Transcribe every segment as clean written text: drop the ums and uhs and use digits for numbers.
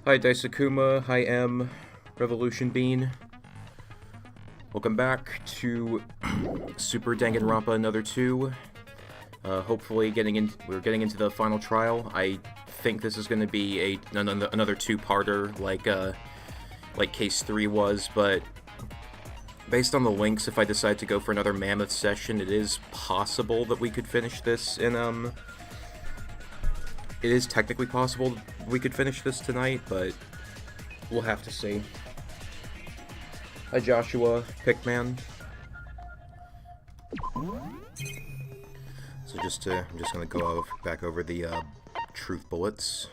Hi Daisakuma, hi M, Revolution Bean. Welcome back to Super Danganronpa Another 2. Hopefully we're getting into the final trial. I think this is going to be another two-parter like Case 3 was, but based on the links, if I decide to go for another Mammoth session, it is possible that we could finish this in, It is technically possible we could finish this tonight, but we'll have to see. Hi Joshua, Pickman. So I'm just gonna go back over the truth bullets.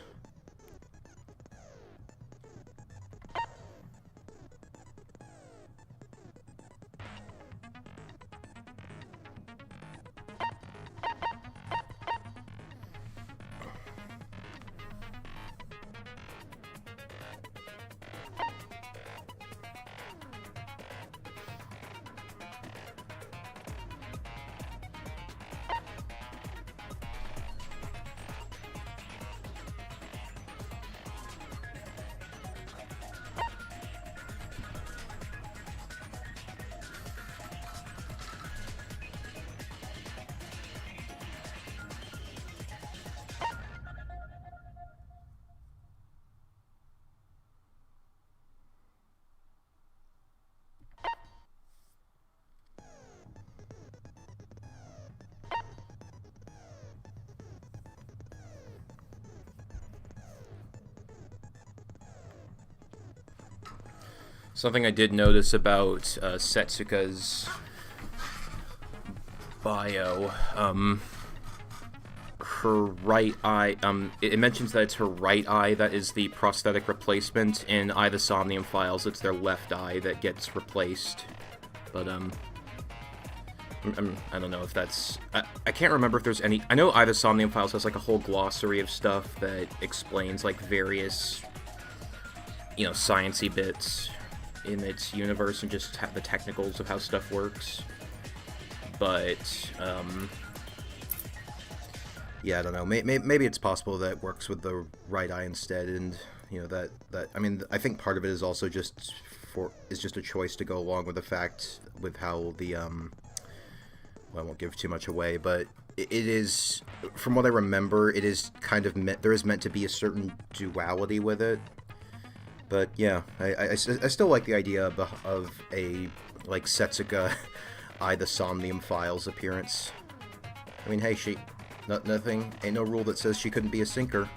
Something I did notice about Setsuka's bio, her right eye, it mentions that it's her right eye that is the prosthetic replacement. In I, the Somnium Files, it's their left eye that gets replaced. But, I don't know if that's... I can't remember if there's any... I know I, the Somnium Files has, like, a whole glossary of stuff that explains, like, various, you know, sciencey bits in its universe and just the technicals of how stuff works. But, yeah, I don't know. Maybe it's possible that it works with the right eye instead, and, you know, that I mean, I think part of it is also just a choice to go along with the fact with how the, well, I won't give too much away, but it is, from what I remember, it is kind of there is meant to be a certain duality with it. But yeah, I still like the idea of a, like, Setsuka I, the Somnium Files appearance. I mean, hey, nothing, ain't no rule that says she couldn't be a sinker.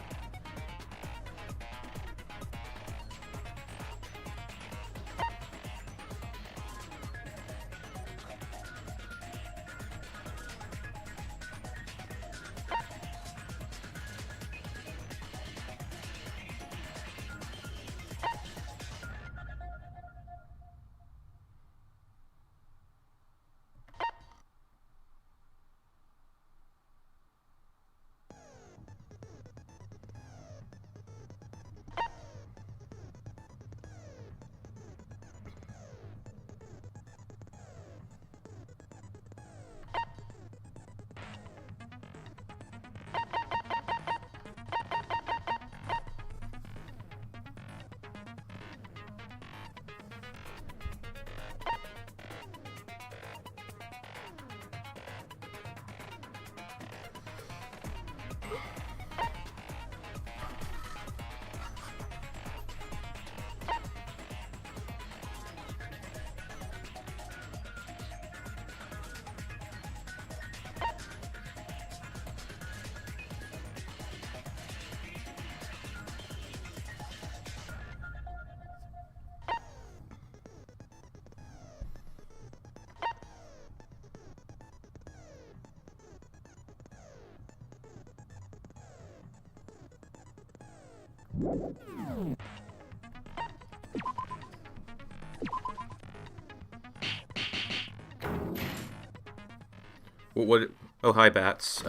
What? Oh, hi, Bats.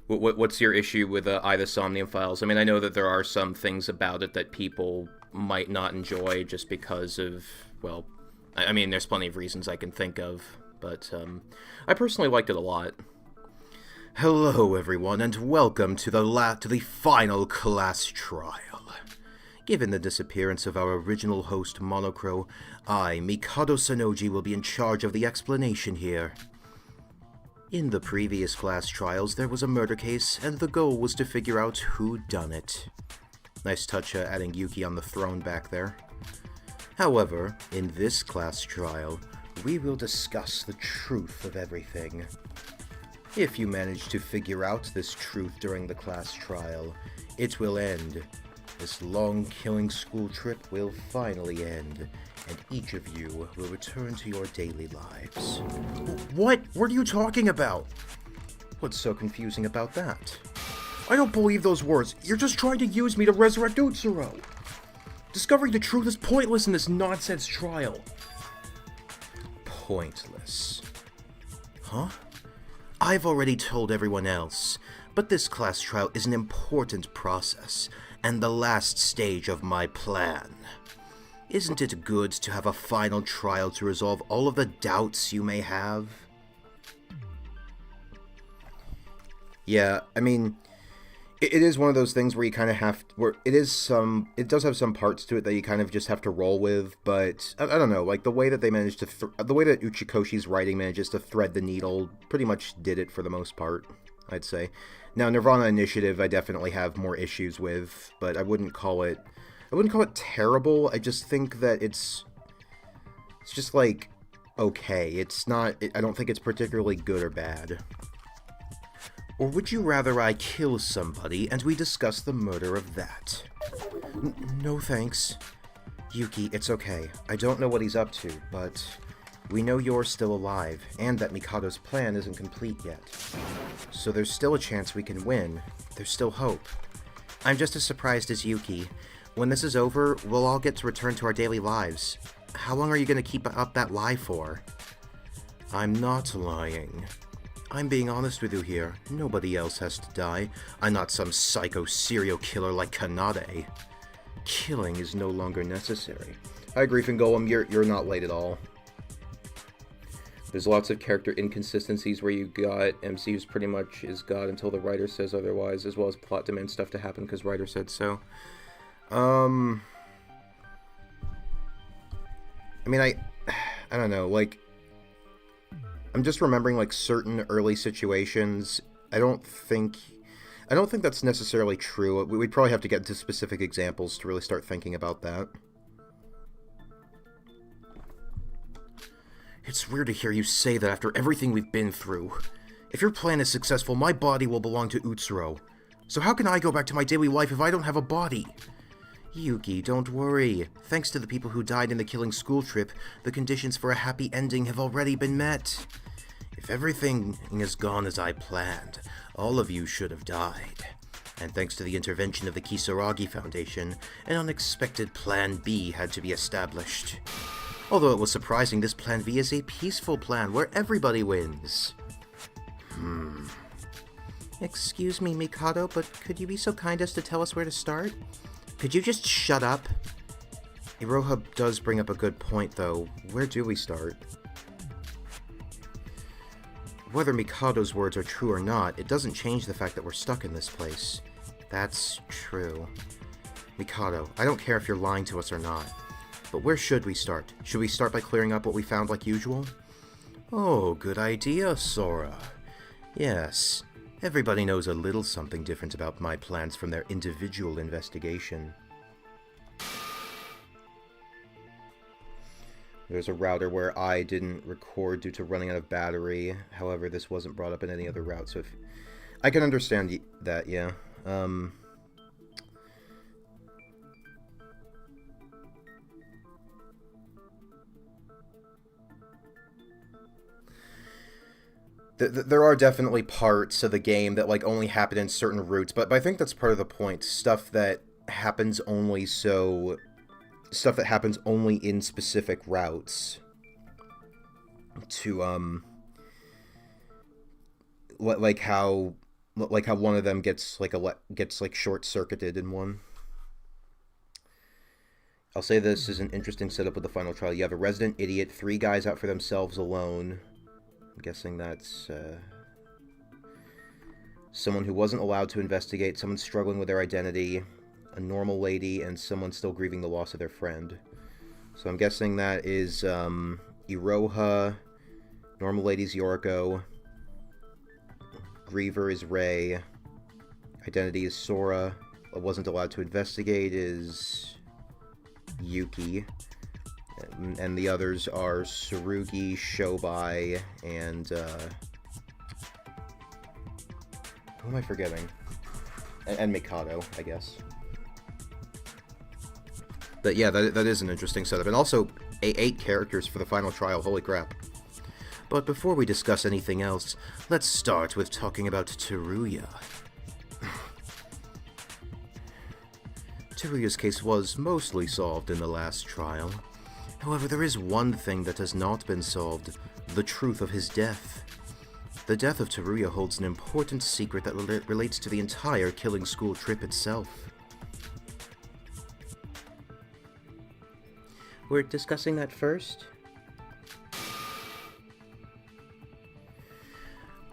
What's your issue with I, the Somnium Files? I mean, I know that there are some things about it that people might not enjoy just because of, well, I mean, there's plenty of reasons I can think of, but I personally liked it a lot. Hello, everyone, and welcome to the final class trial. Given the disappearance of our original host, Monocro, I, Mikado Sanoji, will be in charge of the explanation here. In the previous class trials, there was a murder case, and the goal was to figure out who done it. Nice touch adding Yuki on the throne back there. However, in this class trial, we will discuss the truth of everything. If you manage to figure out this truth during the class trial, it will end. This long killing school trip will finally end, and each of you will return to your daily lives. What? What are you talking about? What's so confusing about that? I don't believe those words. You're just trying to use me to resurrect Utsuro. Discovering the truth is pointless in this nonsense trial. Pointless. Huh? I've already told everyone else, but this class trial is an important process, and the last stage of my plan. Isn't it good to have a final trial to resolve all of the doubts you may have? Yeah, I mean, it is one of those things where you kind of have, it does have some parts to it that you kind of just have to roll with, but, I don't know, like, the way that they managed to, the way that Uchikoshi's writing manages to thread the needle pretty much did it for the most part, I'd say. Now, Nirvana Initiative I definitely have more issues with, but I wouldn't call it terrible. I just think that it's just, like, okay. It's not, I don't think it's particularly good or bad. Or would you rather I kill somebody and we discuss the murder of that? No thanks. Yuki, it's okay. I don't know what he's up to, but we know you're still alive, and that Mikado's plan isn't complete yet. So there's still a chance we can win. There's still hope. I'm just as surprised as Yuki. When this is over, we'll all get to return to our daily lives. How long are you going to keep up that lie for? I'm not lying. I'm being honest with you here. Nobody else has to die. I'm not some psycho serial killer like Kanade. Killing is no longer necessary. I agree, Fingolem, you're not late at all. There's lots of character inconsistencies where you got MCU's pretty much is God until the writer says otherwise, as well as plot demand stuff to happen because writer said so. I mean, I don't know, like, I'm just remembering, like, certain early situations. I don't think that's necessarily true. We'd probably have to get into specific examples to really start thinking about that. It's weird to hear you say that after everything we've been through. If your plan is successful, my body will belong to Utsuro. So how can I go back to my daily life if I don't have a body? Yuki, don't worry. Thanks to the people who died in the killing school trip, the conditions for a happy ending have already been met. If everything is gone as I planned, all of you should have died. And thanks to the intervention of the Kisaragi Foundation, an unexpected Plan B had to be established. Although it was surprising, this Plan B is a peaceful plan where everybody wins. Excuse me, Mikado, but could you be so kind as to tell us where to start? Could you just shut up? Iroha does bring up a good point, though. Where do we start? Whether Mikado's words are true or not, it doesn't change the fact that we're stuck in this place. That's true. Mikado, I don't care if you're lying to us or not. But where should we start? Should we start by clearing up what we found like usual? Oh, good idea, Sora. Yes, everybody knows a little something different about my plans from their individual investigation. There's a router where I didn't record due to running out of battery. However, this wasn't brought up in any other route, so if I can understand that, yeah. There are definitely parts of the game that, like, only happen in certain routes, but I think that's part of the point. Stuff that happens only in specific routes to, like how like how one of them gets like short circuited in one. I'll say this is an interesting setup with the final trial. You have a resident idiot, 3 guys out for themselves alone. I'm guessing that's someone who wasn't allowed to investigate, someone struggling with their identity, a normal lady, and someone still grieving the loss of their friend. So I'm guessing that is Iroha, normal lady's Yoriko, griever is Rei, identity is Sora, wasn't allowed to investigate is Yuki, and the others are Tsurugi, Shobai, and who am I forgetting? And Mikado, I guess. But yeah, that is an interesting setup, and also 8 characters for the final trial. Holy crap! But before we discuss anything else, let's start with talking about Teruya. Teruya's case was mostly solved in the last trial. However, there is one thing that has not been solved: the truth of his death. The death of Teruya holds an important secret that relates to the entire killing school trip itself. We're discussing that first?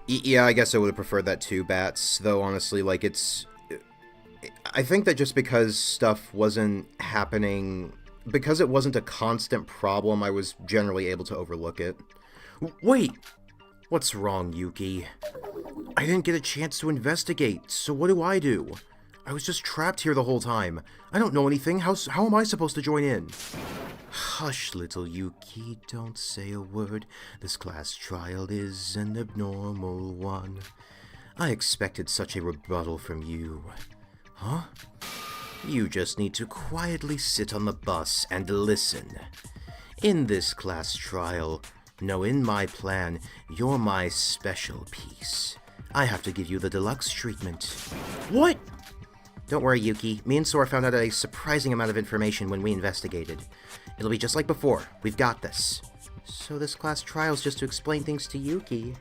Yeah, I guess I would have preferred that too, Bats. Though, honestly, like, I think that just because stuff wasn't happening, because it wasn't a constant problem, I was generally able to overlook it. Wait! What's wrong, Yuki? I didn't get a chance to investigate, so what do I do? I was just trapped here the whole time. I don't know anything. How am I supposed to join in? Hush, little Yuki, don't say a word. This class trial is an abnormal one. I expected such a rebuttal from you. Huh? You just need to quietly sit on the bus and listen. In this class trial, no, in my plan, you're my special piece. I have to give you the deluxe treatment. What? Don't worry, Yuki. Me and Sora found out a surprising amount of information when we investigated. It'll be just like before. We've got this. So this class trial's just to explain things to Yuki.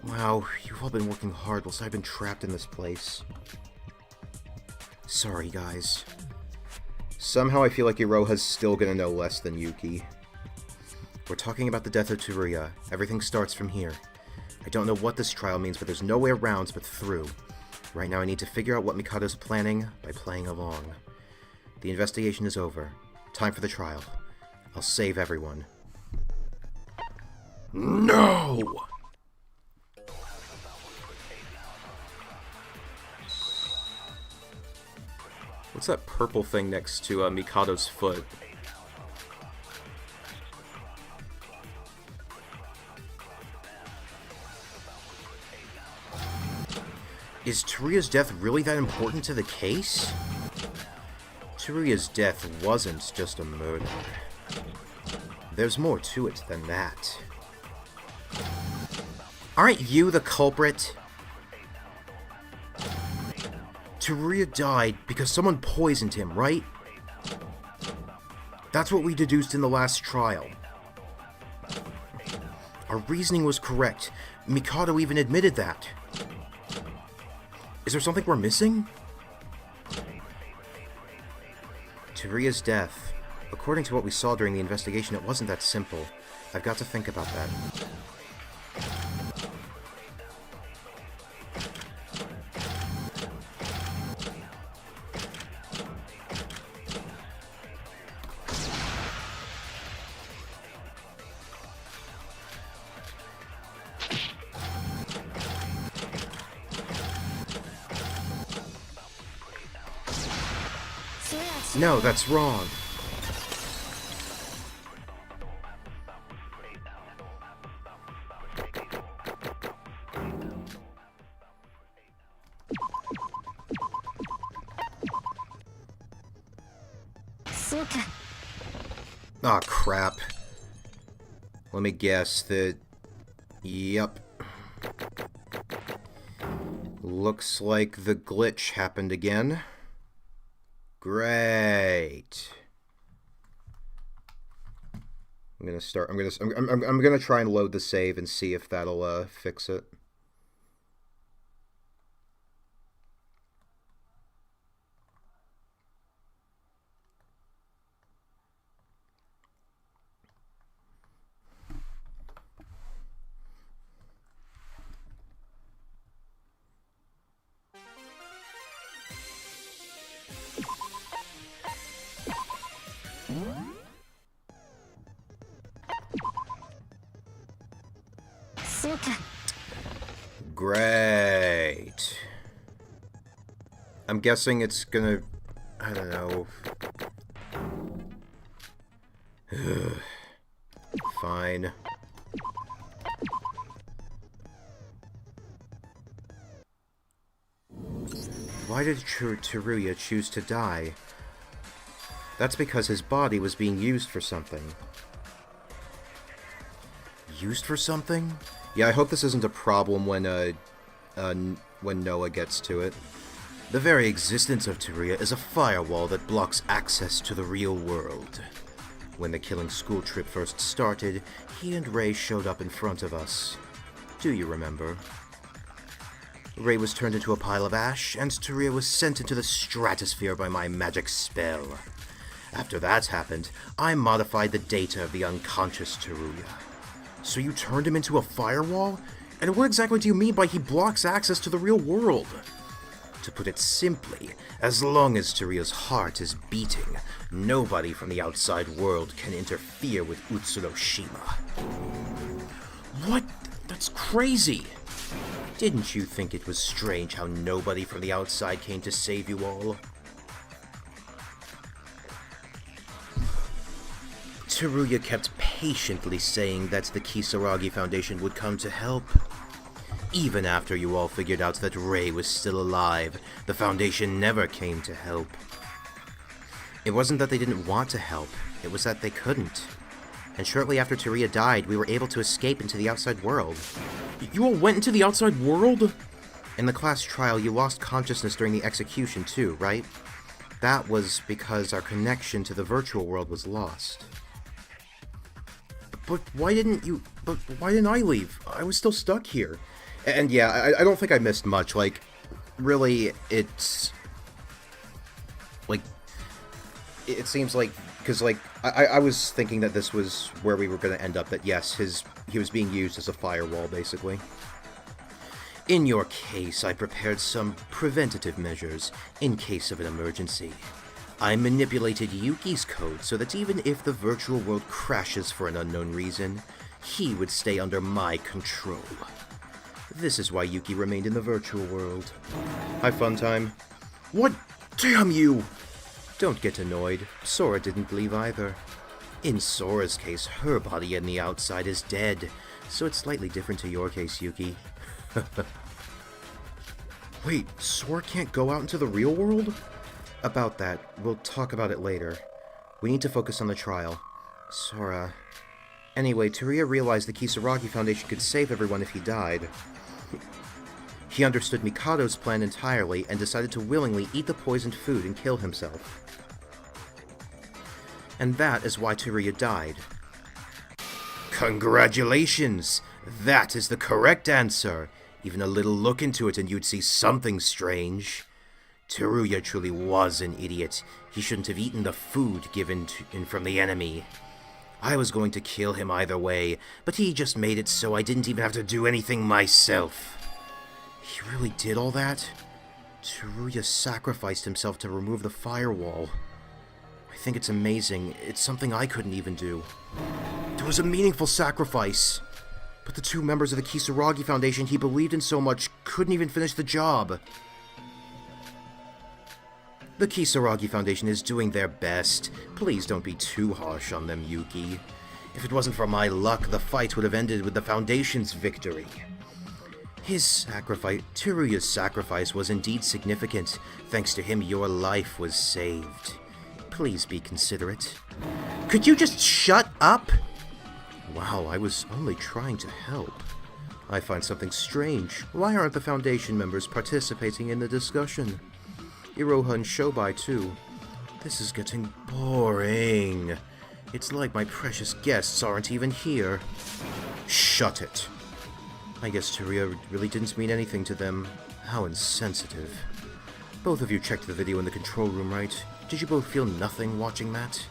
Wow, you've all been working hard whilst I've been trapped in this place. Sorry, guys. Somehow I feel like Iroha's still gonna know less than Yuki. We're talking about the death of Teruya. Everything starts from here. I don't know what this trial means, but there's no way around but through. Right now I need to figure out what Mikado's planning by playing along. The investigation is over. Time for the trial. I'll save everyone. No! What's that purple thing next to Mikado's foot? Is Teruya's death really that important to the case? Teruya's death wasn't just a murder. There's more to it than that. Aren't you the culprit? Teruya died because someone poisoned him, right? That's what we deduced in the last trial. Our reasoning was correct. Mikado even admitted that. Is there something we're missing? Teruya's death. According to what we saw during the investigation, it wasn't that simple. I've got to think about that. No, that's wrong. Aw, crap. Let me guess that... Yep. Looks like the glitch happened again. Great. I'm gonna try and load the save and see if that'll fix it. Great. I'm guessing it's gonna... I don't know. Fine. Why did Teruya choose to die? That's because his body was being used for something. Used for something? Yeah, I hope this isn't a problem when Noah gets to it. The very existence of Teruya is a firewall that blocks access to the real world. When the killing school trip first started, he and Ray showed up in front of us. Do you remember? Ray was turned into a pile of ash, and Teruya was sent into the stratosphere by my magic spell. After that happened, I modified the data of the unconscious Teruya. So you turned him into a firewall? And what exactly do you mean by he blocks access to the real world? To put it simply, as long as Teruya's heart is beating, nobody from the outside world can interfere with Utsunoshima. What? That's crazy! Didn't you think it was strange how nobody from the outside came to save you all? Teruya kept patiently saying that the Kisaragi Foundation would come to help. Even after you all figured out that Ray was still alive, the Foundation never came to help. It wasn't that they didn't want to help, it was that they couldn't. And shortly after Teruya died, we were able to escape into the outside world. You all went into the outside world? In the class trial, you lost consciousness during the execution too, right? That was because our connection to the virtual world was lost. But why didn't I leave? I was still stuck here. And yeah, I don't think I missed much. Like, really, it's... like, it seems like... because, like, I was thinking that this was where we were going to end up. That, yes, he was being used as a firewall, basically. In your case, I prepared some preventative measures in case of an emergency. I manipulated Yuki's code so that even if the virtual world crashes for an unknown reason, he would stay under my control. This is why Yuki remained in the virtual world. Hi, fun time. What? Damn you! Don't get annoyed. Sora didn't leave either. In Sora's case, her body on the outside is dead, so it's slightly different to your case, Yuki. Wait, Sora can't go out into the real world? About that, we'll talk about it later. We need to focus on the trial. Sora... Anyway, Teruya realized the Kisaragi Foundation could save everyone if he died. He understood Mikado's plan entirely and decided to willingly eat the poisoned food and kill himself. And that is why Teruya died. Congratulations! That is the correct answer! Even a little look into it and you'd see something strange. Teruya truly was an idiot. He shouldn't have eaten the food given in from the enemy. I was going to kill him either way, but he just made it so I didn't even have to do anything myself. He really did all that? Teruya sacrificed himself to remove the firewall. I think it's amazing. It's something I couldn't even do. It was a meaningful sacrifice. But the two members of the Kisaragi Foundation he believed in so much couldn't even finish the job. The Kisaragi Foundation is doing their best. Please don't be too harsh on them, Yuki. If it wasn't for my luck, the fight would have ended with the Foundation's victory. Teruya's sacrifice was indeed significant. Thanks to him, your life was saved. Please be considerate. Could you just shut up? Wow, I was only trying to help. I find something strange. Why aren't the Foundation members participating in the discussion? Iroha and Shobai, too. This is getting boring. It's like my precious guests aren't even here. Shut it. I guess Teruya really didn't mean anything to them. How insensitive. Both of you checked the video in the control room, right? Did you both feel nothing watching that?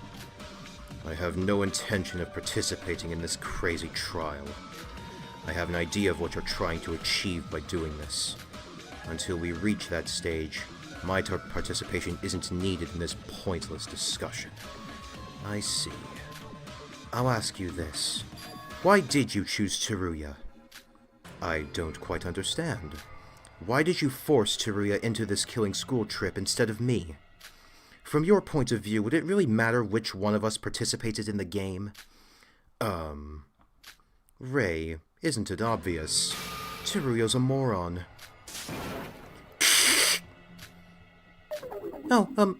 I have no intention of participating in this crazy trial. I have an idea of what you're trying to achieve by doing this. Until we reach that stage, my participation isn't needed in this pointless discussion. I see. I'll ask you this. Why did you choose Teruya? I don't quite understand. Why did you force Teruya into this killing school trip instead of me? From your point of view, would it really matter which one of us participated in the game? Rei, isn't it obvious? Teruya's a moron. Oh,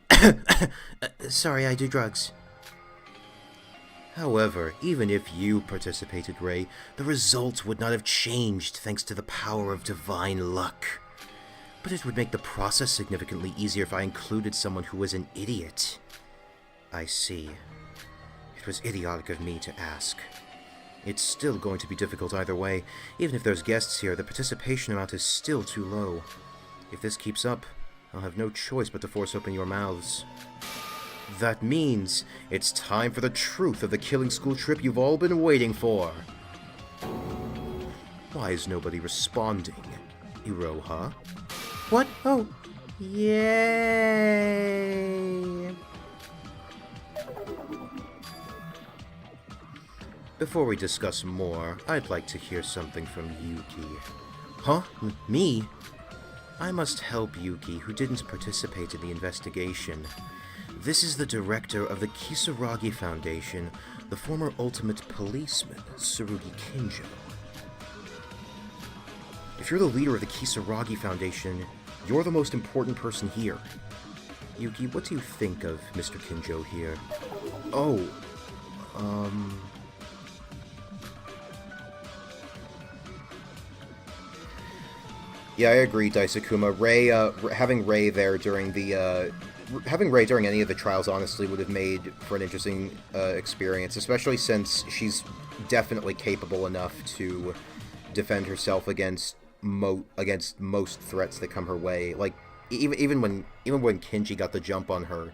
sorry, I do drugs. However, even if you participated, Rei, the result would not have changed thanks to the power of divine luck. But it would make the process significantly easier if I included someone who was an idiot. I see. It was idiotic of me to ask. It's still going to be difficult either way. Even if there's guests here, the participation amount is still too low. If this keeps up, I'll have no choice but to force open your mouths. That means it's time for the truth of the killing school trip you've all been waiting for. Why is nobody responding? Iroha? What? Oh, yay! Before we discuss more, I'd like to hear something from Yuki. Huh? Me? I must help Yuki, who didn't participate in the investigation. This is the director of the Kisaragi Foundation, the former ultimate policeman, Tsurugi Kinjo. If you're the leader of the Kisaragi Foundation, you're the most important person here. Yuki, what do you think of Mr. Kinjo here? Oh, yeah, I agree, Daisakuma. Having Rei there during the, having Rei during any of the trials, honestly, would have made for an interesting experience, especially since she's definitely capable enough to defend herself against most threats that come her way. Like, even when Kinji got the jump on her,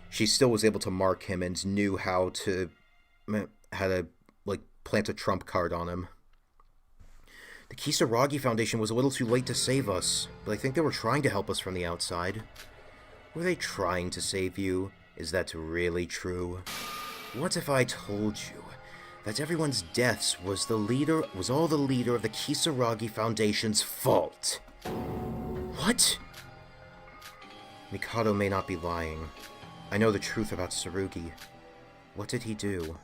she still was able to mark him and knew how to like plant a trump card on him. The Kisaragi Foundation was a little too late to save us, but I think they were trying to help us from the outside. Were they trying to save you? Is that really true? What if I told you that everyone's deaths was all the leader of the Kisaragi Foundation's fault? What? Mikado may not be lying. I know the truth about Tsurugi. What did he do?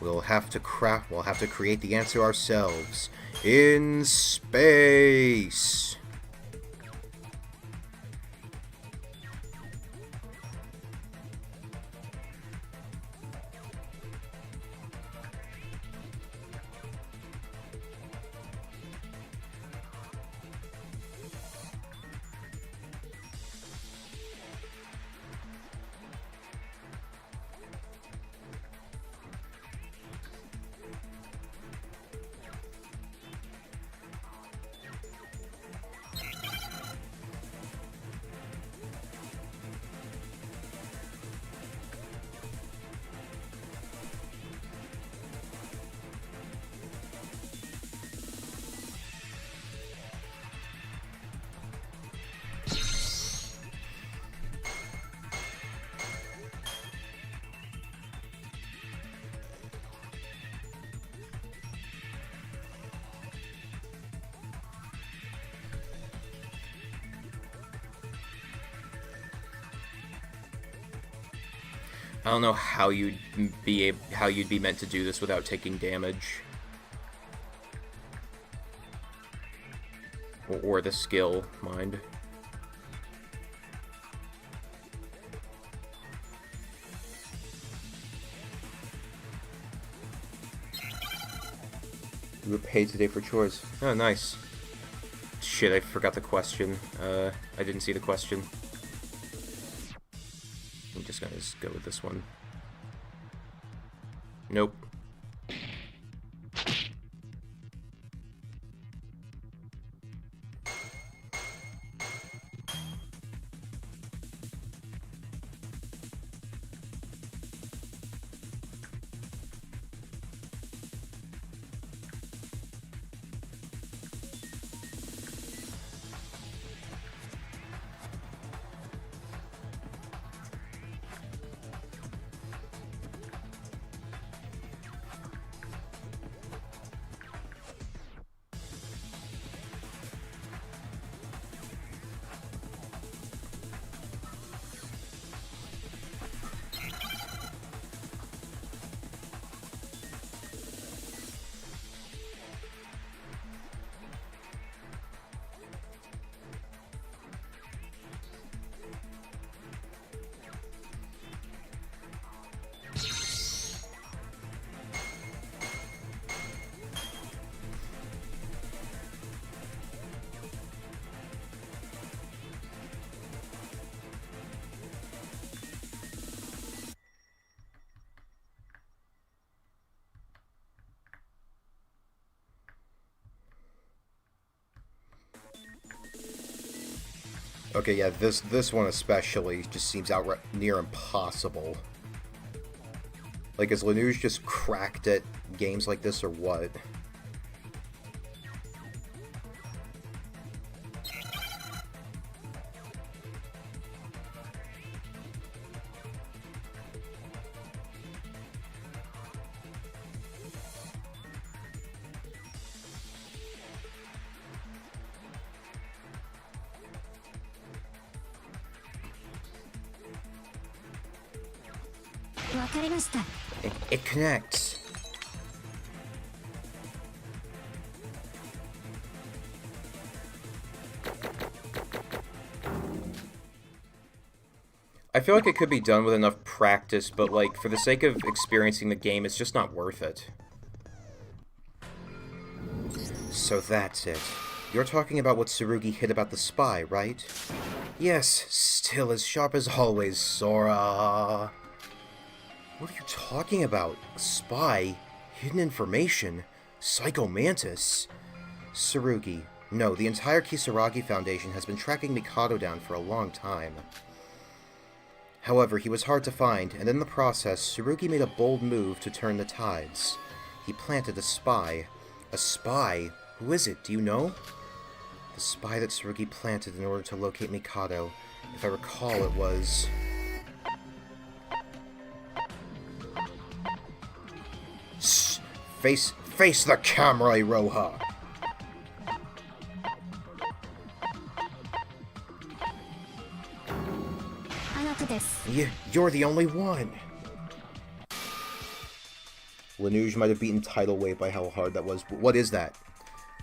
We'll have to create the answer ourselves. In space! I don't know how you'd be meant to do this without taking damage. Or the skill, mind. You were paid today for chores. Oh, nice. Shit, I forgot the question. I didn't see the question. I'm just gonna go with this one. Nope. Okay, yeah, this one especially just seems outright near impossible. Like, is Lanuge just cracked at games like this, or what? It connects. I feel like it could be done with enough practice, but like, for the sake of experiencing the game, it's just not worth it. So that's it. You're talking about what Tsurugi hid about the spy, right? Yes, still as sharp as always, Sora. What are you talking about? A spy? Hidden information? Psycho Mantis? Tsurugi. No, the entire Kisaragi Foundation has been tracking Mikado down for a long time. However, he was hard to find, and in the process, Tsurugi made a bold move to turn the tides. He planted a spy. A spy? Who is it? Do you know? The spy that Tsurugi planted in order to locate Mikado. If I recall, it was... Face the camera, Iroha! You're the only one! Lanuge might have beaten tidal wave by how hard that was, but what is that?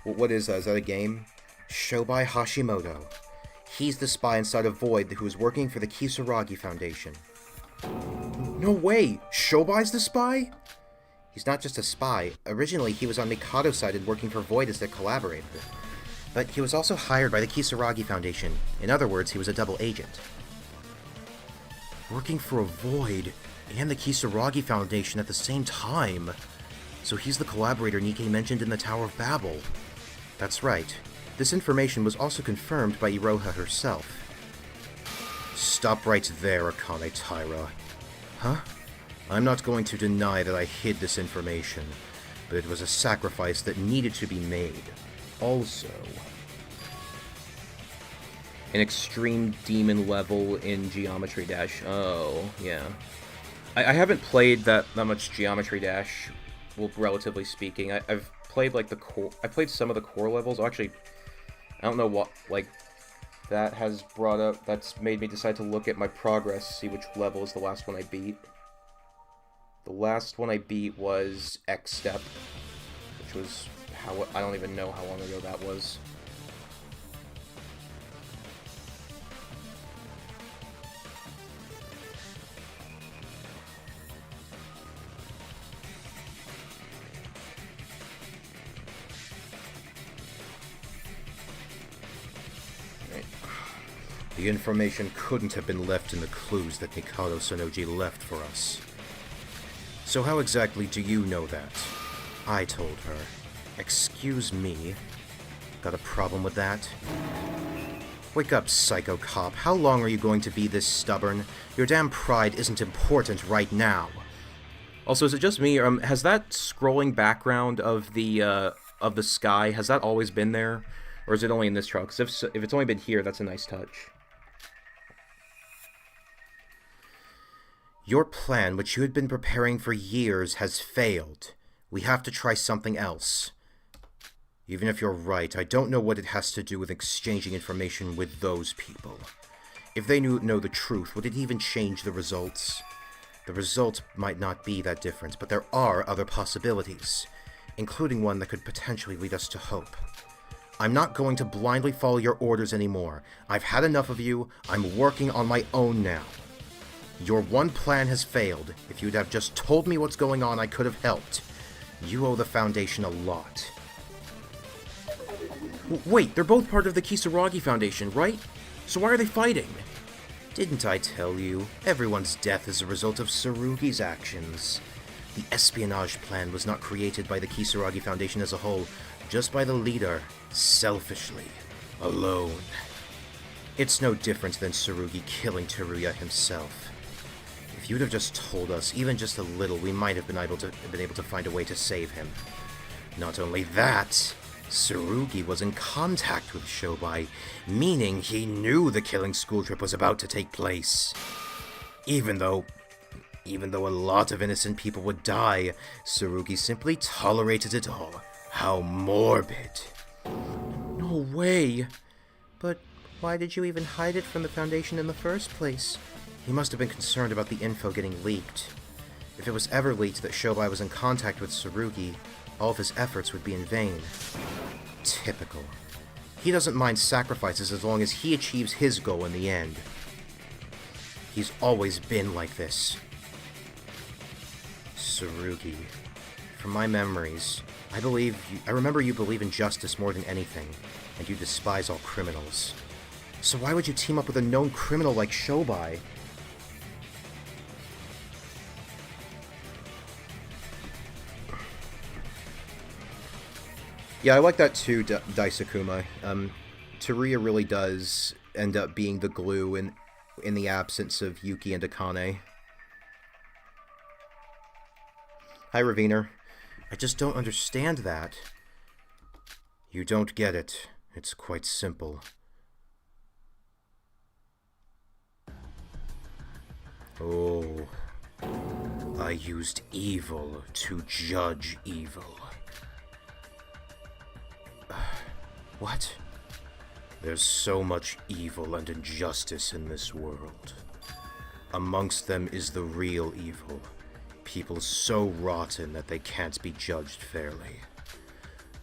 What is that? Is that a game? Shobai Hashimoto. He's the spy inside of Void who is working for the Kisaragi Foundation. No way! Shobai's the spy? He's not just a spy. Originally, he was on Mikado's side and working for Void as their collaborator. But he was also hired by the Kisaragi Foundation. In other words, he was a double agent. Working for a Void and the Kisaragi Foundation at the same time. So he's the collaborator Nikke mentioned in the Tower of Babel. That's right. This information was also confirmed by Iroha herself. Stop right there, Akane Taira. Huh? I'm not going to deny that I hid this information, but it was a sacrifice that needed to be made. Also, an extreme demon level in Geometry Dash. Oh, yeah. I haven't played that much Geometry Dash, well, relatively speaking. I've played, like, the core... I played some of the core levels. Actually, I don't know what, like, that has brought up... That's made me decide to look at my progress, see which level is the last one I beat. The last one I beat was X-Step, which was how... I don't even know how long ago that was. The information couldn't have been left in the clues that Mikado Sonoji left for us. So how exactly do you know that? I told her. Excuse me? Got a problem with that? Wake up, psycho cop. How long are you going to be this stubborn? Your damn pride isn't important right now. Also, is it just me, or has that scrolling background of the sky, has that always been there? Or is it only in this trial? Because if it's only been here, that's a nice touch. Your plan, which you had been preparing for years, has failed. We have to try something else. Even if you're right, I don't know what it has to do with exchanging information with those people. If they know the truth, would it even change the results? The results might not be that different, but there are other possibilities, including one that could potentially lead us to hope. I'm not going to blindly follow your orders anymore. I've had enough of you. I'm working on my own now. Your one plan has failed. If you'd have just told me what's going on, I could have helped. You owe the Foundation a lot. Wait, they're both part of the Kisaragi Foundation, right? So why are they fighting? Didn't I tell you? Everyone's death is a result of Tsurugi's actions. The espionage plan was not created by the Kisaragi Foundation as a whole, just by the leader, selfishly, alone. It's no different than Tsurugi killing Teruya himself. If you'd have just told us, even just a little, we might have been able to find a way to save him. Not only that, Tsurugi was in contact with Shobai, meaning he knew the killing school trip was about to take place. Even though a lot of innocent people would die, Tsurugi simply tolerated it all. How morbid. No way. But why did you even hide it from the Foundation in the first place? He must have been concerned about the info getting leaked. If it was ever leaked that Shobai was in contact with Tsurugi, all of his efforts would be in vain. Typical. He doesn't mind sacrifices as long as he achieves his goal in the end. He's always been like this. Tsurugi. From my memories, I remember you believe in justice more than anything, and you despise all criminals. So why would you team up with a known criminal like Shobai? Yeah, I like that too, Daisakuma. Teruya really does end up being the glue in the absence of Yuki and Akane. Hi, Raviner. I just don't understand that. You don't get it. It's quite simple. Oh. I used evil to judge evil. What? There's so much evil and injustice in this world. Amongst them is the real evil. People so rotten that they can't be judged fairly.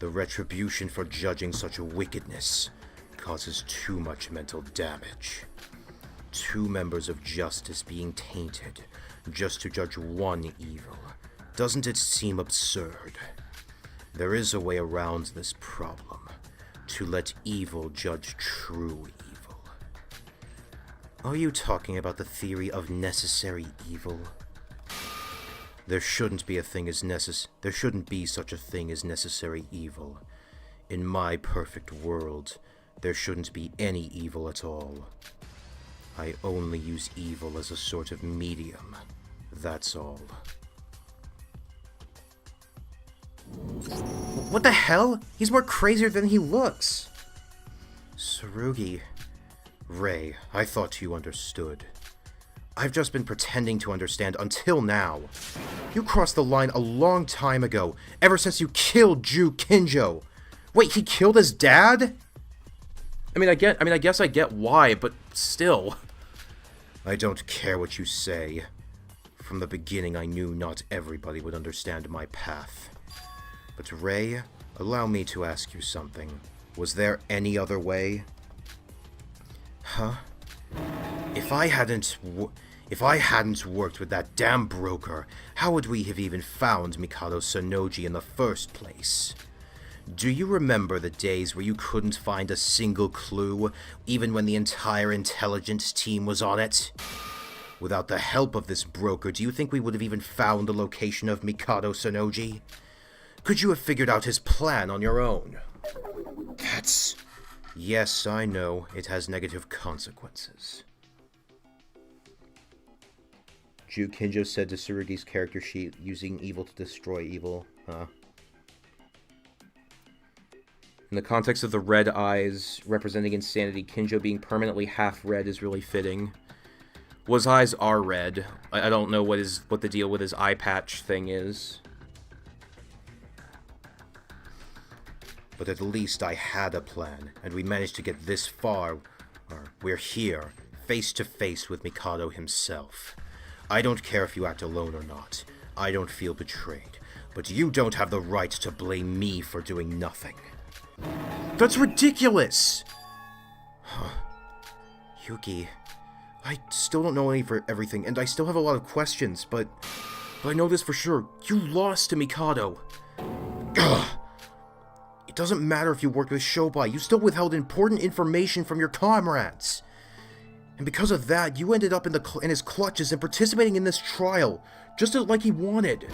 The retribution for judging such wickedness causes too much mental damage. Two members of justice being tainted just to judge one evil. Doesn't it seem absurd? There is a way around this problem. To let evil judge true evil. Are you talking about the theory of necessary evil? There shouldn't be such a thing as necessary evil. In my perfect world, there shouldn't be any evil at all. I only use evil as a sort of medium. That's all. What the hell? He's more crazier than he looks. Tsurugi. Rei, I thought you understood. I've just been pretending to understand until now. You crossed the line a long time ago, ever since you killed Ju Kinjo. Wait, he killed his dad? I guess I get why, but still. I don't care what you say. From the beginning I knew not everybody would understand my path. But Rei, allow me to ask you something. Was there any other way? Huh? If I hadn't worked with that damn broker, how would we have even found Mikado Sonoji in the first place? Do you remember the days where you couldn't find a single clue, even when the entire intelligence team was on it? Without the help of this broker, do you think we would have even found the location of Mikado Sonoji? Could you have figured out his plan on your own? That's... Yes, I know. It has negative consequences. Ju Kinjo said to Tsurugi's character sheet, using evil to destroy evil. In the context of the red eyes representing insanity, Kinjo being permanently half red is really fitting. Well, his eyes are red. I don't know what the deal with his eye patch thing is. But at least I had a plan, and we managed to get this far. We're here, face to face with Mikado himself. I don't care if you act alone or not. I don't feel betrayed. But you don't have the right to blame me for doing nothing. That's ridiculous! Yuki, I still don't know everything, and I still have a lot of questions, but I know this for sure. You lost to Mikado. Ugh. It doesn't matter if you worked with Shobai, you still withheld important information from your comrades. And because of that, you ended up in his clutches and participating in this trial, just like he wanted.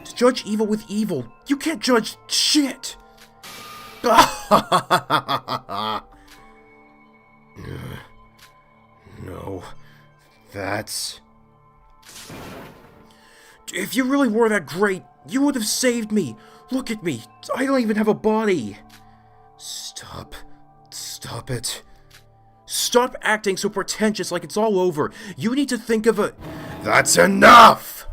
To judge evil with evil, you can't judge shit! No, that's... If you really were that great, you would have saved me. Look at me. I don't even have a body. Stop. Stop it. Stop acting so pretentious like it's all over. You need to think of a... That's enough!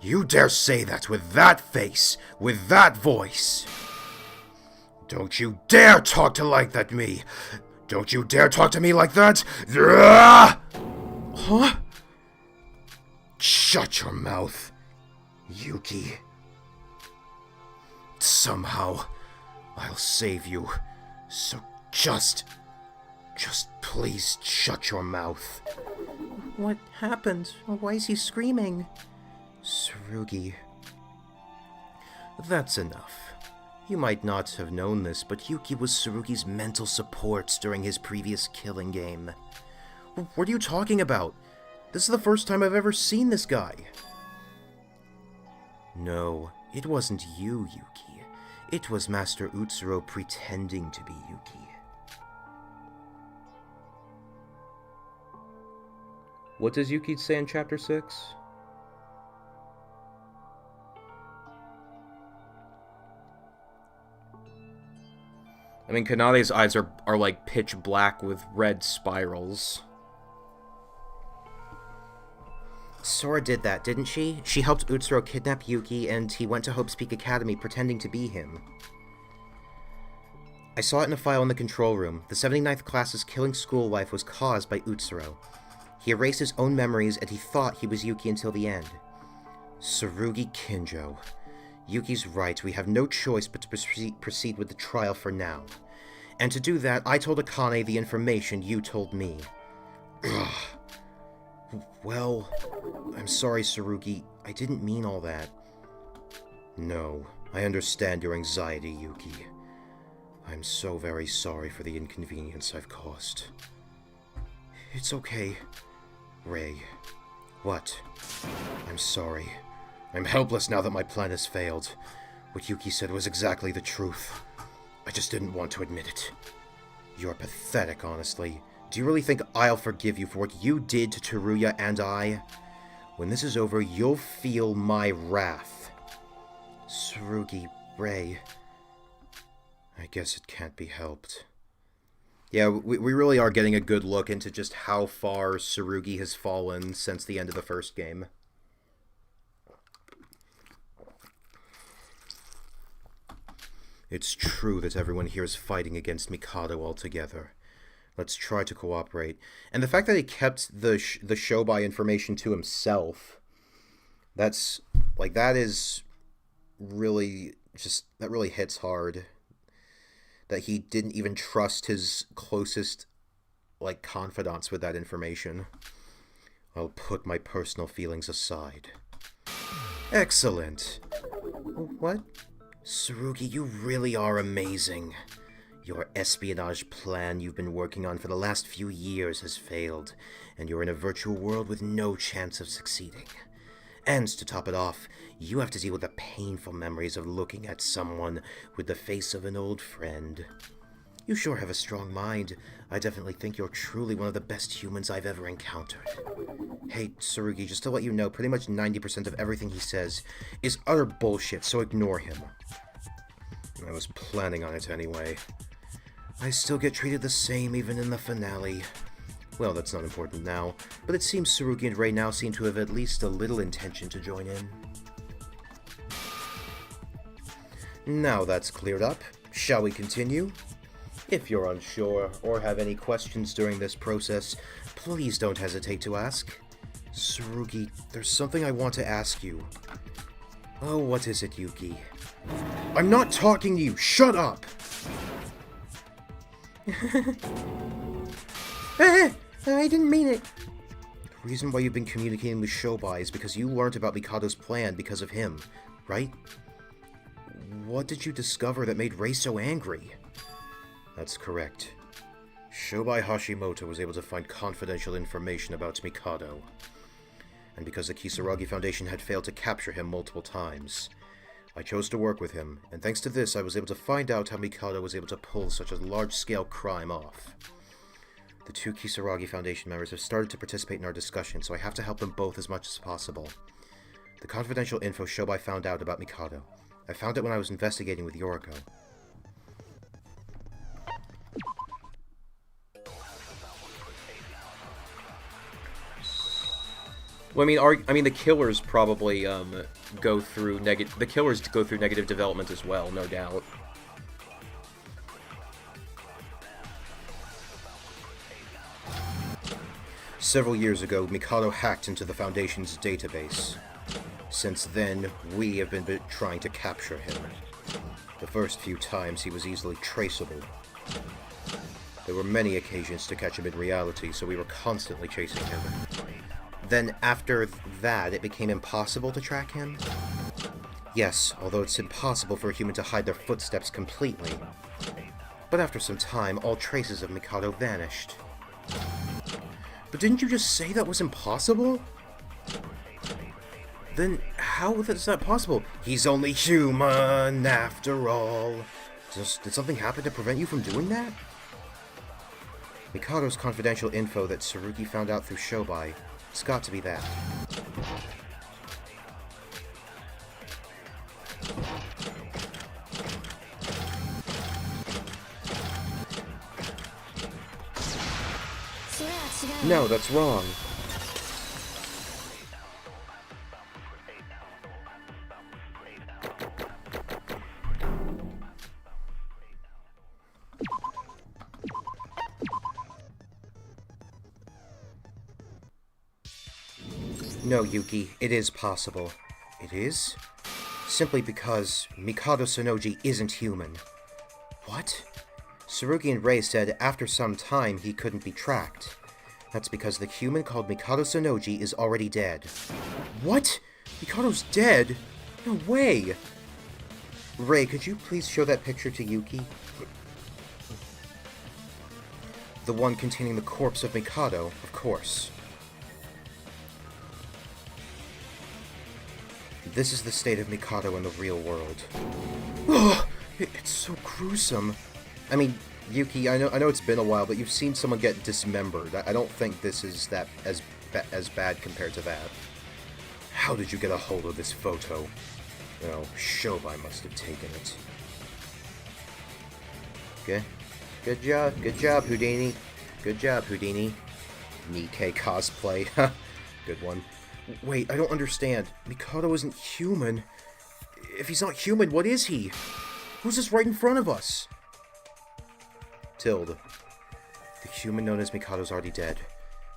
You dare say that with that face, with that voice. Don't you dare talk to like that me. Don't you dare talk to me like that. Huh? Shut your mouth, Yuki. Somehow, I'll save you. So just please shut your mouth. What happened? Why is he screaming? Tsurugi. That's enough. You might not have known this, but Yuki was Tsurugi's mental support during his previous killing game. What are you talking about? This is the first time I've ever seen this guy. No, it wasn't you, Yuki. It was Master Utsuro pretending to be Yuki. What does Yuki say in Chapter 6? I mean, Kanade's eyes are like pitch black with red spirals. Sora did that, didn't she? She helped Utsuro kidnap Yuki, and he went to Hope's Peak Academy pretending to be him. I saw it in a file in the control room. The 79th class's killing school wife was caused by Utsuro. He erased his own memories, and he thought he was Yuki until the end. Tsurugi Kinjo. Yuki's right, we have no choice but to proceed with the trial for now. And to do that, I told Akane the information you told me. Ugh. Well, I'm sorry, Tsurugi. I didn't mean all that. No, I understand your anxiety, Yuki. I'm so very sorry for the inconvenience I've caused. It's okay. Rei. What? I'm sorry. I'm helpless now that my plan has failed. What Yuki said was exactly the truth. I just didn't want to admit it. You're pathetic, honestly. Do you really think I'll forgive you for what you did to Teruya and I? When this is over, you'll feel my wrath. Tsurugi, Rei. I guess it can't be helped. Yeah, we really are getting a good look into just how far Tsurugi has fallen since the end of the first game. It's true that everyone here is fighting against Mikado altogether. Let's try to cooperate. And the fact that he kept the Shobai information to himself, that is really that really hits hard. That he didn't even trust his closest, confidants with that information. I'll put my personal feelings aside. Excellent. What? Tsurugi, you really are amazing. Your espionage plan you've been working on for the last few years has failed, and you're in a virtual world with no chance of succeeding. And to top it off, you have to deal with the painful memories of looking at someone with the face of an old friend. You sure have a strong mind. I definitely think you're truly one of the best humans I've ever encountered. Hey, Tsurugi, just to let you know, pretty much 90% of everything he says is utter bullshit, so ignore him. I was planning on it anyway. I still get treated the same even in the finale. Well, that's not important now, but it seems Tsurugi and Rei now seem to have at least a little intention to join in. Now that's cleared up, shall we continue? If you're unsure or have any questions during this process, please don't hesitate to ask. Tsurugi, there's something I want to ask you. Oh, what is it, Yuki? I'm not talking to you! Shut up! I didn't mean it. The reason why you've been communicating with Shobai is because you learned about Mikado's plan because of him, right? What did you discover that made Rei so angry? That's correct. Shobai Hashimoto was able to find confidential information about Mikado. And because the Kisaragi Foundation had failed to capture him multiple times, I chose to work with him, and thanks to this I was able to find out how Mikado was able to pull such a large-scale crime off. The two Kisaragi Foundation members have started to participate in our discussion, so I have to help them both as much as possible. The confidential info Shobai found out about Mikado. I found it when I was investigating with Yoriko. Well, I mean, the killers probably go through negative. The killers go through negative development as well, no doubt. Several years ago, Mikado hacked into the Foundation's database. Since then, we have been trying to capture him. The first few times, he was easily traceable. There were many occasions to catch him in reality, so we were constantly chasing him. Then, after that, it became impossible to track him? Yes, although it's impossible for a human to hide their footsteps completely. But after some time, all traces of Mikado vanished. But didn't you just say that was impossible? Then how is that possible? He's only human, after all. Did something happen to prevent you from doing that? Mikado's confidential info that Tsurugi found out through Shobai. It's got to be that. No, that's wrong. No, Yuki, it is possible. It is? Simply because Mikado Sonoji isn't human. What? Tsurugi and Rei said after some time he couldn't be tracked. That's because the human called Mikado Sonoji is already dead. What? Mikado's dead? No way! Rei, could you please show that picture to Yuki? The one containing the corpse of Mikado, of course. This is the state of Mikado in the real world. Oh, it's so gruesome. I mean, Yuki, I know it's been a while, but you've seen someone get dismembered. I don't think this is that as bad compared to that. How did you get a hold of this photo? Oh, Shobai must have taken it. Okay. Good job, Houdini. Good job, Houdini. Nikkei cosplay. Good one. Wait, I don't understand. Mikado isn't human. If he's not human, what is he? Who's this right in front of us? Tilde. The human known as Mikado's already dead.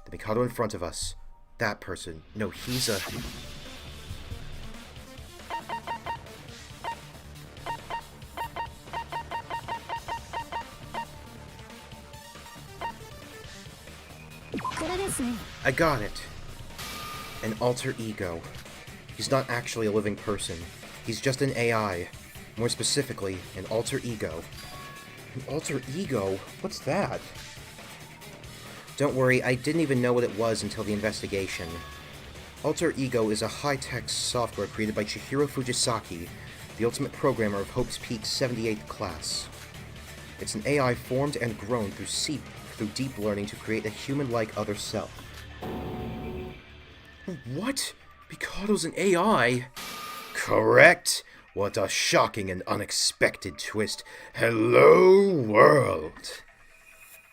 The Mikado in front of us. That person. No, he's a... I got it. An alter ego. He's not actually a living person. He's just an AI. More specifically, an alter ego. An alter ego? What's that? Don't worry, I didn't even know what it was until the investigation. Alter Ego is a high-tech software created by Chihiro Fujisaki, the ultimate programmer of Hope's Peak's 78th class. It's an AI formed and grown through deep learning to create a human-like other self. What? Mikado's an AI? Correct! What a shocking and unexpected twist. Hello, world!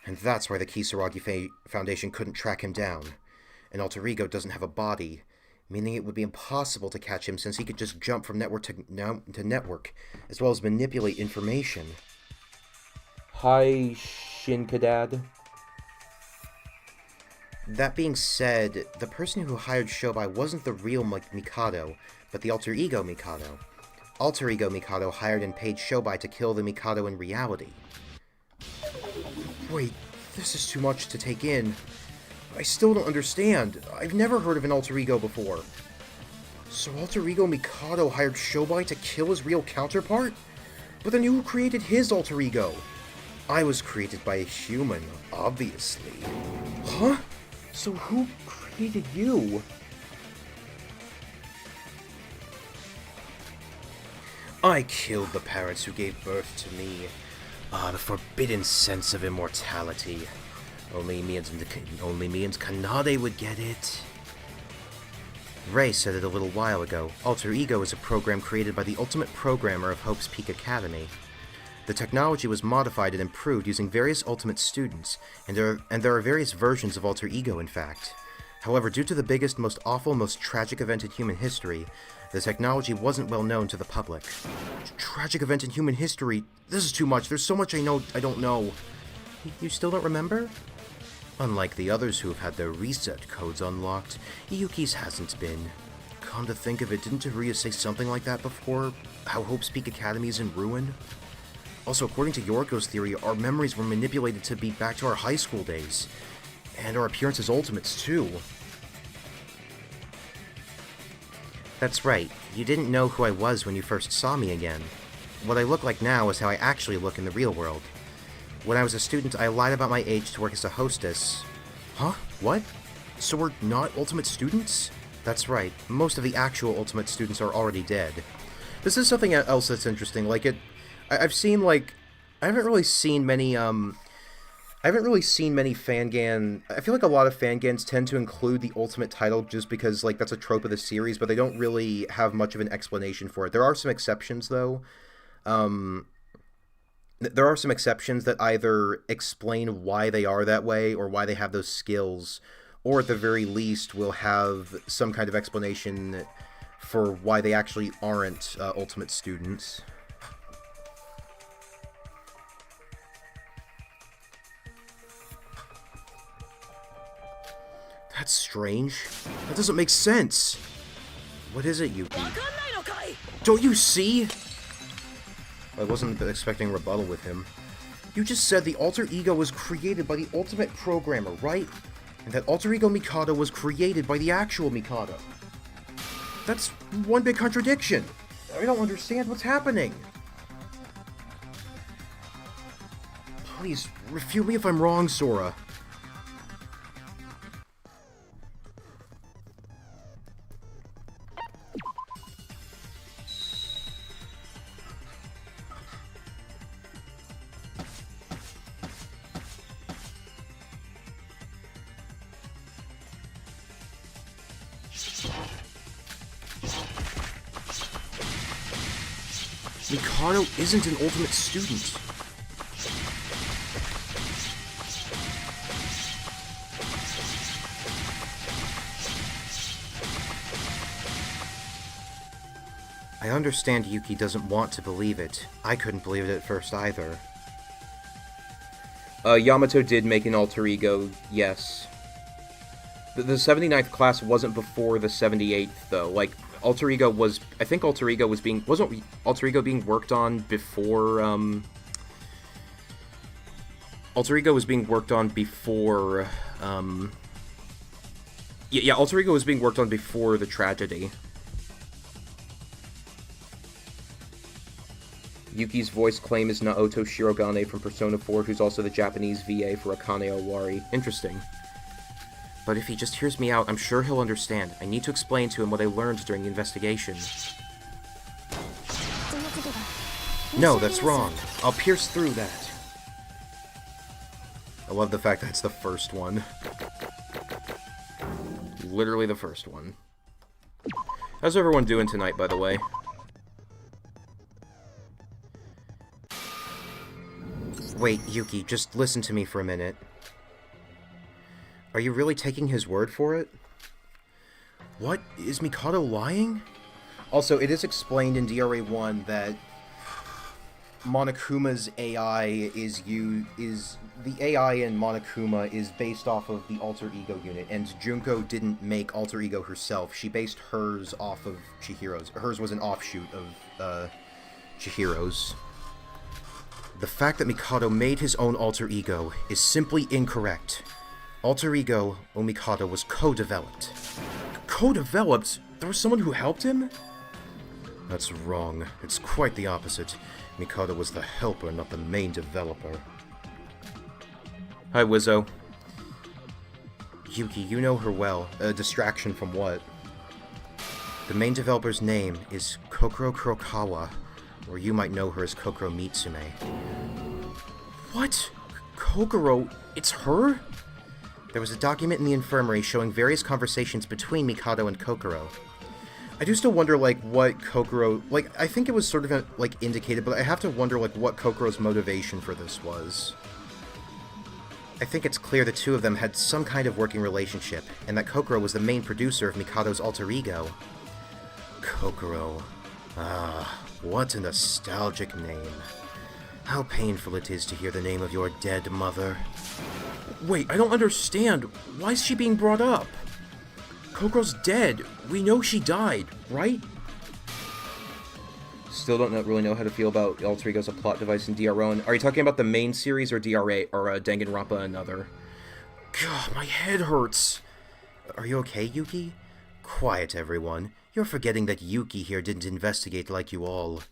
And that's why the Kisaragi Foundation couldn't track him down. An alter ego doesn't have a body, meaning it would be impossible to catch him since he could just jump from network to network, as well as manipulate information. Hi, Shinkadad. That being said, the person who hired Shobai wasn't the real Mikado, but the alter ego Mikado. Alter ego Mikado hired and paid Shobai to kill the Mikado in reality. Wait, this is too much to take in. I still don't understand. I've never heard of an alter ego before. So alter ego Mikado hired Shobai to kill his real counterpart? But then who created his alter ego? I was created by a human, obviously. Huh? So who created you? I killed the parents who gave birth to me. Ah, the forbidden sense of immortality. Only me and Kanade would get it. Ray said it a little while ago. Alter Ego is a program created by the ultimate programmer of Hope's Peak Academy. The technology was modified and improved using various ultimate students, and there are various versions of Alter Ego, in fact. However, due to the biggest, most awful, most tragic event in human history, the technology wasn't well known to the public. Tragic event in human history? This is too much. There's so much I don't know. You still don't remember? Unlike the others who have had their reset codes unlocked, Yuki's hasn't been. Come to think of it, didn't Teruya say something like that before? How Hope's Peak Academy is in ruin? Also, according to Yoriko's theory, our memories were manipulated to be back to our high school days. And our appearance as Ultimates, too. That's right. You didn't know who I was when you first saw me again. What I look like now is how I actually look in the real world. When I was a student, I lied about my age to work as a hostess. Huh? What? So we're not Ultimate students? That's right. Most of the actual Ultimate students are already dead. This is something else that's interesting. Like, I've seen, like... I haven't really seen many fangan... I feel like a lot of fangans tend to include the ultimate title just because, like, that's a trope of the series, but they don't really have much of an explanation for it. There are some exceptions, though. There are some exceptions that either explain why they are that way or why they have those skills, or at the very least will have some kind of explanation for why they actually aren't ultimate students. That's strange. That doesn't make sense. What is it, Yuki? Don't you see? I wasn't expecting rebuttal with him. You just said the alter ego was created by the ultimate programmer, right? And that alter ego Mikado was created by the actual Mikado. That's one big contradiction. I don't understand what's happening. Please, refute me if I'm wrong, Sora. Mikado isn't an ultimate student. I understand Yuki doesn't want to believe it. I couldn't believe it at first either. Yamato did make an alter ego, yes. The 79th class wasn't before the 78th, though. Like, alter ego was... I think alter ego was being... Wasn't alter ego being worked on before, Alter ego was being worked on before, Yeah, alter ego was being worked on before the tragedy. Yuki's voice claim is Naoto Shirogane from Persona 4, who's also the Japanese VA for Akane Owari. Interesting. But if he just hears me out, I'm sure he'll understand. I need to explain to him what I learned during the investigation. No, that's wrong. I'll pierce through that. I love the fact that's the first one. Literally the first one. How's everyone doing tonight, by the way? Wait, Yuki, just listen to me for a minute. Are you really taking his word for it? What? Is Mikado lying? Also, it is explained in DRA 1 that Monokuma's AI the AI in Monokuma is based off of the alter ego unit, and Junko didn't make alter ego herself. She based hers off of Chihiro's. Hers was an offshoot of Chihiro's. The fact that Mikado made his own alter ego is simply incorrect. Alter ego Mikado was co-developed. Co-developed? There was someone who helped him? That's wrong. It's quite the opposite. Mikado was the helper, not the main developer. Hi, Wizzo. Yuki, you know her well. A distraction from what? The main developer's name is Kokoro Kurokawa, or you might know her as Kokoro Mitsume. What? Kokoro, it's her? There was a document in the infirmary showing various conversations between Mikado and Kokoro. I do still wonder, like, what Kokoro... Like, I think it was sort of, like, indicated, but I have to wonder, like, what Kokoro's motivation for this was. I think it's clear the two of them had some kind of working relationship, and that Kokoro was the main producer of Mikado's alter ego. Kokoro. Ah, what a nostalgic name. How painful it is to hear the name of your dead mother. Wait, I don't understand. Why is she being brought up? Kokoro's dead. We know she died, right? Still don't really know how to feel about alter ego as a plot device in DRO. And are you talking about the main series or DRA or Danganronpa another? God, my head hurts. Are you okay, Yuki? Quiet, everyone. You're forgetting that Yuki here didn't investigate like you all.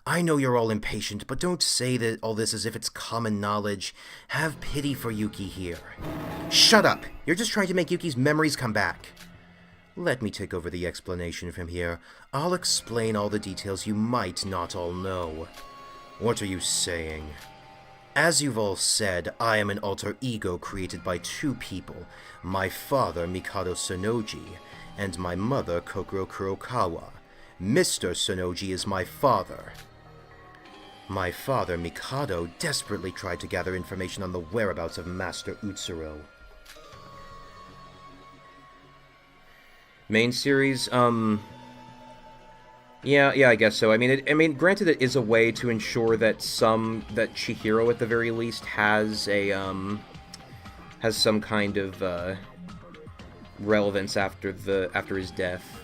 I know you're all impatient, but don't say that all this as if it's common knowledge. Have pity for Yuki here. Shut up! You're just trying to make Yuki's memories come back. Let me take over the explanation from here. I'll explain all the details you might not all know. What are you saying? As you've all said, I am an alter ego created by two people. My father, Mikado Sonoji, and my mother, Kokoro Kurokawa. Mr. Sonoji is my father. My father, Mikado, desperately tried to gather information on the whereabouts of Master Utsuro. Main series, yeah, I guess so. I mean, granted, it is a way to ensure that that Chihiro, at the very least, has some kind of relevance after his death.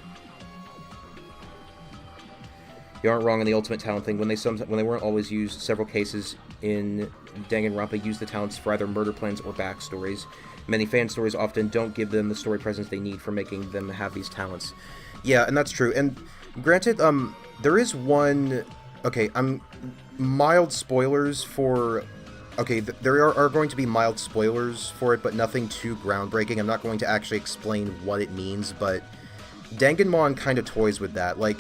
You aren't wrong on the ultimate talent thing. When they weren't always used, several cases in Danganronpa used the talents for either murder plans or backstories. Many fan stories often don't give them the story presence they need for making them have these talents. Yeah, and that's true. And granted, there is one... Okay, mild spoilers for... Okay, there are going to be mild spoilers for it, but nothing too groundbreaking. I'm not going to actually explain what it means, but Danganron kind of toys with that. Like,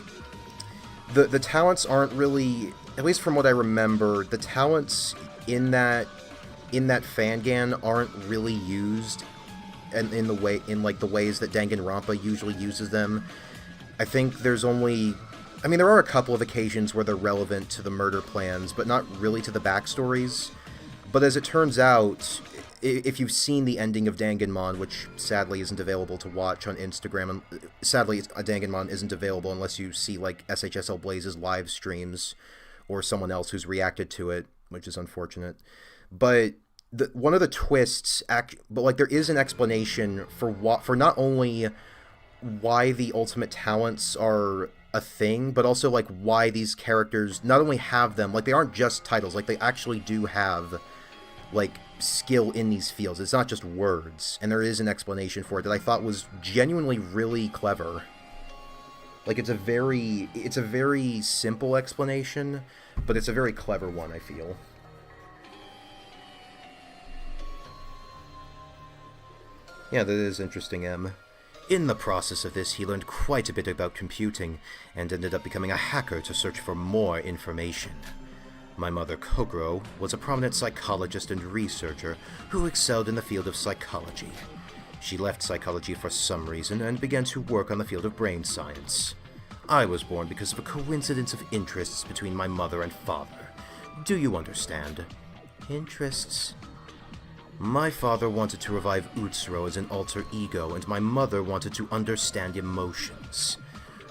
the talents aren't really... At least from what I remember, the talents in that fangan aren't really used in the ways that Danganronpa usually uses them. I think there's only... I mean, there are a couple of occasions where they're relevant to the murder plans, but not really to the backstories. But as it turns out, if you've seen the ending of Danganron, which sadly isn't available to watch on Instagram, and sadly Danganron isn't available unless you see, like, SHSL Blaze's live streams, or someone else who's reacted to it, which is unfortunate. But one of the twists, there is an explanation for not only why the ultimate talents are a thing, but also, like, why these characters not only have them, like, they aren't just titles, like, they actually do have, like, skill in these fields. It's not just words, and there is an explanation for it that I thought was genuinely really clever. Like, it's a very simple explanation, but it's a very clever one, I feel. Yeah, that is interesting, Em. In the process of this, he learned quite a bit about computing, and ended up becoming a hacker to search for more information. My mother, Kokoro, was a prominent psychologist and researcher who excelled in the field of psychology. She left psychology for some reason and began to work on the field of brain science. I was born because of a coincidence of interests between my mother and father. Do you understand? Interests? My father wanted to revive Utsuro as an alter ego, and my mother wanted to understand emotions.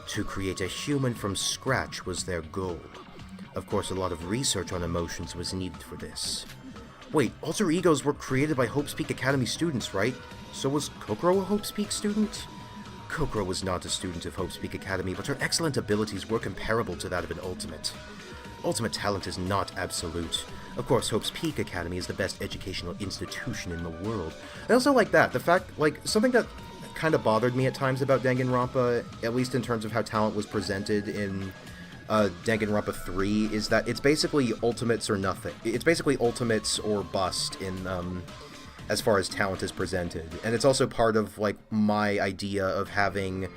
To create a human from scratch was their goal. Of course, a lot of research on emotions was needed for this. Wait, alter egos were created by Hope's Peak Academy students, right? So was Kokoro a Hope's Peak student? Kokoro was not a student of Hope's Peak Academy, but her excellent abilities were comparable to that of an ultimate. Ultimate talent is not absolute. Of course, Hope's Peak Academy is the best educational institution in the world. I also like that. The fact, like, something that kind of bothered me at times about Danganronpa, at least in terms of how talent was presented in Danganronpa 3, is that it's basically ultimates or nothing. It's basically ultimates or bust in, as far as talent is presented. And it's also part of, like, my idea of having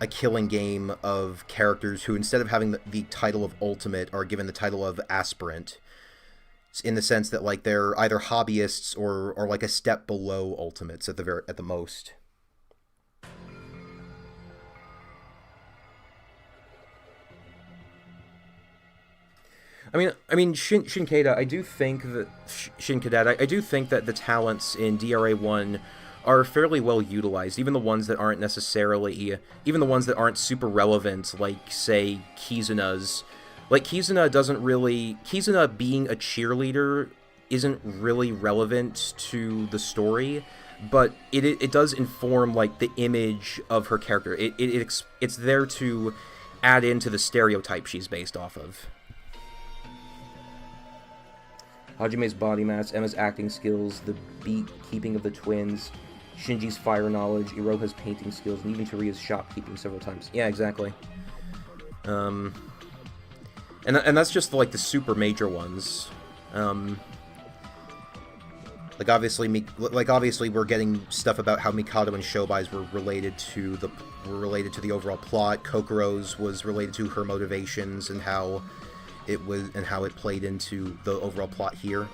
a killing game of characters who, instead of having the title of ultimate, are given the title of aspirant. in the sense that like they're either hobbyists or like a step below ultimates at the most. I mean, Shinkeda. I do think that Shinkadet. I do think that the talents in DRA1 are fairly well utilized. Even the ones that aren't necessarily, even the ones that aren't super relevant, like say Kizuna's. Like Kizuna being a cheerleader isn't really relevant to the story, but it does inform like the image of her character. It's there to add into the stereotype she's based off of. Hajime's body mass, Emma's acting skills, the beat keeping of the twins, Shinji's fire knowledge, Iroha's painting skills, and even Toriya's shopkeeping several times. Yeah, exactly. And that's just like the super major ones. Like obviously we're getting stuff about how Mikado and Shobai's were related to the overall plot. Kokoro's was related to her motivations and how it played into the overall plot here.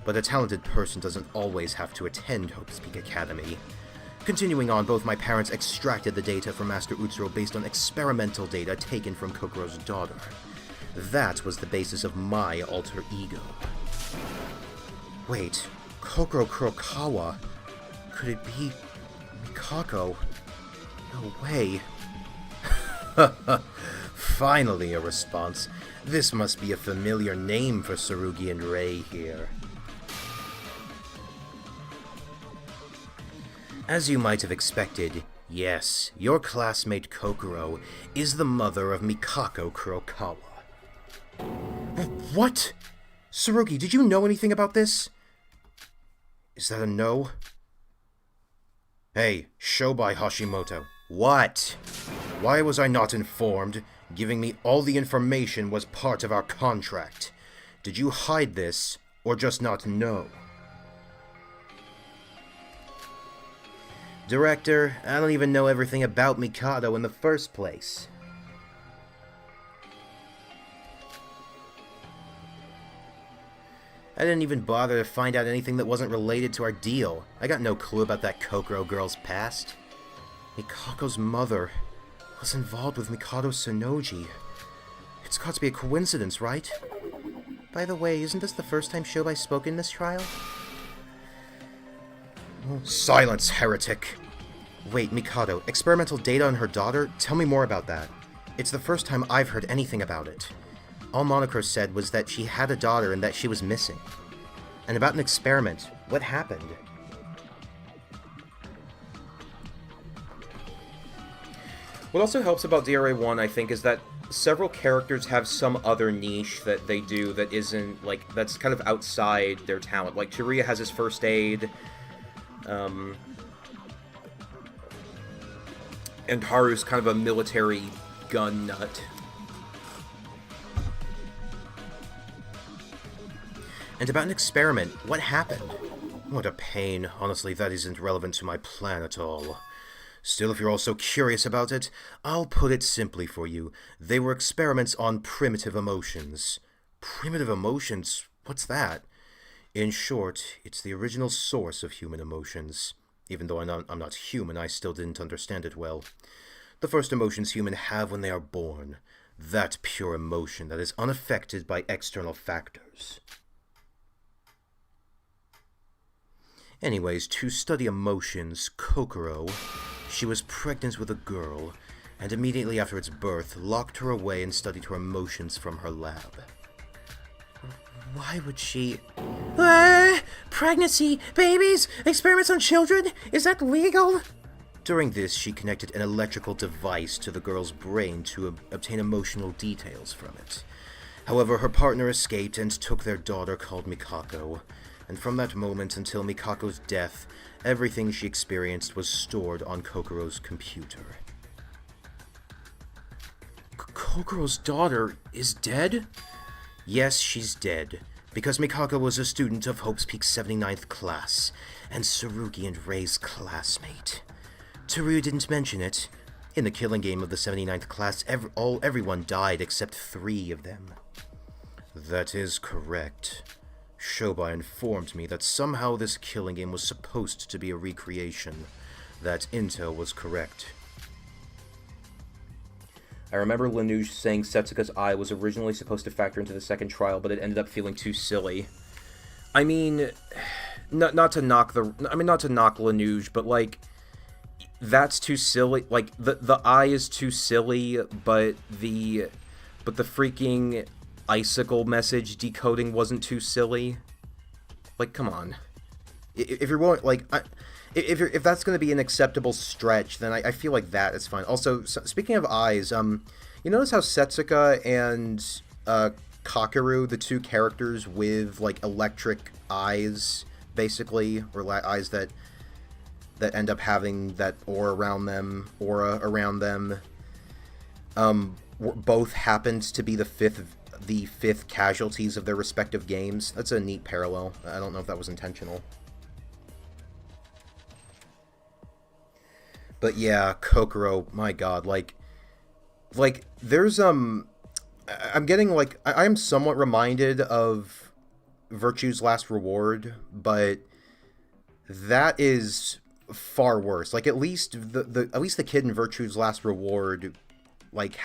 But a talented person doesn't always have to attend Hope's Peak Academy. Continuing on, both my parents extracted the data from Master Utsuro based on experimental data taken from Kokoro's daughter. That was the basis of my alter ego. Wait, Kokoro Kurokawa? Could it be Mikako? No way. Finally a response. This must be a familiar name for Tsurugi and Rei here. As you might have expected, yes, your classmate Kokoro is the mother of Mikako Kurokawa. What? Tsurugi, did you know anything about this? Is that a no? Hey, Shobai Hashimoto. What? Why was I not informed? Giving me all the information was part of our contract. Did you hide this, or just not know? Director, I don't even know everything about Mikado in the first place. I didn't even bother to find out anything that wasn't related to our deal. I got no clue about that Kokoro girl's past. Mikako's mother was involved with Mikado Sonoji. It's got to be a coincidence, right? By the way, isn't this the first time Shobai spoke in this trial? Silence, heretic! Wait, Mikado, experimental data on her daughter? Tell me more about that. It's the first time I've heard anything about it. All Monocro said was that she had a daughter and that she was missing. And about an experiment. What happened? What also helps about DRA1, I think, is that several characters have some other niche that they do that isn't, like, that's kind of outside their talent. Like, Chiriya has his first aid, and Haru's kind of a military gun nut. And about an experiment, what happened? What a pain. Honestly, that isn't relevant to my plan at all. Still, if you're all so curious about it, I'll put it simply for you. They were experiments on primitive emotions. Primitive emotions? What's that? In short, it's the original source of human emotions. Even though I'm not human, I still didn't understand it well. The first emotions humans have when they are born. That pure emotion that is unaffected by external factors. Anyways, to study emotions, Kokoro, she was pregnant with a girl, and immediately after its birth, locked her away and studied her emotions from her lab. Why would she... Pregnancy, babies, experiments on children, is that legal? During this, she connected an electrical device to the girl's brain to obtain emotional details from it. However, her partner escaped and took their daughter called Mikako. And from that moment until Mikako's death, everything she experienced was stored on Kokoro's computer. Kokoro's daughter is dead? Yes, she's dead, because Mikako was a student of Hope's Peak 79th class, and Tsurugi and Rei's classmate. Teruya didn't mention it. In the killing game of the 79th class, everyone died except 3 of them. That is correct. Shobai informed me that somehow this killing game was supposed to be a recreation. That intel was correct. I remember Lanuge saying Setsuka's eye was originally supposed to factor into the second trial, but it ended up feeling too silly. I mean, not to knock Lanuge, but like, that's too silly. Like, the eye is too silly, but the freaking icicle message decoding wasn't too silly. Like, come on. If you're willing, like, if that's going to be an acceptable stretch, then I feel like that is fine. Also, speaking of eyes, you notice how Setsuka and Kakeru, the two characters with like electric eyes, basically, or eyes that end up having that aura around them, both happened to be the fifth casualties of their respective games. That's a neat parallel. I don't know if that was intentional. But yeah, Kokoro, my god, like there's I'm getting like I'm somewhat reminded of Virtue's Last Reward, but that is far worse. Like, at least the kid in Virtue's Last Reward like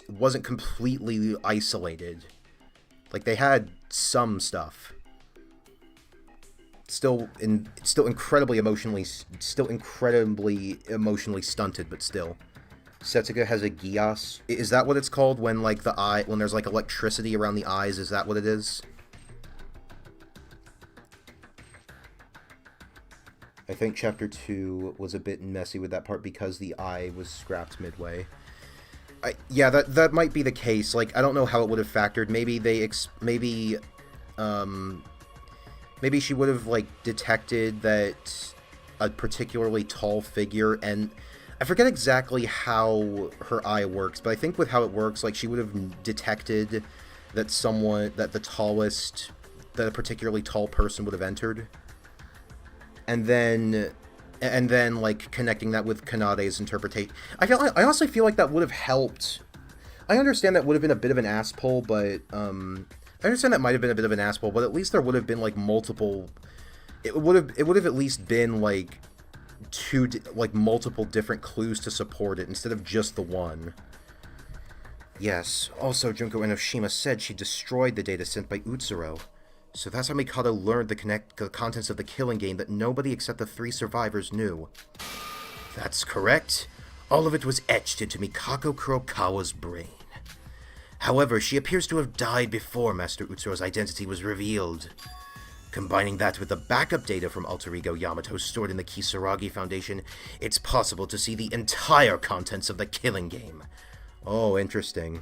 wasn't completely isolated. Like, they had some stuff. Still incredibly emotionally stunted, but still. Setsuka has a Gias. Is that what it's called when like when there's like electricity around the eyes? Is that what it is? I think Chapter 2 was a bit messy with that part because the eye was scrapped midway. Yeah, that might be the case. Like, I don't know how it would have factored. Maybe she would have, like, detected that a particularly tall figure, and I forget exactly how her eye works, but I think with how it works, like, she would have detected that a particularly tall person would have entered. And then, like, connecting that with Kanade's interpretation. I honestly feel like that would have helped. I understand that would have been a bit of an ass pull, but, I understand that might have been a bit of an asshole, but at least there would have been like multiple. It would have at least been like multiple different clues to support it instead of just the one. Yes. Also, Junko Enoshima said she destroyed the data sent by Utsuro, so that's how Mikado learned the contents of the killing game that nobody except the 3 survivors knew. That's correct. All of it was etched into Mikako Kurokawa's brain. However, she appears to have died before Master Utsuro's identity was revealed. Combining that with the backup data from Alter Ego Yamato stored in the Kisaragi Foundation, it's possible to see the entire contents of the killing game. Oh, interesting.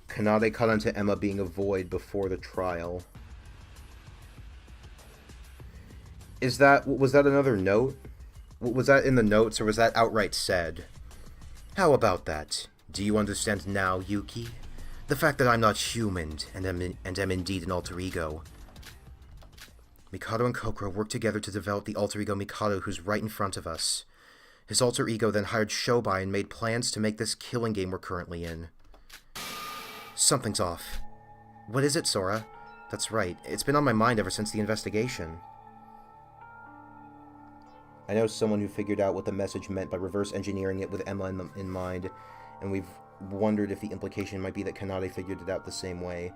Kanade caught on to Emma being a void before the trial. Was that another note? Was that in the notes, or was that outright said? How about that? Do you understand now, Yuki? The fact that I'm not human, and am indeed an alter ego. Mikado and Kokoro worked together to develop the alter ego Mikado who's right in front of us. His alter ego then hired Shobai and made plans to make this killing game we're currently in. Something's off. What is it, Sora? That's right, it's been on my mind ever since the investigation. I know someone who figured out what the message meant by reverse engineering it with Emma in mind, and we've wondered if the implication might be that Kanade figured it out the same way.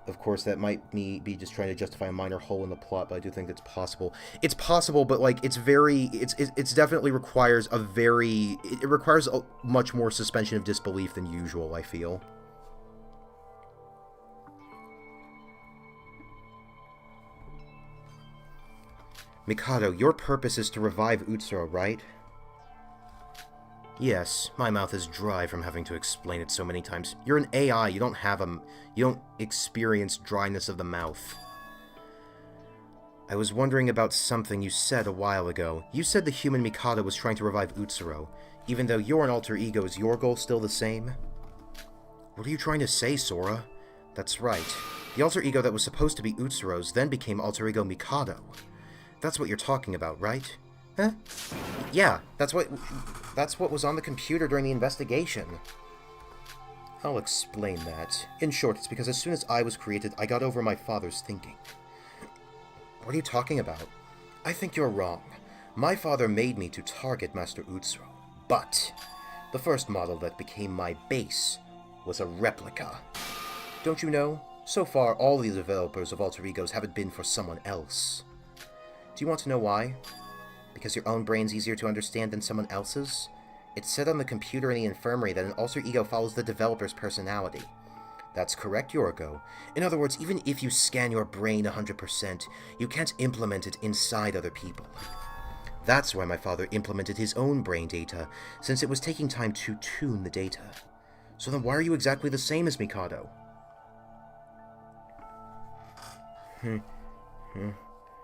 Of course, that might be just trying to justify a minor hole in the plot, but I do think it's possible. It's possible, but like it's definitely requires it requires a much more suspension of disbelief than usual, I feel. Mikado, your purpose is to revive Utsuro, right? Yes, my mouth is dry from having to explain it so many times. You're an AI, you don't experience dryness of the mouth. I was wondering about something you said a while ago. You said the human Mikado was trying to revive Utsuro. Even though you're an alter ego, is your goal still the same? What are you trying to say, Sora? That's right. The alter ego that was supposed to be Utsuro's then became alter ego Mikado. That's what you're talking about, right? Huh? Yeah, that's what was on the computer during the investigation. I'll explain that. In short, it's because as soon as I was created, I got over my father's thinking. What are you talking about? I think you're wrong. My father made me to target Master Utsuro, but the first model that became my base was a replica. Don't you know? So far, all the developers of alter egos haven't been for someone else. Do you want to know why? Because your own brain's easier to understand than someone else's? It's said on the computer in the infirmary that an alter ego follows the developer's personality. That's correct, Yorgo. In other words, even if you scan your brain 100%, you can't implement it inside other people. That's why my father implemented his own brain data, since it was taking time to tune the data. So then why are you exactly the same as Mikado?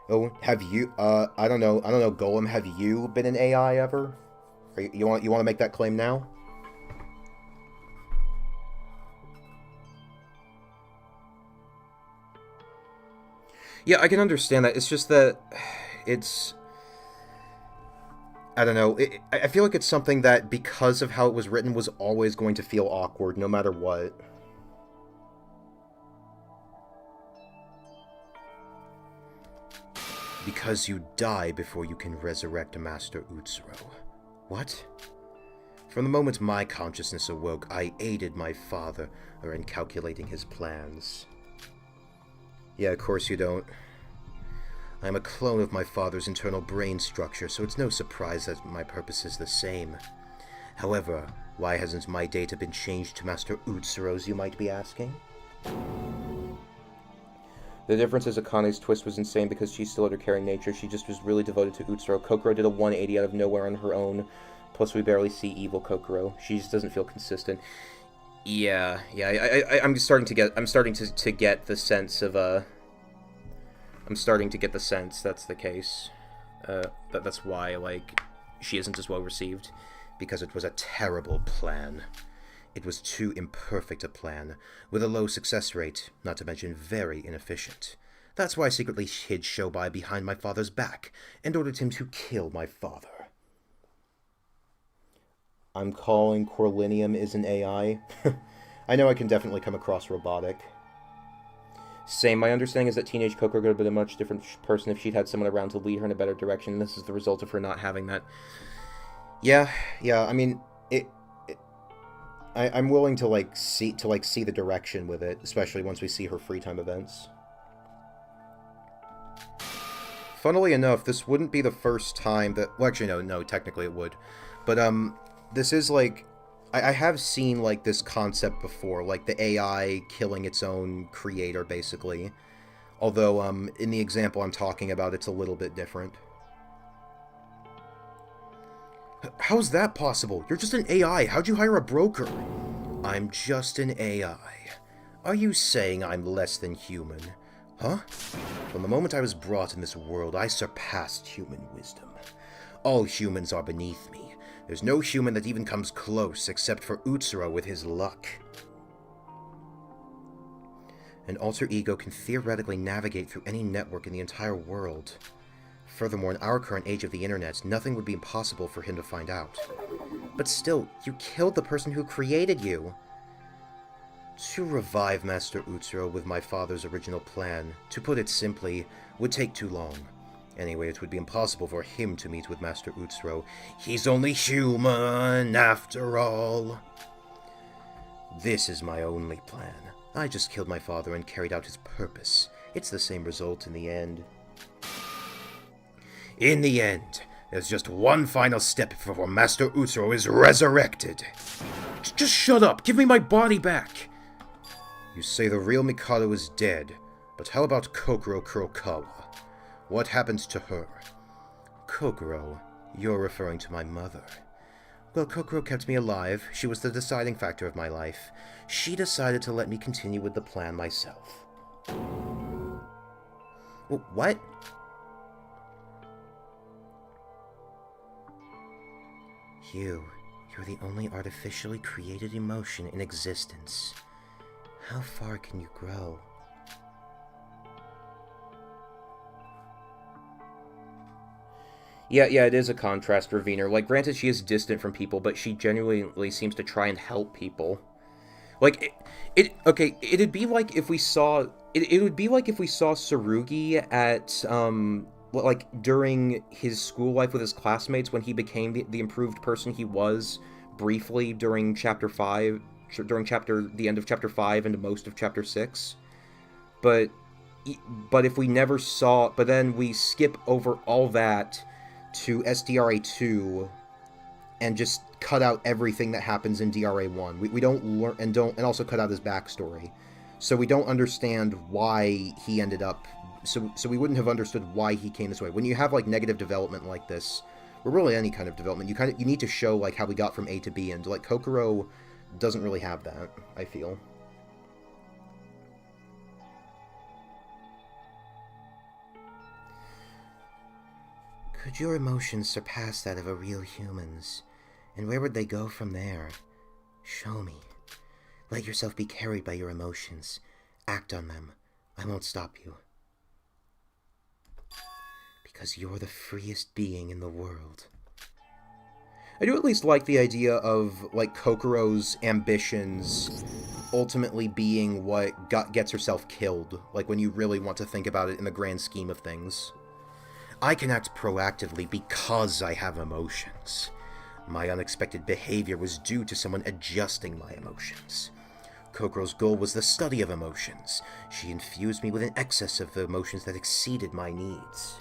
Oh, have you, I don't know, Golem, have you been an AI ever? You want to make that claim now? Yeah, I can understand that. It's just that it's... I don't know. I feel like it's something that, because of how it was written, was always going to feel awkward, no matter what. Because you die before you can resurrect Master Utsuro. What? From the moment my consciousness awoke, I aided my father in calculating his plans. Yeah, of course you don't. I am a clone of my father's internal brain structure, so it's no surprise that my purpose is the same. However, why hasn't my data been changed to Master Utsuro's, you might be asking? The difference is Akane's twist was insane because she still had her caring nature. She just was really devoted to Utsuro. Kokoro did a 180 out of nowhere on her own. Plus, we barely see evil Kokoro. She just doesn't feel consistent. Yeah. I'm starting to get the sense of I'm starting to get the sense that's the case. That's why, like, she isn't as well received. Because it was a terrible plan. It was too imperfect a plan, with a low success rate, not to mention very inefficient. That's why I secretly hid Shobai behind my father's back, and ordered him to kill my father. I'm calling Corlinium is an AI. I know I can definitely come across robotic. Same. My understanding is that teenage Kokoro could have been a much different person if she'd had someone around to lead her in a better direction, and this is the result of her not having that. Yeah, I mean, I'm willing to see the direction with it, especially once we see her free time events. Funnily enough, this wouldn't be the first time that... Well, actually, no, technically it would. But, this is, like... I have seen, like, this concept before, like, the AI killing its own creator, basically. Although, in the example I'm talking about, it's a little bit different. How's that possible? You're just an AI. How'd you hire a broker? I'm just an AI. Are you saying I'm less than human? Huh? From the moment I was brought in this world, I surpassed human wisdom. All humans are beneath me. There's no human that even comes close, except for Utsuro with his luck. An alter ego can theoretically navigate through any network in the entire world. Furthermore, in our current age of the internet, nothing would be impossible for him to find out. But still, you killed the person who created you. To revive Master Utsuro with my father's original plan, to put it simply, would take too long. Anyway, it would be impossible for him to meet with Master Utsuro. He's only human, after all. This is my only plan. I just killed my father and carried out his purpose. It's the same result in the end. In the end, there's just one final step before Master Utsuro is resurrected. Just shut up! Give me my body back! You say the real Mikado is dead, but how about Kokoro Kurokawa? What happened to her? Kokoro, you're referring to my mother. Well, Kokoro kept me alive. She was the deciding factor of my life. She decided to let me continue with the plan myself. What? You're the only artificially created emotion in existence. How far can you grow? Yeah, it is a contrast for Wiener. Like, granted, she is distant from people, but she genuinely seems to try and help people. Like, okay, it'd be like if we saw, it would be like if we saw Tsurugi at, like, during his school life with his classmates when he became the improved person he was briefly during Chapter 5, the end of Chapter 5 and most of Chapter 6. But, but if we never saw, but then we skip over all that to SDRA 2 and just cut out everything that happens in DRA 1. We don't learn and also cut out his backstory. So we don't understand why he ended up so we wouldn't have understood why he came this way. When you have like negative development like this, or really any kind of development, you need to show like how we got from A to B, and like Kokoro doesn't really have that, I feel. Could your emotions surpass that of a real human's? And where would they go from there? Show me. Let yourself be carried by your emotions. Act on them. I won't stop you. Because you're the freest being in the world. I do at least like the idea of, like, Kokoro's ambitions ultimately being what gets herself killed. Like, when you really want to think about it in the grand scheme of things. I can act proactively because I have emotions. My unexpected behavior was due to someone adjusting my emotions. Kokoro's goal was the study of emotions. She infused me with an excess of emotions that exceeded my needs.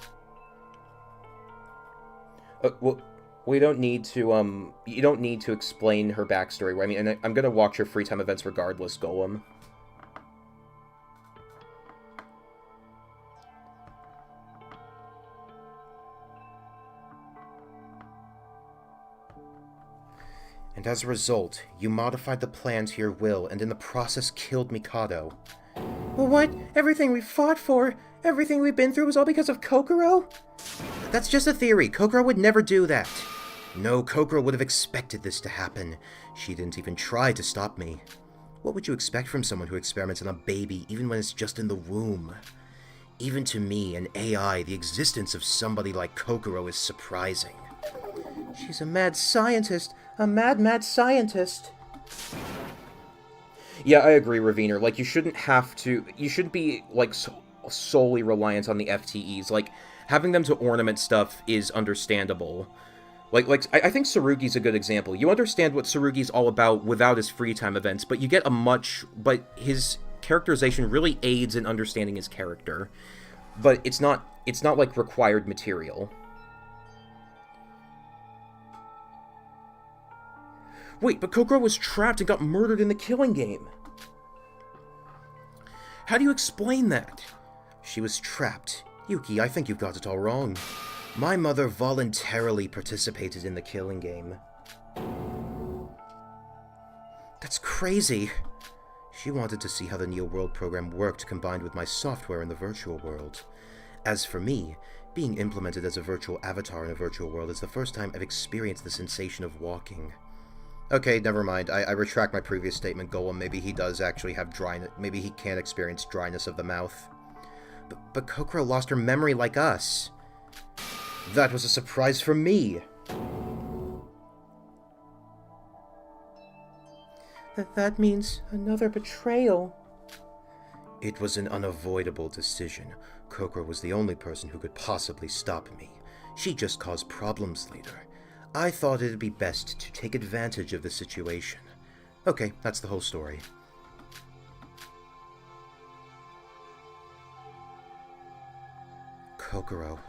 Well, we don't need to, you don't need to explain her backstory. I mean, and I'm gonna watch her free time events regardless, Golem. And as a result, you modified the plan to your will, and in the process killed Mikado. What? Everything we fought for, everything we've been through was all because of Kokoro? That's just a theory. Kokoro would never do that. No, Kokoro would have expected this to happen. She didn't even try to stop me. What would you expect from someone who experiments on a baby, even when it's just in the womb? Even to me, an AI, the existence of somebody like Kokoro is surprising. She's a mad scientist. A mad scientist. Yeah, I agree, Raviner. Like, you shouldn't be, like, solely reliant on the FTEs. Like, having them to ornament stuff is understandable. I think Tsurugi's a good example. You understand what Tsurugi's all about without his free time events, but you get but his characterization really aids in understanding his character. But it's not like required material. Wait, but Kokoro was trapped and got murdered in the killing game. How do you explain that? She was trapped. Yuki, I think you've got it all wrong. My mother voluntarily participated in the killing game. That's crazy. She wanted to see how the Neo World program worked combined with my software in the virtual world. As for me, being implemented as a virtual avatar in a virtual world is the first time I've experienced the sensation of walking. Okay, never mind. I retract my previous statement, Golem. Maybe he does actually have dryness. Maybe he can experience dryness of the mouth. But Kokoro lost her memory like us. That was a surprise for me. That means another betrayal. It was an unavoidable decision. Kokoro was the only person who could possibly stop me. She just caused problems later. I thought it'd be best to take advantage of the situation. Okay, that's the whole story. Kokoro,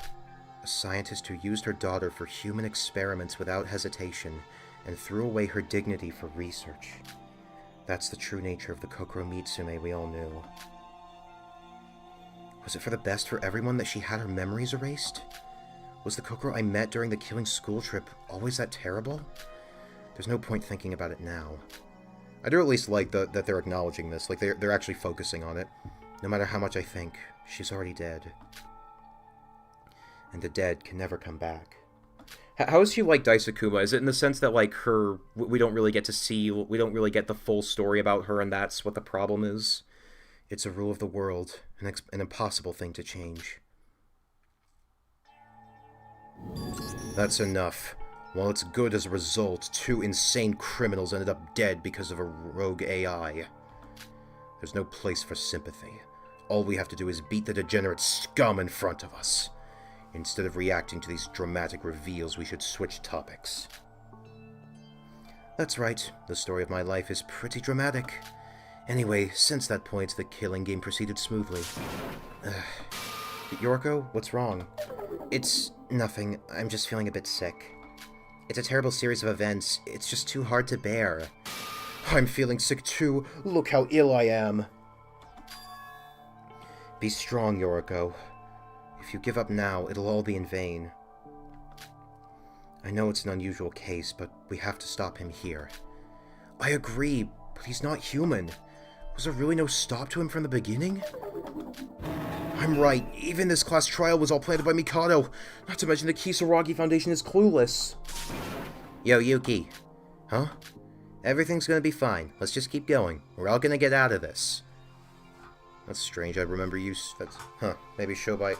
a scientist who used her daughter for human experiments without hesitation and threw away her dignity for research. That's the true nature of the Kokoro Mitsume we all knew. Was it for the best for everyone that she had her memories erased? Was the Kokoro I met during the killing school trip always that terrible? There's no point thinking about it now. I do at least like that they're acknowledging this, like they're actually focusing on it. No matter how much I think, she's already dead. And the dead can never come back. How is she like Daisakuma? Is it in the sense that, like, we don't really get the full story about her, and that's what the problem is? It's a rule of the world, an impossible thing to change. That's enough. While it's good as a result, 2 insane criminals ended up dead because of a rogue AI. There's no place for sympathy. All we have to do is beat the degenerate scum in front of us. Instead of reacting to these dramatic reveals, we should switch topics. That's right, the story of my life is pretty dramatic. Anyway, since that point, the killing game proceeded smoothly. Yoriko, what's wrong? It's nothing. I'm just feeling a bit sick. It's a terrible series of events. It's just too hard to bear. I'm feeling sick too. Look how ill I am. Be strong, Yoriko. If you give up now, it'll all be in vain. I know it's an unusual case, but we have to stop him here. I agree, but he's not human. Was there really no stop to him from the beginning? I'm right. Even this class trial was all planted by Mikado. Not to mention the Kisaragi Foundation is clueless. Yo, Yuki. Huh? Everything's gonna be fine. Let's just keep going. We're all gonna get out of this. That's strange. I remember you... Maybe Shobai...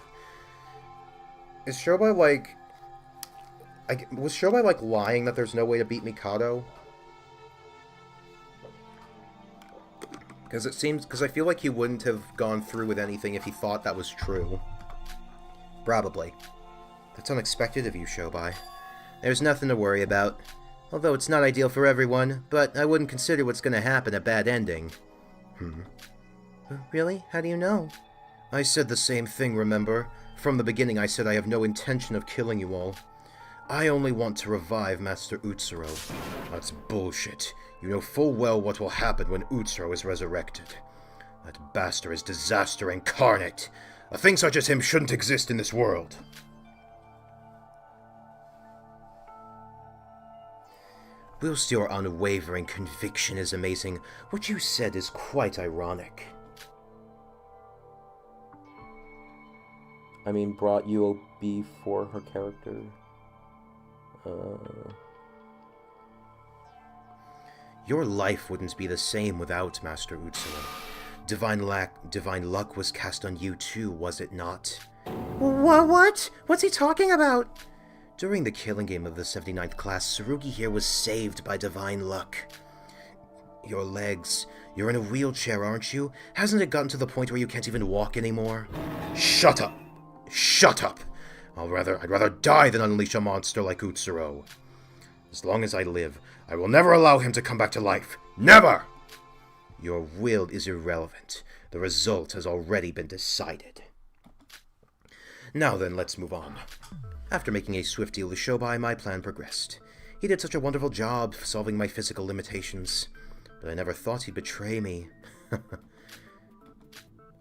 Is Shobai, like... Was Shobai, like, lying that there's no way to beat Mikado? Because it seems... Because I feel like he wouldn't have gone through with anything if he thought that was true. Probably. That's unexpected of you, Shobai. There's nothing to worry about. Although it's not ideal for everyone, but I wouldn't consider what's gonna happen a bad ending. Really? How do you know? I said the same thing, remember? From the beginning I said I have no intention of killing you all. I only want to revive Master Utsuro. That's bullshit. You know full well what will happen when Utsuro is resurrected. That bastard is disaster incarnate. A thing such as him shouldn't exist in this world. Whilst your unwavering conviction is amazing, what you said is quite ironic. I mean, brought UOB for her character. Your life wouldn't be the same without Master Utsuro. Divine luck was cast on you too, was it not? What? What's he talking about? During the killing game of the 79th class, Tsurugi here was saved by divine luck. Your legs. You're in a wheelchair, aren't you? Hasn't it gotten to the point where you can't even walk anymore? Shut up! Shut up! I'd rather die than unleash a monster like Utsuro. As long as I live, I will never allow him to come back to life. Never! Your will is irrelevant. The result has already been decided. Now then, let's move on. After making a swift deal with Shobai, my plan progressed. He did such a wonderful job solving my physical limitations, but I never thought he'd betray me.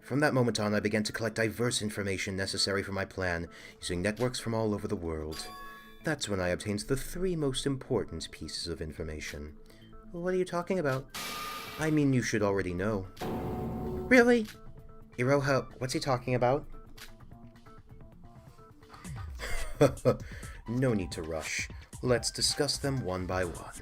From that moment on, I began to collect diverse information necessary for my plan, using networks from all over the world. That's when I obtained the 3 most important pieces of information. What are you talking about? I mean, you should already know. Really? Iroha, what's he talking about? No need to rush. Let's discuss them one by one.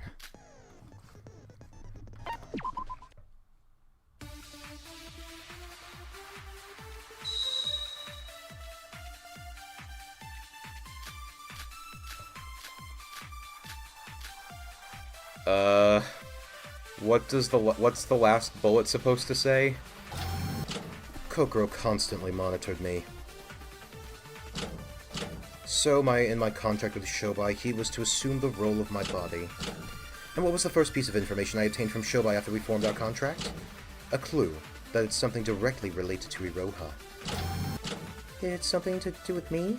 What's the last bullet supposed to say? Kokoro constantly monitored me. So, in my contract with Shobai, he was to assume the role of my body. And what was the first piece of information I obtained from Shobai after we formed our contract? A clue that it's something directly related to Iroha. It's something to do with me?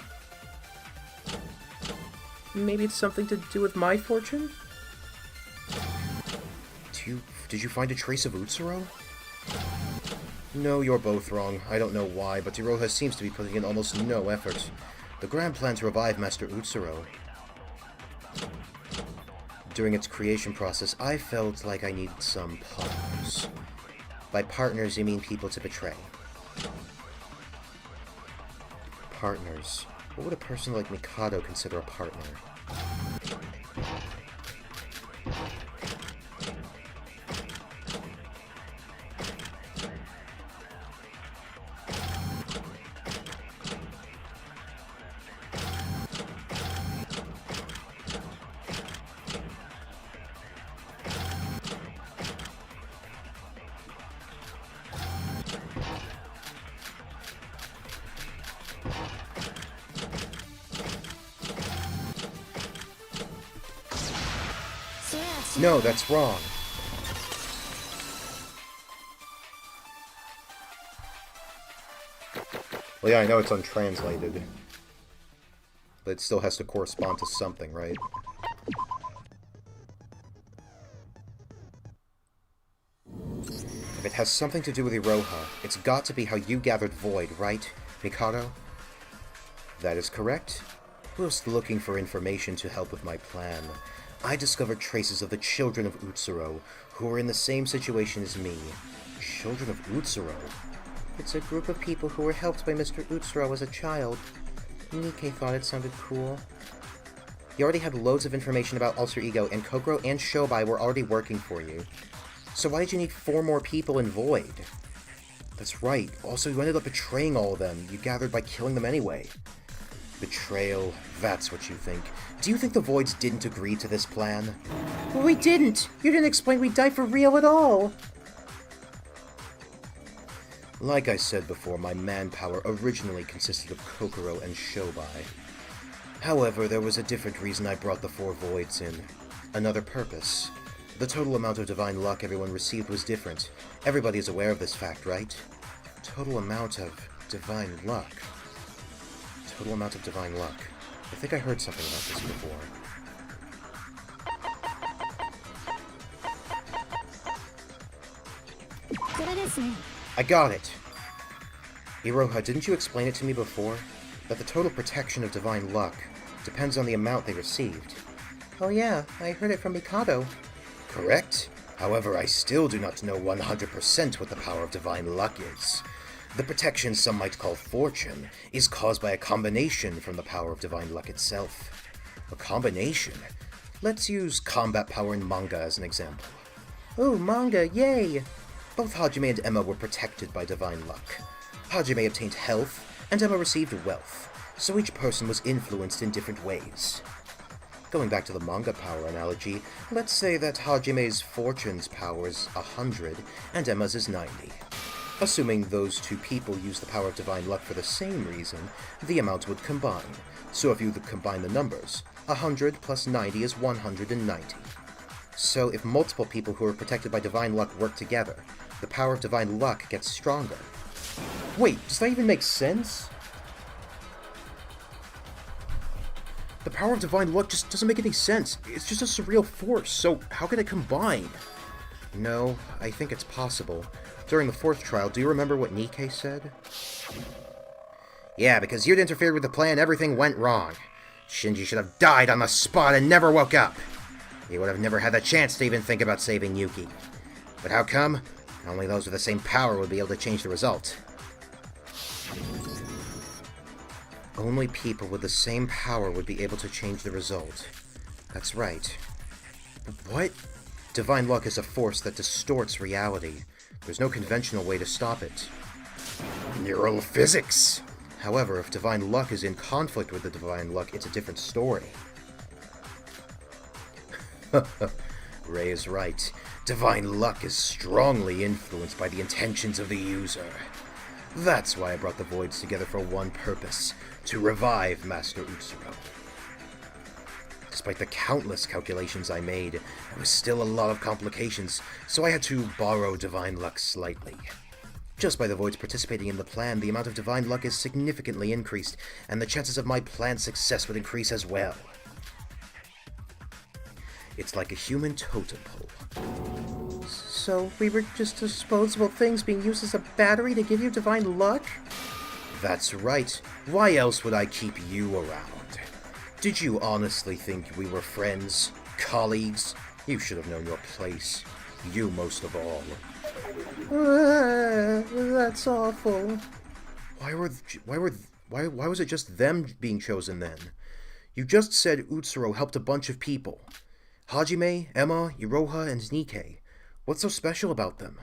Maybe it's something to do with my fortune? Did you find a trace of Utsuro? No, you're both wrong. I don't know why, but Iroha seems to be putting in almost no effort. The grand plan to revive Master Utsuro. During its creation process, I felt like I needed some partners. By partners, you mean people to betray. Partners. What would a person like Mikado consider a partner? No, that's wrong. Well, yeah, I know it's untranslated. But it still has to correspond to something, right? If it has something to do with Iroha, it's got to be how you gathered Void, right, Mikado? That is correct. Whilst looking for information to help with my plan, I discovered traces of the children of Utsuro, who were in the same situation as me. Children of Utsuro? It's a group of people who were helped by Mr. Utsuro as a child. Nikkei thought it sounded cool. You already had loads of information about Alter Ego, and Kokoro and Shobai were already working for you. So why did you need 4 more people in Void? That's right. Also, you ended up betraying all of them you gathered by killing them anyway. Betrayal, that's what you think. Do you think the Voids didn't agree to this plan? Well, we didn't! You didn't explain we'd die for real at all! Like I said before, my manpower originally consisted of Kokoro and Shobai. However, there was a different reason I brought the 4 Voids in. Another purpose. The total amount of divine luck everyone received was different. Everybody is aware of this fact, right? Total amount of divine luck. Total amount of divine luck. I think I heard something about this before. I got it! Iroha, didn't you explain it to me before? That the total protection of divine luck depends on the amount they received. Oh yeah, I heard it from Mikado. Correct. However, I still do not know 100% what the power of divine luck is. The protection some might call fortune is caused by a combination from the power of divine luck itself. A combination? Let's use combat power in manga as an example. Ooh, manga, yay! Both Hajime and Emma were protected by divine luck. Hajime obtained health, and Emma received wealth, so each person was influenced in different ways. Going back to the manga power analogy, let's say that Hajime's fortune's power is 100, and Emma's is 90. Assuming those 2 people use the power of divine luck for the same reason, the amount would combine. So if you combine the numbers, 100 plus 90 is 190. So if multiple people who are protected by divine luck work together, the power of divine luck gets stronger. Wait, does that even make sense? The power of divine luck just doesn't make any sense. It's just a surreal force, so how can it combine? No, I think it's possible. During the 4th trial, do you remember what Nikkei said? Yeah, because you'd interfered with the plan, everything went wrong. Shinji should have died on the spot and never woke up. He would have never had the chance to even think about saving Yuki. But how come? Only those with the same power would be able to change the result. Only people with the same power would be able to change the result. That's right. What? Divine luck is a force that distorts reality. There's no conventional way to stop it. Neural physics! However, if divine luck is in conflict with the divine luck, it's a different story. Ray is right. Divine luck is strongly influenced by the intentions of the user. That's why I brought the Voids together for one purpose, to revive Master Utsuro. Despite the countless calculations I made, there was still a lot of complications, so I had to borrow divine luck slightly. Just by the Voids participating in the plan, the amount of divine luck is significantly increased, and the chances of my plan's success would increase as well. It's like a human totem pole. So we were just disposable things being used as a battery to give you divine luck? That's right. Why else would I keep you around? Did you honestly think we were friends? Colleagues? You should have known your place. You most of all. That's awful. Why was it just them being chosen then? You just said Utsuro helped a bunch of people. Hajime, Emma, Iroha, and Nikkei. What's so special about them?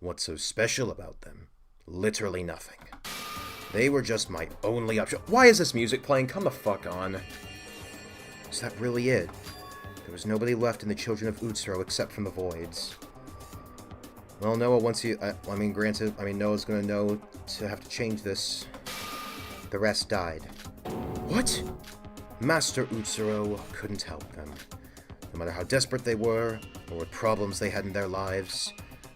What's so special about them? Literally nothing. They were just my only option. Why is this music playing? Come the fuck on. Is that really it? There was nobody left in the Children of Utsuro except from the Voids. Well, Noah, once you... Noah's gonna know to have to change this. The rest died. What? Master Utsuro couldn't help them. No matter how desperate they were, or what problems they had in their lives,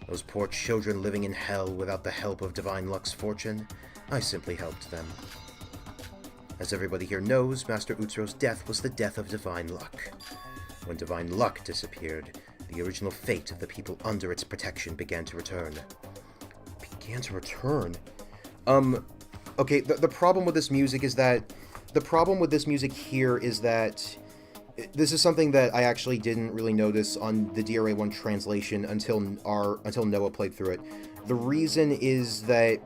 those poor children living in hell without the help of Divine Luck's fortune, I simply helped them. As everybody here knows, Master Utsuro's death was the death of Divine Luck. When Divine Luck disappeared, the original fate of the people under its protection began to return. Okay, the problem with this music is that... The problem with this music here is that... This is something that I actually didn't really notice on the DRA1 translation until Noah played through it. The reason is that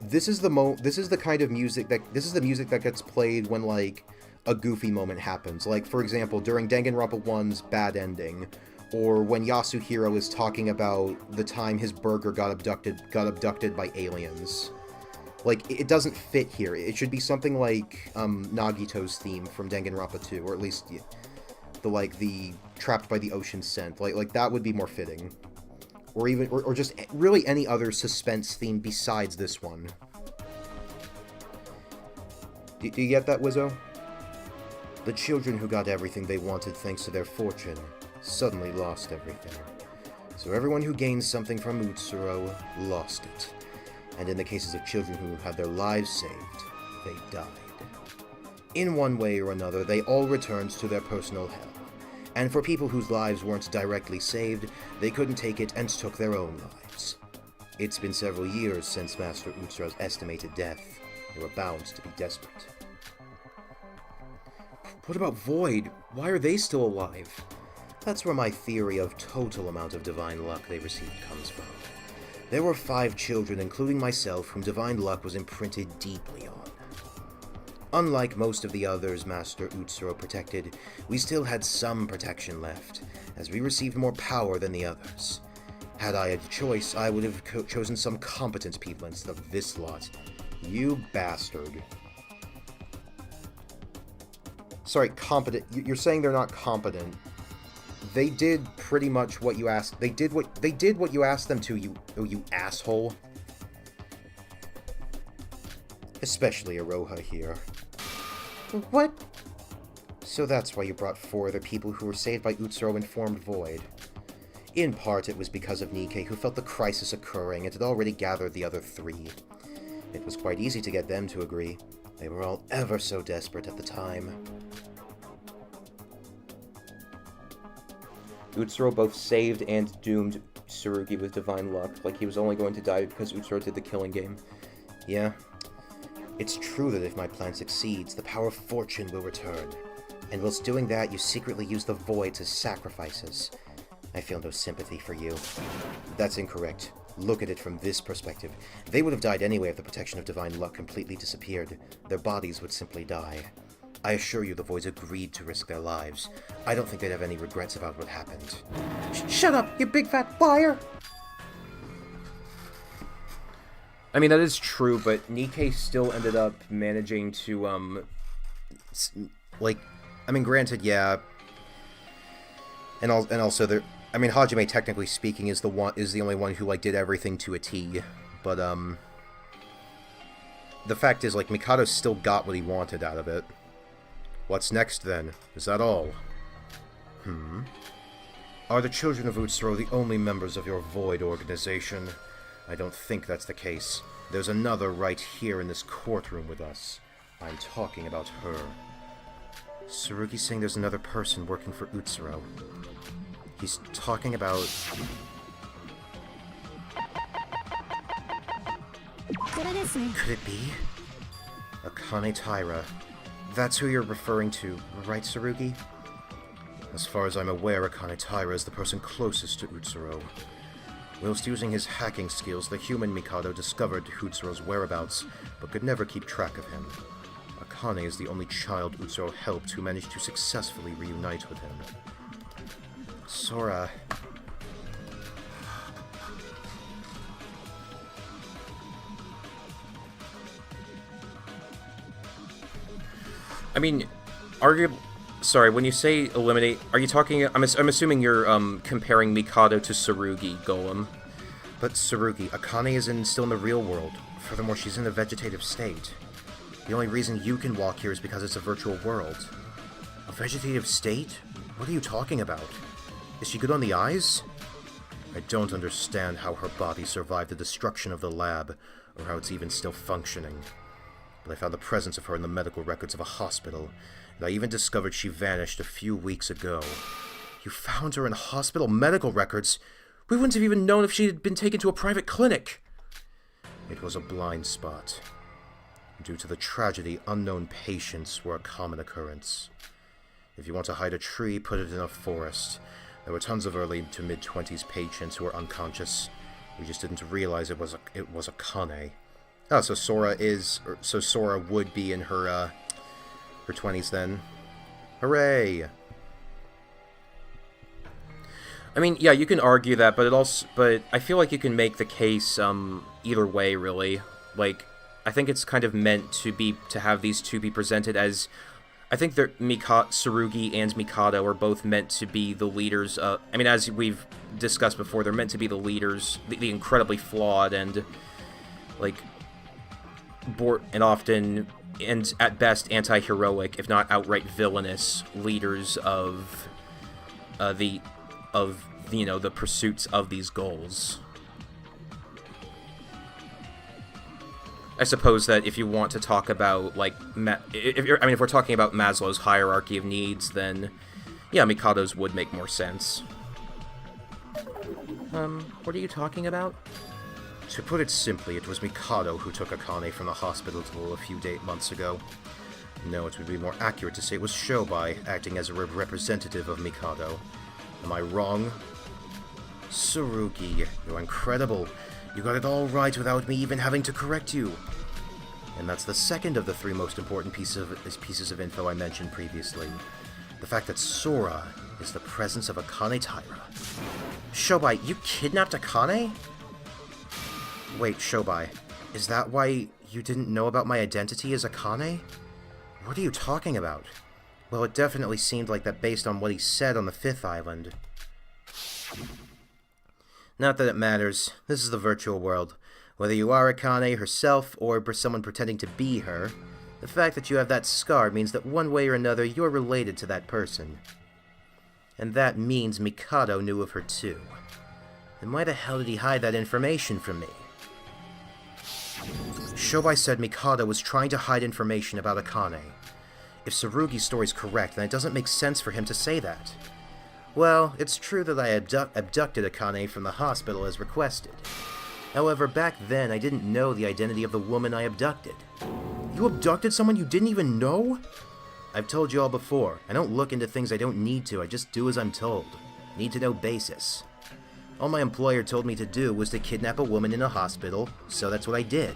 this is the kind of music that... This is the music that gets played when, like, a goofy moment happens. Like, for example, during Danganronpa 1's bad ending, or when Yasuhiro is talking about the time his burger got abducted by aliens. Like, it doesn't fit here. It should be something like Nagito's theme from Danganronpa 2, or at least the Trapped by the Ocean scent. Like that would be more fitting. Or even or just really any other suspense theme besides this one. Do you get that, Wizzo? The children who got everything they wanted thanks to their fortune suddenly lost everything. So everyone who gained something from Utsuro lost it. And in the cases of children who had their lives saved, they died. In one way or another, they all returned to their personal hell. And for people whose lives weren't directly saved, they couldn't take it and took their own lives. It's been several years since Master Utsuro's estimated death. They were bound to be desperate. What about Void? Why are they still alive? That's where my theory of total amount of divine luck they received comes from. There were 5 children, including myself, whom divine luck was imprinted deeply on. Unlike most of the others Master Utsuro protected, we still had some protection left, as we received more power than the others. Had I had a choice, I would have chosen some competent people instead of this lot. You bastard. Sorry, competent. You're saying they're not competent. They did pretty much what you asked. They did what you asked them to, you asshole. Especially Aroha here. What? So that's why you brought 4 other people who were saved by Utsuro and formed Void. In part, it was because of Nikke, who felt the crisis occurring and had already gathered the other 3. It was quite easy to get them to agree. They were all ever so desperate at the time. Utsuro both saved and doomed Tsurugi with divine luck, like he was only going to die because Utsuro did the killing game. Yeah. It's true that if my plan succeeds, the power of fortune will return. And whilst doing that, you secretly use the voids as sacrifices. I feel no sympathy for you. That's incorrect. Look at it from this perspective. They would have died anyway if the protection of divine luck completely disappeared. Their bodies would simply die. I assure you the voids agreed to risk their lives. I don't think they'd have any regrets about what happened. Shut up, you big fat liar! I mean, that is true, but Nikke still ended up managing to, like, I mean, granted, yeah. And also there, I mean, Hajime, technically speaking, is the only one who, like, did everything to a T. But, the fact is, like, Mikado still got what he wanted out of it. What's next, then? Is that all? Are the children of Utsuro the only members of your Void organization? I don't think that's the case. There's another right here in this courtroom with us. I'm talking about her. Tsurugi's saying there's another person working for Utsuro. He's talking about... Could it be? Akane Taira. That's who you're referring to, right, Tsurugi? As far as I'm aware, Akane Taira is the person closest to Utsuro. Whilst using his hacking skills, the human Mikado discovered Utsuro's whereabouts, but could never keep track of him. Akane is the only child Utsuro helped who managed to successfully reunite with him. Sora... I mean, arguably... Sorry, when you say eliminate, are you talking... I'm assuming you're comparing Mikado to Tsurugi, Golem. But Tsurugi, Akane is still in the real world. Furthermore, she's in a vegetative state. The only reason you can walk here is because it's a virtual world. A vegetative state? What are you talking about? Is she good on the eyes? I don't understand how her body survived the destruction of the lab, or how it's even still functioning. But I found the presence of her in the medical records of a hospital, and I even discovered she vanished a few weeks ago. You found her in hospital medical records? We wouldn't have even known if she had been taken to a private clinic. It was a blind spot. Due to the tragedy, unknown patients were a common occurrence. If you want to hide a tree, put it in a forest. There were tons of early to mid-20s patients who were unconscious. We just didn't realize it was a Kane. Oh, so Sora would be in her 20s then. Hooray! I mean, yeah, you can argue that, but I feel like you can make the case either way, really. Like, I think it's kind of meant to have these two be presented as, I think that Tsurugi and Mikado are both meant to be the leaders. I mean, as we've discussed before, they're meant to be the leaders, the incredibly flawed and like and often and at best anti-heroic, if not outright villainous leaders of the pursuits of these goals. I suppose that if you want to talk about, like, if we're talking about Maslow's hierarchy of needs, then, yeah, Mikado's would make more sense. What are you talking about? To put it simply, it was Mikado who took Akane from the hospital a few months ago. No, it would be more accurate to say it was Shobai acting as a representative of Mikado. Am I wrong? Tsurugi, you're incredible. You got it all right without me even having to correct you. And that's the second of the three most important pieces of info I mentioned previously. The fact that Sora is the presence of Akane Taira. Shobai, you kidnapped Akane? Wait, Shobai, is that why you didn't know about my identity as Akane? What are you talking about? Well, it definitely seemed like that based on what he said on the 5th island. Not that it matters. This is the virtual world. Whether you are Akane herself, or someone pretending to be her, the fact that you have that scar means that one way or another you're related to that person. And that means Mikado knew of her too. Then why the hell did he hide that information from me? Shobai said Mikado was trying to hide information about Akane. If Tsurugi's story's correct, then it doesn't make sense for him to say that. Well, it's true that I abducted Akane from the hospital as requested. However, back then, I didn't know the identity of the woman I abducted. You abducted someone you didn't even know? I've told you all before, I don't look into things I don't need to, I just do as I'm told. Need-to-know basis. All my employer told me to do was to kidnap a woman in a hospital, so that's what I did.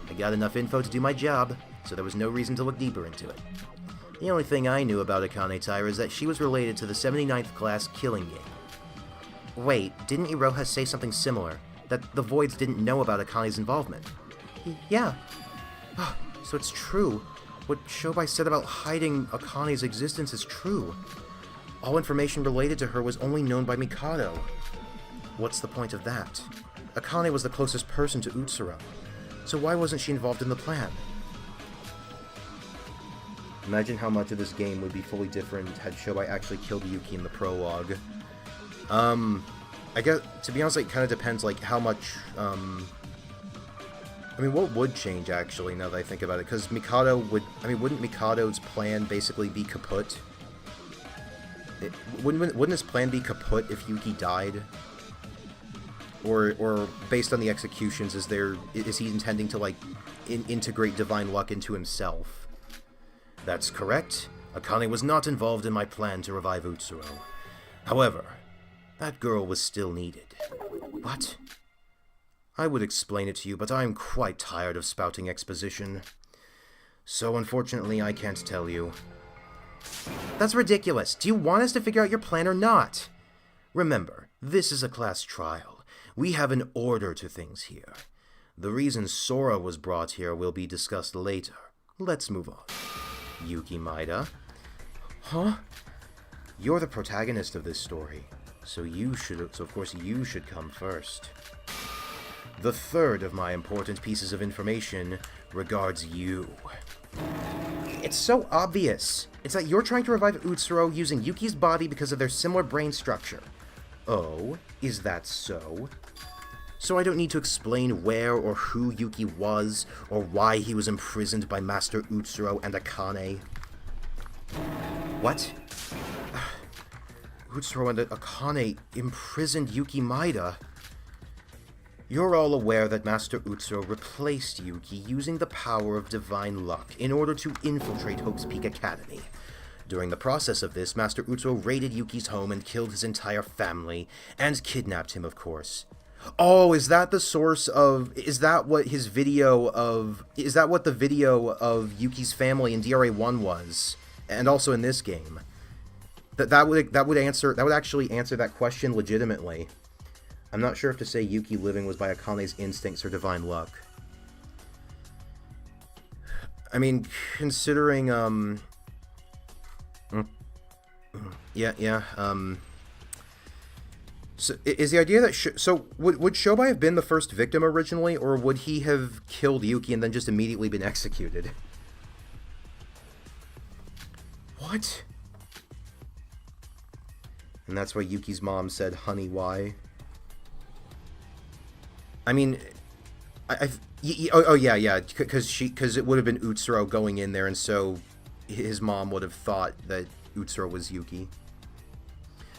I got enough info to do my job, so there was no reason to look deeper into it. The only thing I knew about Akane Taira is that she was related to the 79th class killing gang. Wait, didn't Iroha say something similar? That the Voids didn't know about Akane's involvement? Yeah. So it's true. What Shobai said about hiding Akane's existence is true. All information related to her was only known by Mikado. What's the point of that? Akane was the closest person to Utsuro. So why wasn't she involved in the plan? Imagine how much of this game would be fully different had Shobai actually killed Yuki in the prologue. I guess, to be honest, it kind of depends, like, how much, I mean, what would change, actually, now that I think about it? Because Mikado would, I mean, wouldn't Mikado's plan basically be kaput? Wouldn't his plan be kaput if Yuki died? Or based on the executions, is he intending to, like, integrate divine luck into himself? That's correct. Akane was not involved in my plan to revive Utsuro. However, that girl was still needed. What? I would explain it to you, but I'm quite tired of spouting exposition. So unfortunately, I can't tell you. That's ridiculous. Do you want us to figure out your plan or not? Remember, this is a class trial. We have an order to things here. The reason Sora was brought here will be discussed later. Let's move on. Yuki Maeda? Huh? You're the protagonist of this story, so of course you should come first. The third of my important pieces of information regards you. It's so obvious. It's that you're trying to revive Utsuro using Yuki's body because of their similar brain structure. Oh, is that so? So I don't need to explain where or who Yuki was, or why he was imprisoned by Master Utsuro and Akane. What? Utsuro and Akane imprisoned Yuki Maeda. You're all aware that Master Utsuro replaced Yuki using the power of divine luck in order to infiltrate Hope's Peak Academy. During the process of this, Master Utsuro raided Yuki's home and killed his entire family, and kidnapped him, of course. Oh, is that the source of... Is that what his video of... Is that what the video of Yuki's family in DRA1 was? And also in this game? That would actually answer that question legitimately. I'm not sure if to say Yuki living was by Akane's instincts or divine luck. I mean, considering, so, is the idea that... would Shobai have been the first victim originally, or would he have killed Yuki and then just immediately been executed? What? And that's why Yuki's mom said, "Honey, why?" I mean, yeah, because it would have been Utsuro going in there, and so his mom would have thought that Utsuro was Yuki.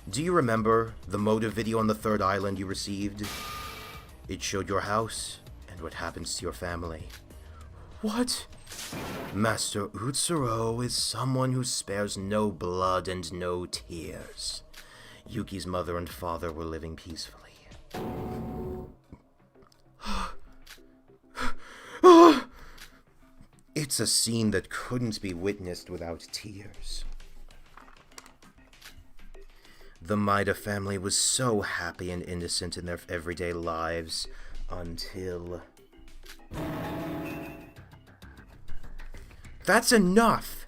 Do you remember the motive video on the third island you received? It showed your house and what happens to your family. What? Master Utsuro is someone who spares no blood and no tears. Yuki's mother and father were living peacefully. It's a scene that couldn't be witnessed without tears. The Maeda family was so happy and innocent in their everyday lives until... That's enough!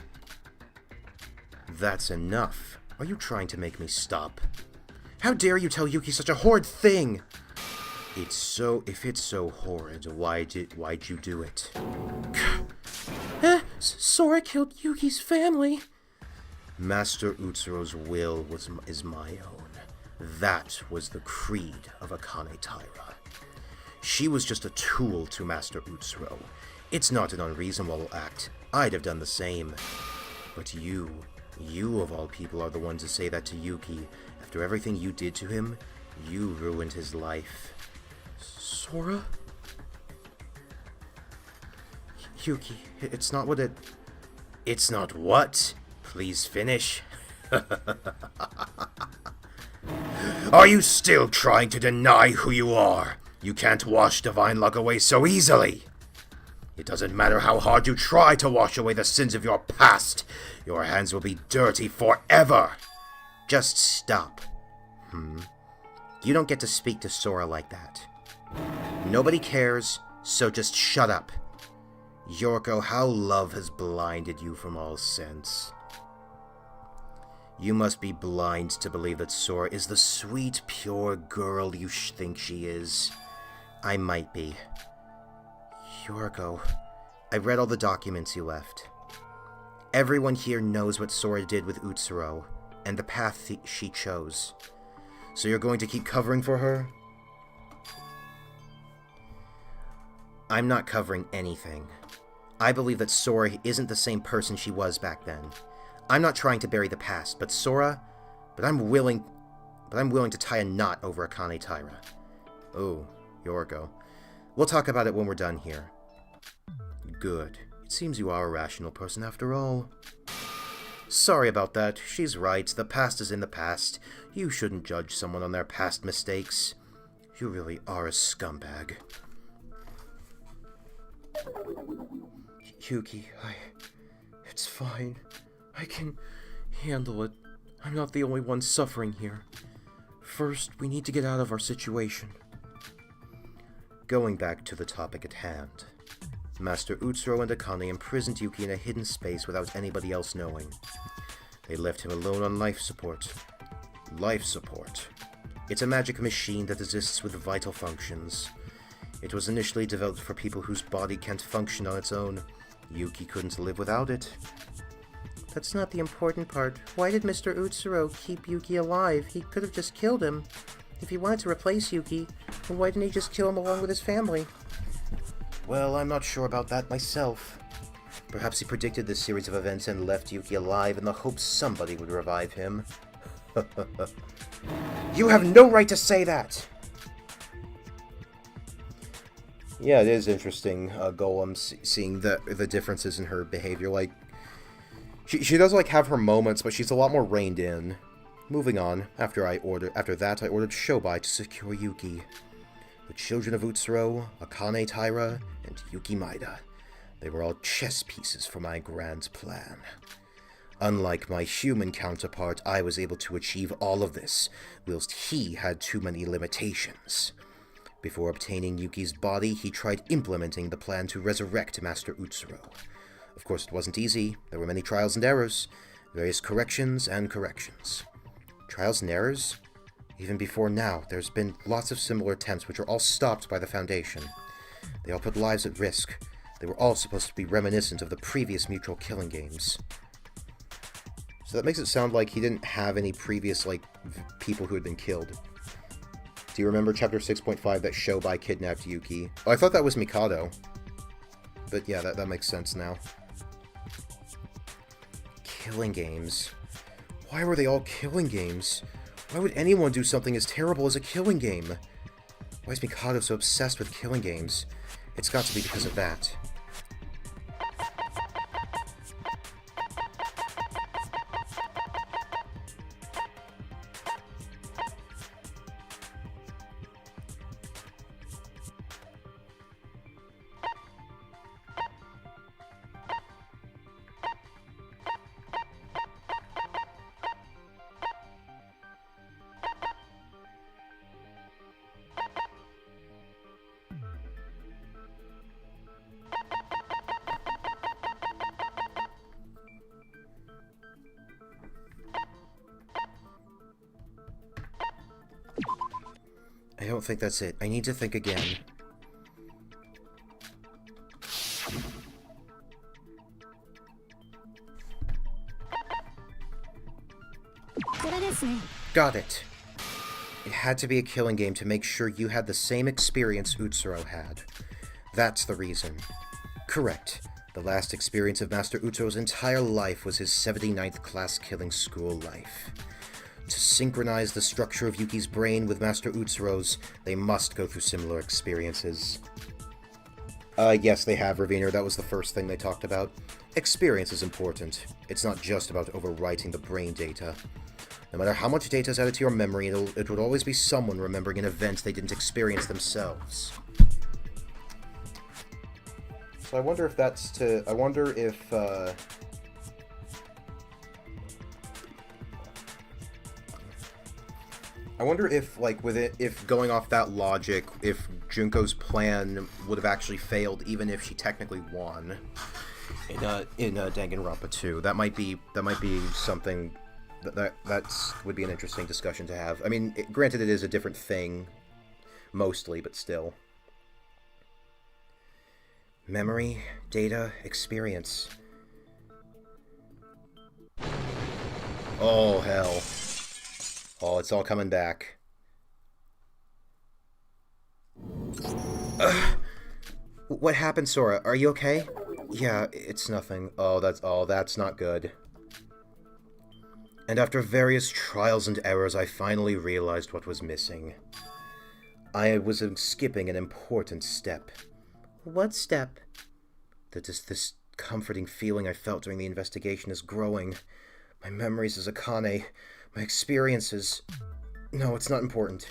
That's enough. Are you trying to make me stop? How dare you tell Yuki such a horrid thing? If it's so horrid, why'd you do it? Sora killed Yuki's family. Master Utsuro's will is my own. That was the creed of Akane Taira. She was just a tool to Master Utsuro. It's not an unreasonable act. I'd have done the same. But you of all people are the one to say that to Yuki. After everything you did to him, you ruined his life. Sora? Yuki, it's not what it... It's not what? Please finish. Are you still trying to deny who you are? You can't wash divine luck away so easily. It doesn't matter how hard you try to wash away the sins of your past. Your hands will be dirty forever. Just stop. You don't get to speak to Sora like that. Nobody cares, so just shut up. Yorko, how love has blinded you from all sense. You must be blind to believe that Sora is the sweet, pure girl you think she is. I might be. Yorko, I read all the documents you left. Everyone here knows what Sora did with Utsuro, and the path she chose. So you're going to keep covering for her? I'm not covering anything. I believe that Sora isn't the same person she was back then. I'm not trying to bury the past, but I'm willing to tie a knot over Akane Taira. Oh, Yorko. We'll talk about it when we're done here. Good. It seems you are a rational person after all. Sorry about that. She's right. The past is in the past. You shouldn't judge someone on their past mistakes. You really are a scumbag. Yuki, it's fine. I can handle it. I'm not the only one suffering here. First, we need to get out of our situation. Going back to the topic at hand. Master Utsuro and Akane imprisoned Yuki in a hidden space without anybody else knowing. They left him alone on life support. Life support. It's a magic machine that assists with vital functions. It was initially developed for people whose body can't function on its own. Yuki couldn't live without it. That's not the important part. Why did Mr. Utsuro keep Yuki alive? He could have just killed him. If he wanted to replace Yuki, then why didn't he just kill him along with his family? Well, I'm not sure about that myself. Perhaps he predicted this series of events and left Yuki alive in the hopes somebody would revive him. You have no right to say that! Yeah, it is interesting, Golem, seeing the differences in her behavior. Like, she does, like, have her moments, but she's a lot more reined in. Moving on, after that, I ordered Shobai to secure Yuki. The children of Utsuro, Akane Taira, and Yuki Maeda. They were all chess pieces for my grand plan. Unlike my human counterpart, I was able to achieve all of this, whilst he had too many limitations. Before obtaining Yuki's body, he tried implementing the plan to resurrect Master Utsuro. Of course, it wasn't easy. There were many trials and errors, various corrections and corrections. Trials and errors? Even before now, there's been lots of similar attempts which are all stopped by the Foundation. They all put lives at risk. They were all supposed to be reminiscent of the previous mutual killing games. So that makes it sound like he didn't have any previous, like, people who had been killed. Do you remember Chapter 6.5 that Shobai kidnapped Yuki? Oh, I thought that was Mikado. But yeah, that makes sense now. Killing games. Why were they all killing games? Why would anyone do something as terrible as a killing game? Why is Mikado so obsessed with killing games? It's got to be because of that. I don't think that's it. I need to think again. Got it. It had to be a killing game to make sure you had the same experience Utsuro had. That's the reason. Correct. The last experience of Master Utsuro's entire life was his 79th class killing school life. To synchronize the structure of Yuki's brain with Master Utsuro's, they must go through similar experiences. Yes, they have, Raviner. That was the first thing they talked about. Experience is important. It's not just about overwriting the brain data. No matter how much data is added to your memory, it would always be someone remembering an event they didn't experience themselves. So I wonder if that's to... I wonder if, I wonder if, like, with it, if going off that logic, if Junko's plan would have actually failed, even if she technically won in Danganronpa 2. That might be something that would be an interesting discussion to have. I mean, granted, it is a different thing, mostly, but still. Memory, data, experience. Oh, hell. Oh, it's all coming back. What happened, Sora? Are you okay? Yeah, it's nothing. Oh, that's not good. And after various trials and errors, I finally realized what was missing. I was skipping an important step. What step? This comforting feeling I felt during the investigation is growing. My memories as Akane... my experiences... No, it's not important.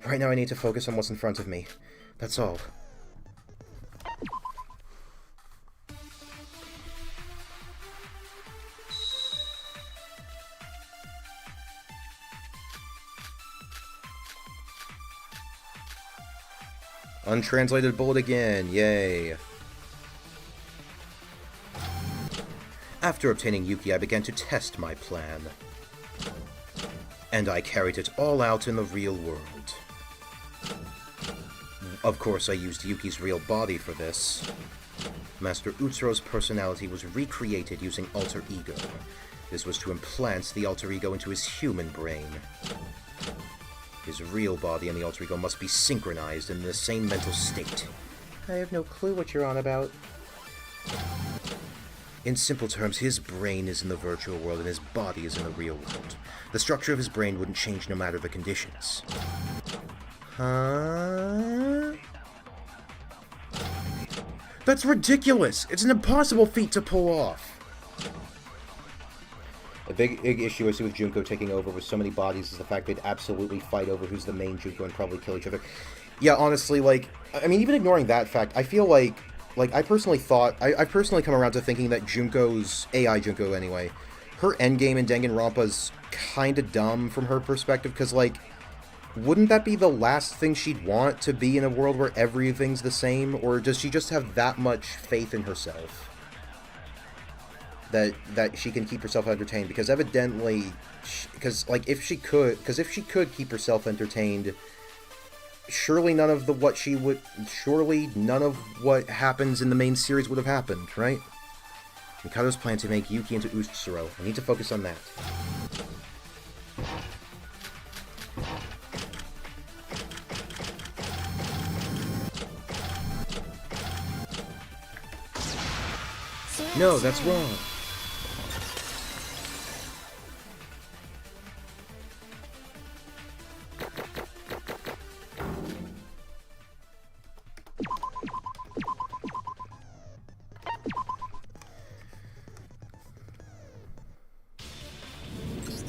Right now I need to focus on what's in front of me. That's all. Untranslated bullet again, yay. After obtaining Yuki, I began to test my plan. And I carried it all out in the real world. Of course, I used Yuki's real body for this. Master Utsuro's personality was recreated using alter ego. This was to implant the alter ego into his human brain. His real body and the alter ego must be synchronized in the same mental state. I have no clue what you're on about. In simple terms, his brain is in the virtual world and his body is in the real world. The structure of his brain wouldn't change no matter the conditions. Huh? That's ridiculous! It's an impossible feat to pull off! A big issue I see with Junko taking over with so many bodies is the fact they'd absolutely fight over who's the main Junko and probably kill each other. Yeah, honestly, like, I mean, even ignoring that fact, I feel like I personally thought, I've personally come around to thinking that Junko's, AI Junko anyway, her endgame in Danganronpa's kinda dumb from her perspective, because, like, wouldn't that be the last thing she'd want, to be in a world where everything's the same? Or does she just have that much faith in herself that she can keep herself entertained? Because evidently, if she could keep herself entertained, surely none of what happens in the main series would have happened, right? Mikado's plan to make Yuki into Utsuro. I need to focus on that. No, that's wrong.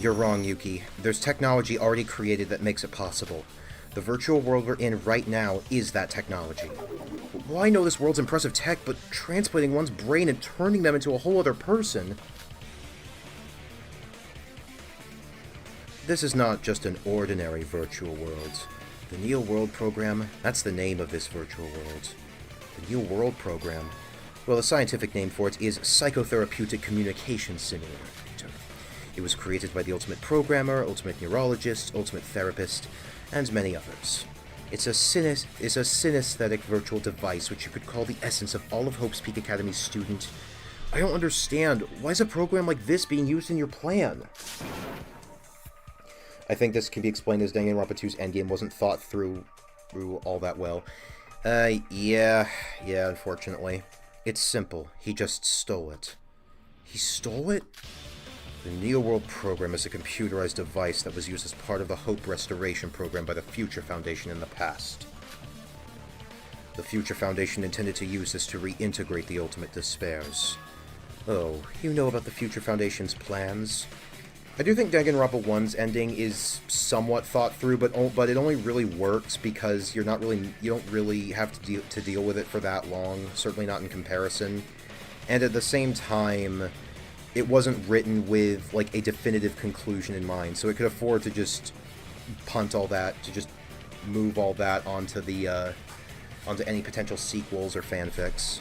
You're wrong, Yuki. There's technology already created that makes it possible. The virtual world we're in right now is that technology. Well, I know this world's impressive tech, but transplanting one's brain and turning them into a whole other person... This is not just an ordinary virtual world. The Neo World Program, that's the name of this virtual world. The Neo World Program, well, the scientific name for it is Psychotherapeutic Communication Simulator. It was created by the Ultimate Programmer, Ultimate Neurologist, Ultimate Therapist, and many others. It's a synesthetic virtual device which you could call the essence of all of Hope's Peak Academy's student. I don't understand. Why is a program like this being used in your plan? I think this can be explained as Danganronpa 2's endgame wasn't thought through all that well. Yeah, unfortunately. It's simple. He just stole it. He stole it? The Neo World Program is a computerized device that was used as part of the Hope Restoration Program by the Future Foundation in the past. The Future Foundation intended to use this to reintegrate the Ultimate Despairs. Oh, you know about the Future Foundation's plans? I do think Danganronpa 1's ending is somewhat thought through, but it only really works because you don't really have to deal with it for that long, certainly not in comparison. And at the same time, it wasn't written with, like, a definitive conclusion in mind, so it could afford to just punt all that, to just move all that onto any potential sequels or fanfics.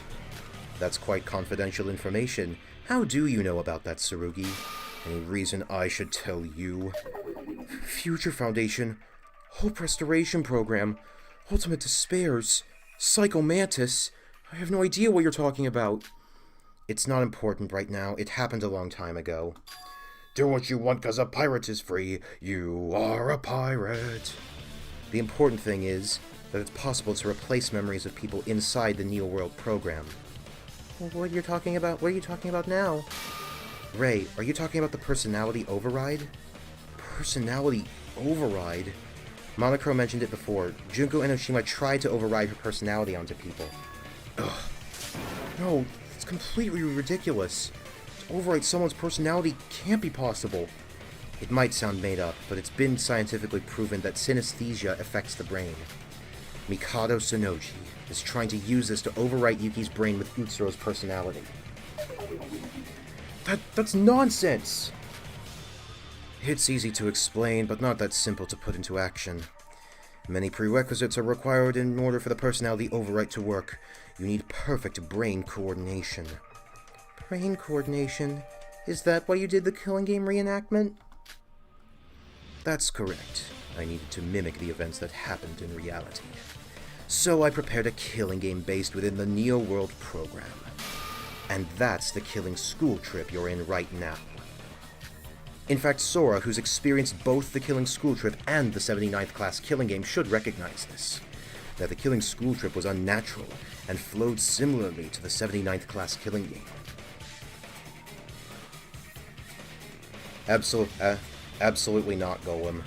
That's quite confidential information. How do you know about that, Tsurugi? Any reason I should tell you? Future Foundation, Hope Restoration Program, Ultimate Despairs, Psycho Mantis. I have no idea what you're talking about. It's not important right now. It happened a long time ago. Do what you want because a pirate is free. You are a pirate. The important thing is that it's possible to replace memories of people inside the Neo World Program. What are you talking about? What are you talking about now? Ray, are you talking about the personality override? Personality override? Monochrome mentioned it before. Junko Enoshima tried to override her personality onto people. Ugh. No, it's completely ridiculous. To override someone's personality can't be possible. It might sound made up, but it's been scientifically proven that synesthesia affects the brain. Mikado Sonoji is trying to use this to overwrite Yuki's brain with Utsuro's personality. That's nonsense! It's easy to explain, but not that simple to put into action. Many prerequisites are required in order for the personality overwrite to work. You need perfect brain coordination. Brain coordination? Is that why you did the Killing Game reenactment? That's correct. I needed to mimic the events that happened in reality. So I prepared a killing game based within the Neo World program. And that's the killing school trip you're in right now. In fact, Sora, who's experienced both the killing school trip and the 79th class killing game, should recognize this. That the killing school trip was unnatural and flowed similarly to the 79th class killing game. Absolutely not, Golem.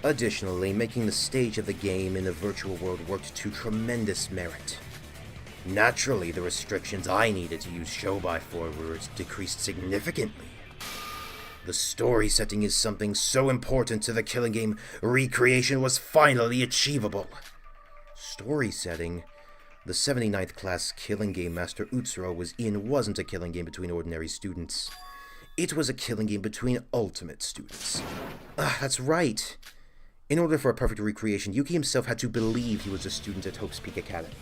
Additionally, making the stage of the game in the virtual world worked to tremendous merit. Naturally, the restrictions I needed to use show-by for were decreased significantly. The story setting is something so important to the killing game, recreation was finally achievable. Story setting? The 79th class killing game Master Utsuro was in wasn't a killing game between ordinary students. It was a killing game between ultimate students. That's right. In order for a perfect recreation, Yuki himself had to believe he was a student at Hope's Peak Academy.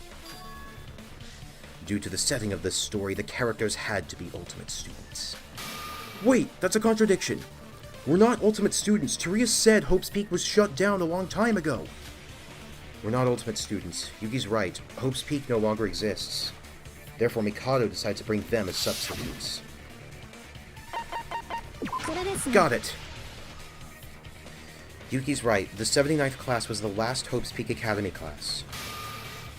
Due to the setting of this story, the characters had to be ultimate students. Wait, that's a contradiction. We're not ultimate students. Teria said Hope's Peak was shut down a long time ago. We're not ultimate students. Yuki's right. Hope's Peak no longer exists. Therefore, Mikado decided to bring them as substitutes. Got it! Yuki's right. The 79th class was the last Hope's Peak Academy class.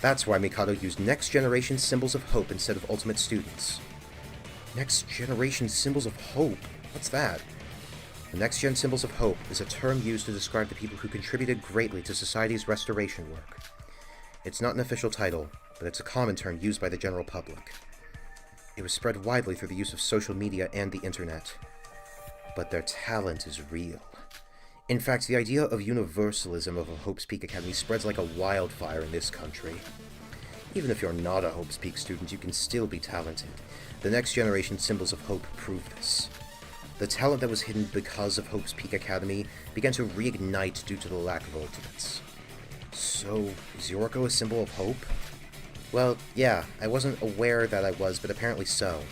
That's why Mikado used Next Generation Symbols of Hope instead of Ultimate Students. Next Generation Symbols of Hope? What's that? The Next Gen Symbols of Hope is a term used to describe the people who contributed greatly to society's restoration work. It's not an official title, but it's a common term used by the general public. It was spread widely through the use of social media and the internet. But their talent is real. In fact, the idea of universalism of a Hope's Peak Academy spreads like a wildfire in this country. Even if you're not a Hope's Peak student, you can still be talented. The Next Generation Symbols of Hope prove this. The talent that was hidden because of Hope's Peak Academy began to reignite due to the lack of ultimates. So, is Yoriko a symbol of hope? Well, yeah, I wasn't aware that I was, but apparently so.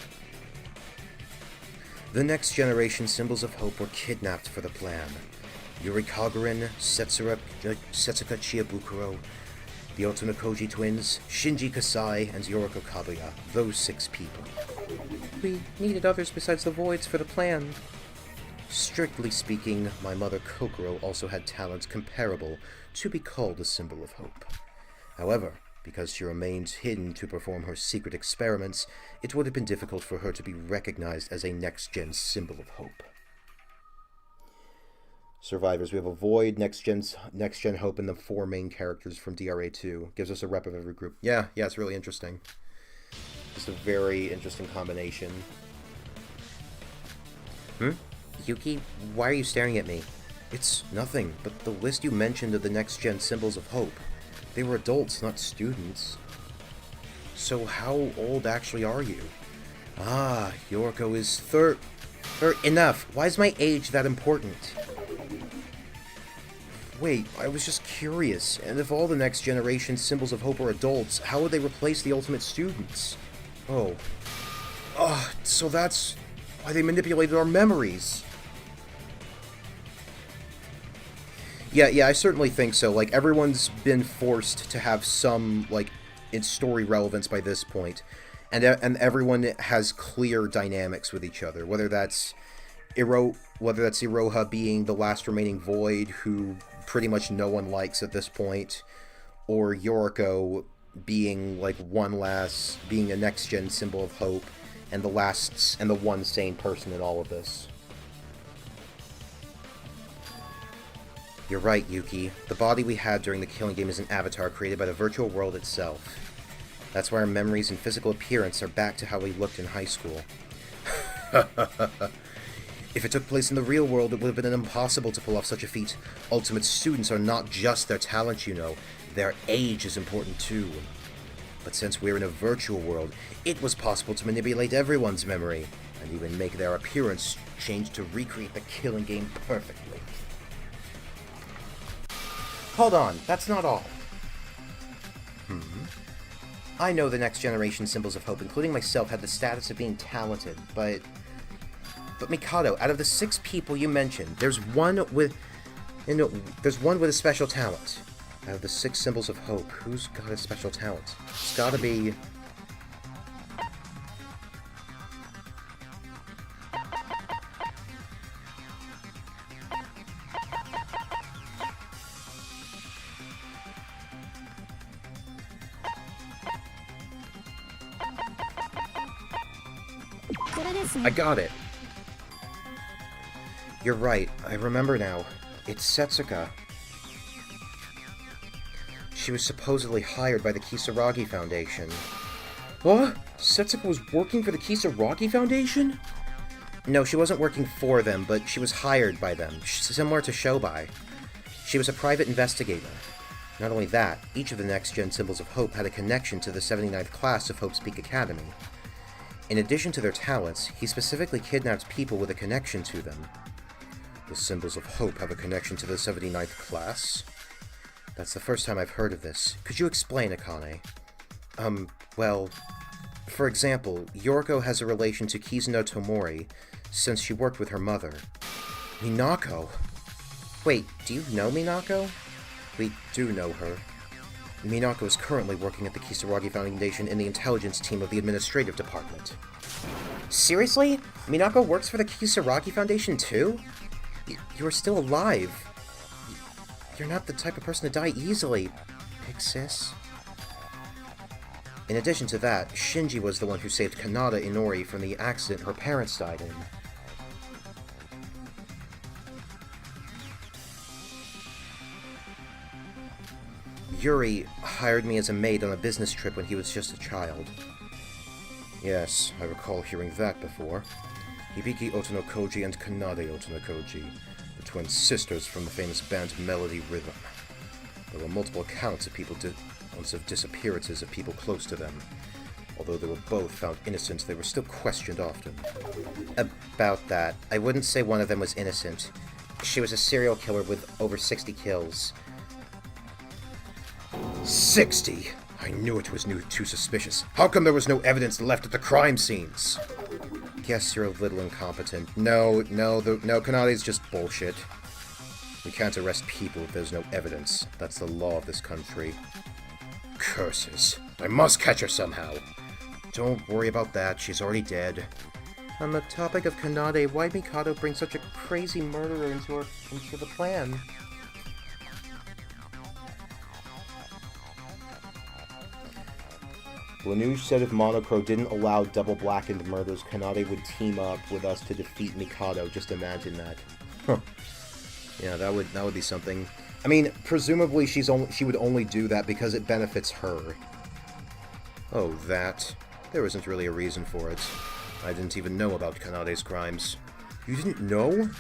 The Next Generation Symbols of Hope were kidnapped for the plan. Yuri Kagarin, Setsuka Chiabukuro, the Otonokoji twins, Shinji Kasai, and Yoriko Kabuya. Those 6 people. We needed others besides the Voids for the plan. Strictly speaking, my mother Kokoro also had talents comparable to be called a symbol of hope. However, because she remained hidden to perform her secret experiments, it would have been difficult for her to be recognized as a next-gen symbol of hope. Survivors. We have a Void, Next Gen Hope, and the 4 main characters from DRA2. Gives us a rep of every group. Yeah, it's really interesting. Just a very interesting combination. Yuki, why are you staring at me? It's nothing, but the list you mentioned of the Next Gen Symbols of Hope. They were adults, not students. So how old actually are you? Yoriko is enough! Why is my age that important? Wait, I was just curious, and if all the Next Generation Symbols of Hope are adults, how would they replace the ultimate students? So that's why they manipulated our memories. Yeah, I certainly think so. Like, everyone's been forced to have some, like, story relevance by this point. And everyone has clear dynamics with each other, whether that's Iroha being the last remaining Void, who pretty much no one likes at this point, or Yoriko being like being a next-gen symbol of hope, and the one sane person in all of this. You're right, Yuki. The body we had during the killing game is an avatar created by the virtual world itself. That's why our memories and physical appearance are back to how we looked in high school. If it took place in the real world, it would have been impossible to pull off such a feat. Ultimate students are not just their talent, you know. Their age is important too. But since we're in a virtual world, it was possible to manipulate everyone's memory, and even make their appearance change to recreate the killing game perfectly. Hold on, that's not all. I know the Next Generation Symbols of Hope, including myself, had the status of being talented, but Mikado, out of the 6 people you mentioned, there's one with a special talent. Out of the 6 symbols of hope, who's got a special talent? It's gotta be... I got it! You're right, I remember now. It's Setsuka. She was supposedly hired by the Kisaragi Foundation. What? Setsuka was working for the Kisaragi Foundation? No, she wasn't working for them, but she was hired by them, similar to Shobai. She was a private investigator. Not only that, each of the next-gen symbols of hope had a connection to the 79th class of Hope's Peak Academy. In addition to their talents, he specifically kidnapped people with a connection to them. The symbols of hope have a connection to the 79th class? That's the first time I've heard of this. Could you explain, Akane? Well, for example, Yoriko has a relation to Kizuno Tomori, since she worked with her mother. Minako? Wait, do you know Minako? We do know her. Minako is currently working at the Kisaragi Foundation in the intelligence team of the administrative department. Seriously? Minako works for the Kisaragi Foundation too? You are still alive. You're not the type of person to die easily, big sis. In addition to that, Shinji was the one who saved Kanata Inori from the accident her parents died in. Yuri hired me as a maid on a business trip when he was just a child. Yes, I recall hearing that before. Hibiki Otonokoji and Kanade Otonokoji, the twin sisters from the famous band Melody Rhythm. There were multiple accounts of disappearances of people close to them. Although they were both found innocent, they were still questioned often. About that, I wouldn't say one of them was innocent. She was a serial killer with over 60 kills. 60? I knew it was too suspicious. How come there was no evidence left at the crime scenes? Guess you're a little incompetent. No, Kanade's just bullshit. We can't arrest people if there's no evidence. That's the law of this country. Curses. I must catch her somehow. Don't worry about that, she's already dead. On the topic of Kanade, why'd Mikado bring such a crazy murderer into the plan? Lanuge said if Monocro didn't allow double blackened murders, Kanade would team up with us to defeat Mikado. Just imagine that. Huh. Yeah, that would be something. I mean, presumably she would only do that because it benefits her. Oh, that. There isn't really a reason for it. I didn't even know about Kanade's crimes. You didn't know?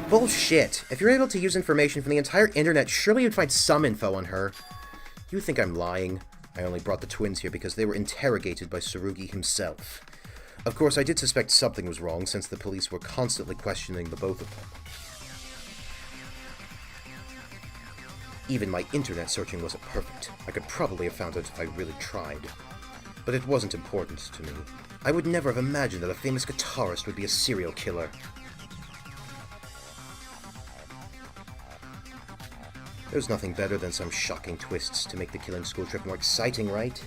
Bullshit! If you're able to use information from the entire internet, surely you'd find some info on her. You think I'm lying? I only brought the twins here because they were interrogated by Tsurugi himself. Of course, I did suspect something was wrong, since the police were constantly questioning the both of them. Even my internet searching wasn't perfect. I could probably have found it if I really tried. But it wasn't important to me. I would never have imagined that a famous guitarist would be a serial killer. There's nothing better than some shocking twists to make the killing school trip more exciting, right?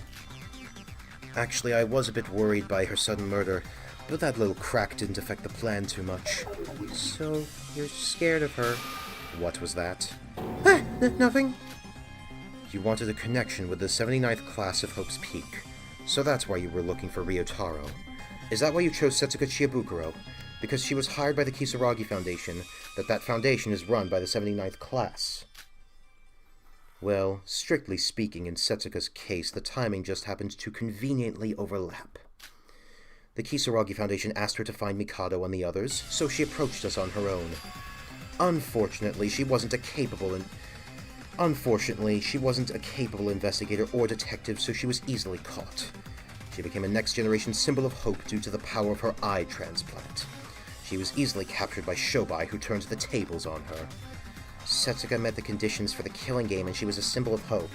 Actually, I was a bit worried by her sudden murder, but that little crack didn't affect the plan too much. So, you're scared of her. What was that? Ah, nothing. You wanted a connection with the 79th class of Hope's Peak, so that's why you were looking for Ryotaro. Is that why you chose Setsuka Chiabukuro? Because she was hired by the Kisaragi Foundation, that foundation is run by the 79th class. Well, strictly speaking, in Setsuka's case, the timing just happened to conveniently overlap. The Kisaragi Foundation asked her to find Mikado and the others, so she approached us on her own. Unfortunately, she wasn't a capable investigator or detective, so she was easily caught. She became a next-generation symbol of hope due to the power of her eye transplant. She was easily captured by Shobai, who turned the tables on her. Setsuka met the conditions for the killing game, and she was a symbol of hope.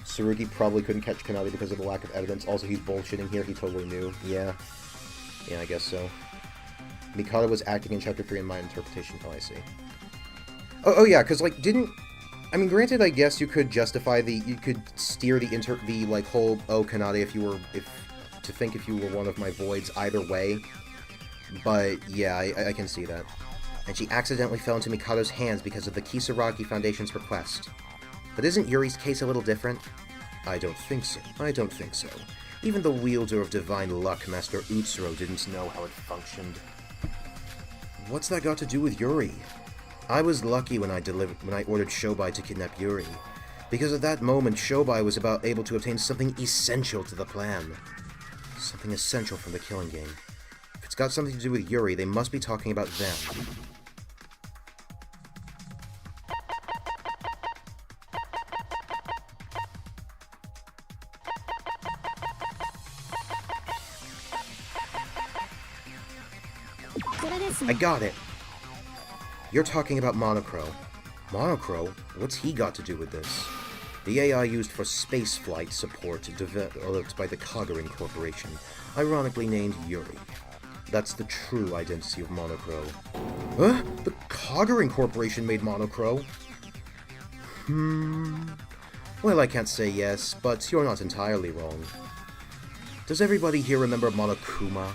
Tsurugi probably couldn't catch Kanade because of the lack of evidence. Also, he's bullshitting here. He totally knew. Yeah, I guess so. Mikado was acting in Chapter 3 in my interpretation. Oh, I see. Oh yeah, because, like, I mean, granted, I guess you could justify you could steer the like, whole, oh, Kanade, if you were one of my voids either way. But, yeah, I can see that. And she accidentally fell into Mikado's hands because of the Kisaragi Foundation's request. But isn't Yuri's case a little different? I don't think so. Even the wielder of divine luck, Master Utsuro, didn't know how it functioned. What's that got to do with Yuri? I was lucky when I ordered Shobai to kidnap Yuri. Because at that moment, Shobai was able to obtain something essential to the plan. Something essential from the killing game. If it's got something to do with Yuri, they must be talking about them. I got it! You're talking about Monocro. Monocro? What's he got to do with this? The AI used for spaceflight support developed by the Kagura Corporation, ironically named Yuri. That's the true identity of Monocro. Huh? The Kagura Corporation made Monocro? Well, I can't say yes, but you're not entirely wrong. Does everybody here remember Monokuma?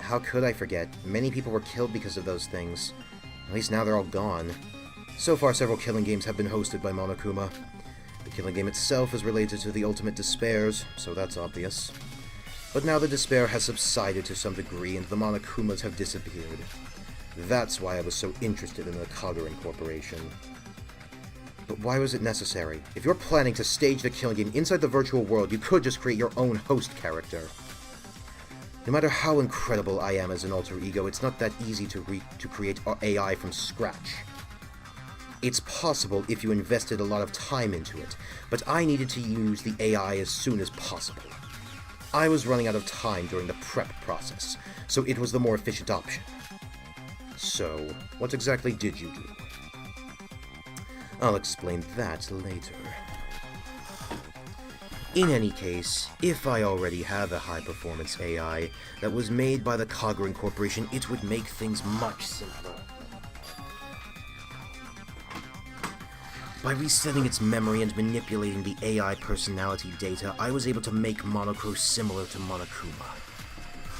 How could I forget? Many people were killed because of those things. At least now they're all gone. So far, several killing games have been hosted by Monokuma. The killing game itself is related to the Ultimate Despairs, so that's obvious. But now the despair has subsided to some degree and the Monokumas have disappeared. That's why I was so interested in the Kagura Corporation. But why was it necessary? If you're planning to stage the killing game inside the virtual world, you could just create your own host character. No matter how incredible I am as an alter ego, it's not that easy to create AI from scratch. It's possible if you invested a lot of time into it, but I needed to use the AI as soon as possible. I was running out of time during the prep process, so it was the more efficient option. So, what exactly did you do? I'll explain that later. In any case, if I already have a high-performance AI that was made by the Kagura Corporation, it would make things much simpler. By resetting its memory and manipulating the AI personality data, I was able to make Monocro similar to Monokuma.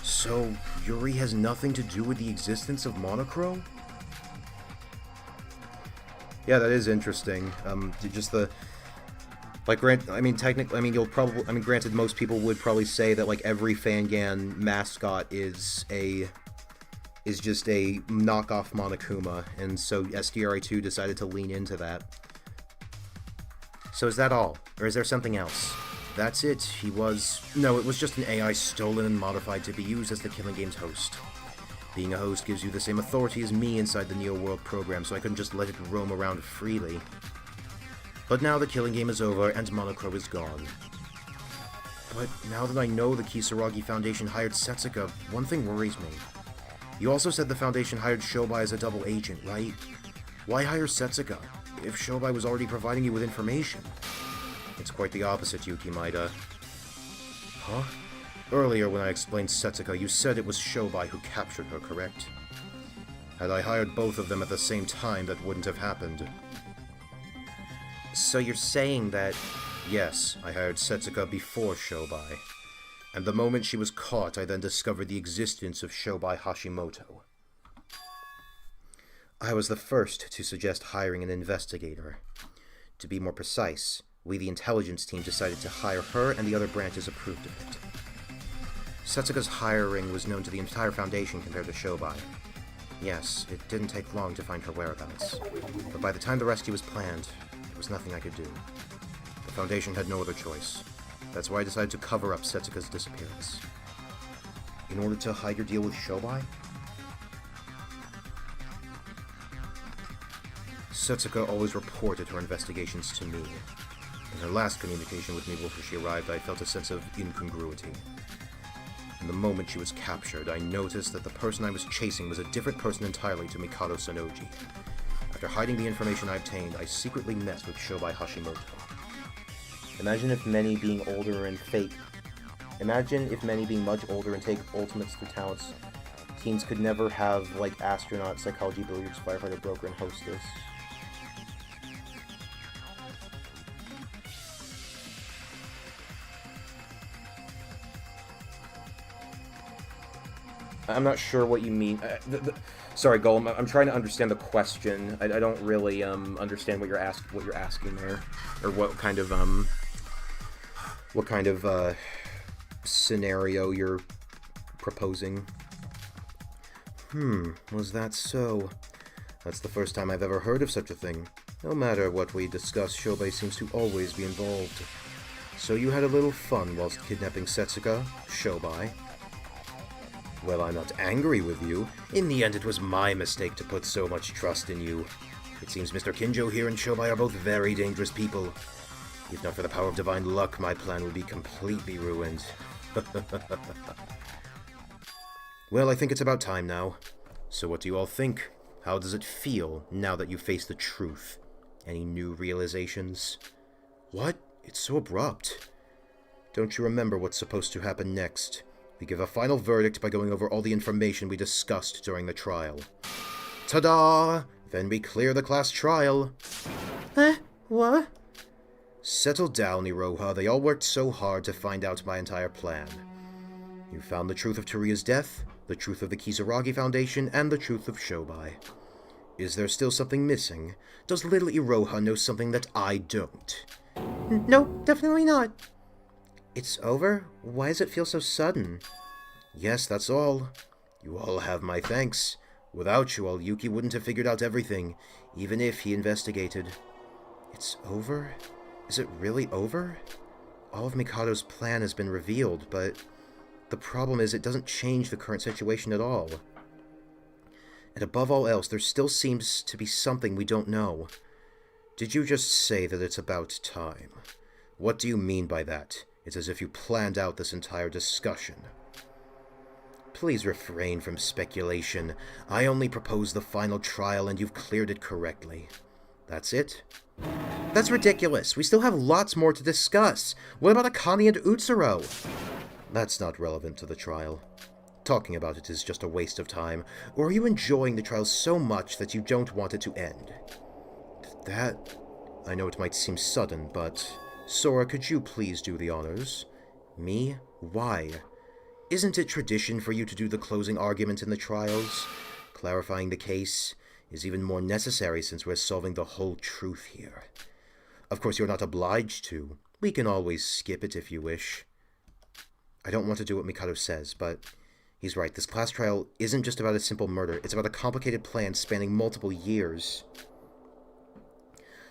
So, Yuri has nothing to do with the existence of Monocro? Yeah, that is interesting. Just the... Like, granted, most people would probably say that, like, every Fangan mascot is just a knockoff Monokuma, and so SDRI2 decided to lean into that. So is that all? Or is there something else? That's it. No, it was just an AI stolen and modified to be used as the killing game's host. Being a host gives you the same authority as me inside the Neo World program, so I couldn't just let it roam around freely. But now the killing game is over, and Monocro is gone. But now that I know the Kisaragi Foundation hired Setsuka, one thing worries me. You also said the Foundation hired Shobai as a double agent, right? Why hire Setsuka, if Shobai was already providing you with information? It's quite the opposite, Yuki Maeda. Huh? Earlier when I explained Setsuka, you said it was Shobai who captured her, correct? Had I hired both of them at the same time, that wouldn't have happened. So you're saying that... Yes, I hired Setsuka before Shobai. And the moment she was caught, I then discovered the existence of Shobai Hashimoto. I was the first to suggest hiring an investigator. To be more precise, we the intelligence team decided to hire her and the other branches approved of it. Setsuka's hiring was known to the entire Foundation compared to Shobai. Yes, it didn't take long to find her whereabouts. But by the time the rescue was planned, there was nothing I could do. The Foundation had no other choice. That's why I decided to cover up Setsuka's disappearance. In order to hide your deal with Shobai? Setsuka always reported her investigations to me. In her last communication with me before she arrived, I felt a sense of incongruity. And the moment she was captured, I noticed that the person I was chasing was a different person entirely to Mikado Sonoji. After hiding the information I obtained, I secretly met with Shobai Hashimoto. Imagine if many being much older and take ultimates through talents. Teens could never have, like, astronaut, psychology, billiards, firefighter, broker, and hostess. I'm not sure what you mean. Sorry, Golem. I'm trying to understand the question. I don't really understand what you're asking there, or what kind of scenario you're proposing. Was that so? That's the first time I've ever heard of such a thing. No matter what we discuss, Shobei seems to always be involved. So you had a little fun whilst kidnapping Setsuka, Shobei. Well, I'm not angry with you. In the end, it was my mistake to put so much trust in you. It seems Mr. Kinjo here and Shobei are both very dangerous people. If not for the power of divine luck, my plan would be completely ruined. Well, I think it's about time now. So what do you all think? How does it feel now that you face the truth? Any new realizations? What? It's so abrupt. Don't you remember what's supposed to happen next? We give a final verdict by going over all the information we discussed during the trial. Ta-da! Then we clear the class trial. What? Settle down, Iroha. They all worked so hard to find out my entire plan. You found the truth of Toria's death, the truth of the Kizaragi Foundation, and the truth of Shobei. Is there still something missing? Does little Iroha know something that I don't? No, definitely not. It's over? Why does it feel so sudden? Yes, that's all. You all have my thanks. Without you all, Yuki wouldn't have figured out everything, even if he investigated. It's over? Is it really over? All of Mikado's plan has been revealed, but the problem is it doesn't change the current situation at all. And above all else, there still seems to be something we don't know. Did you just say that it's about time? What do you mean by that? It's as if you planned out this entire discussion. Please refrain from speculation. I only proposed the final trial and you've cleared it correctly. That's it? That's ridiculous. We still have lots more to discuss. What about Akane and Utsuro? That's not relevant to the trial. Talking about it is just a waste of time. Or are you enjoying the trial so much that you don't want it to end? That... I know it might seem sudden, but... Sora, could you please do the honors? Me? Why? Isn't it tradition for you to do the closing argument in the trials? Clarifying the case is even more necessary since we're solving the whole truth here. Of course, you're not obliged to. We can always skip it if you wish. I don't want to do what Mikado says, but he's right. This class trial isn't just about a simple murder. It's about a complicated plan spanning multiple years.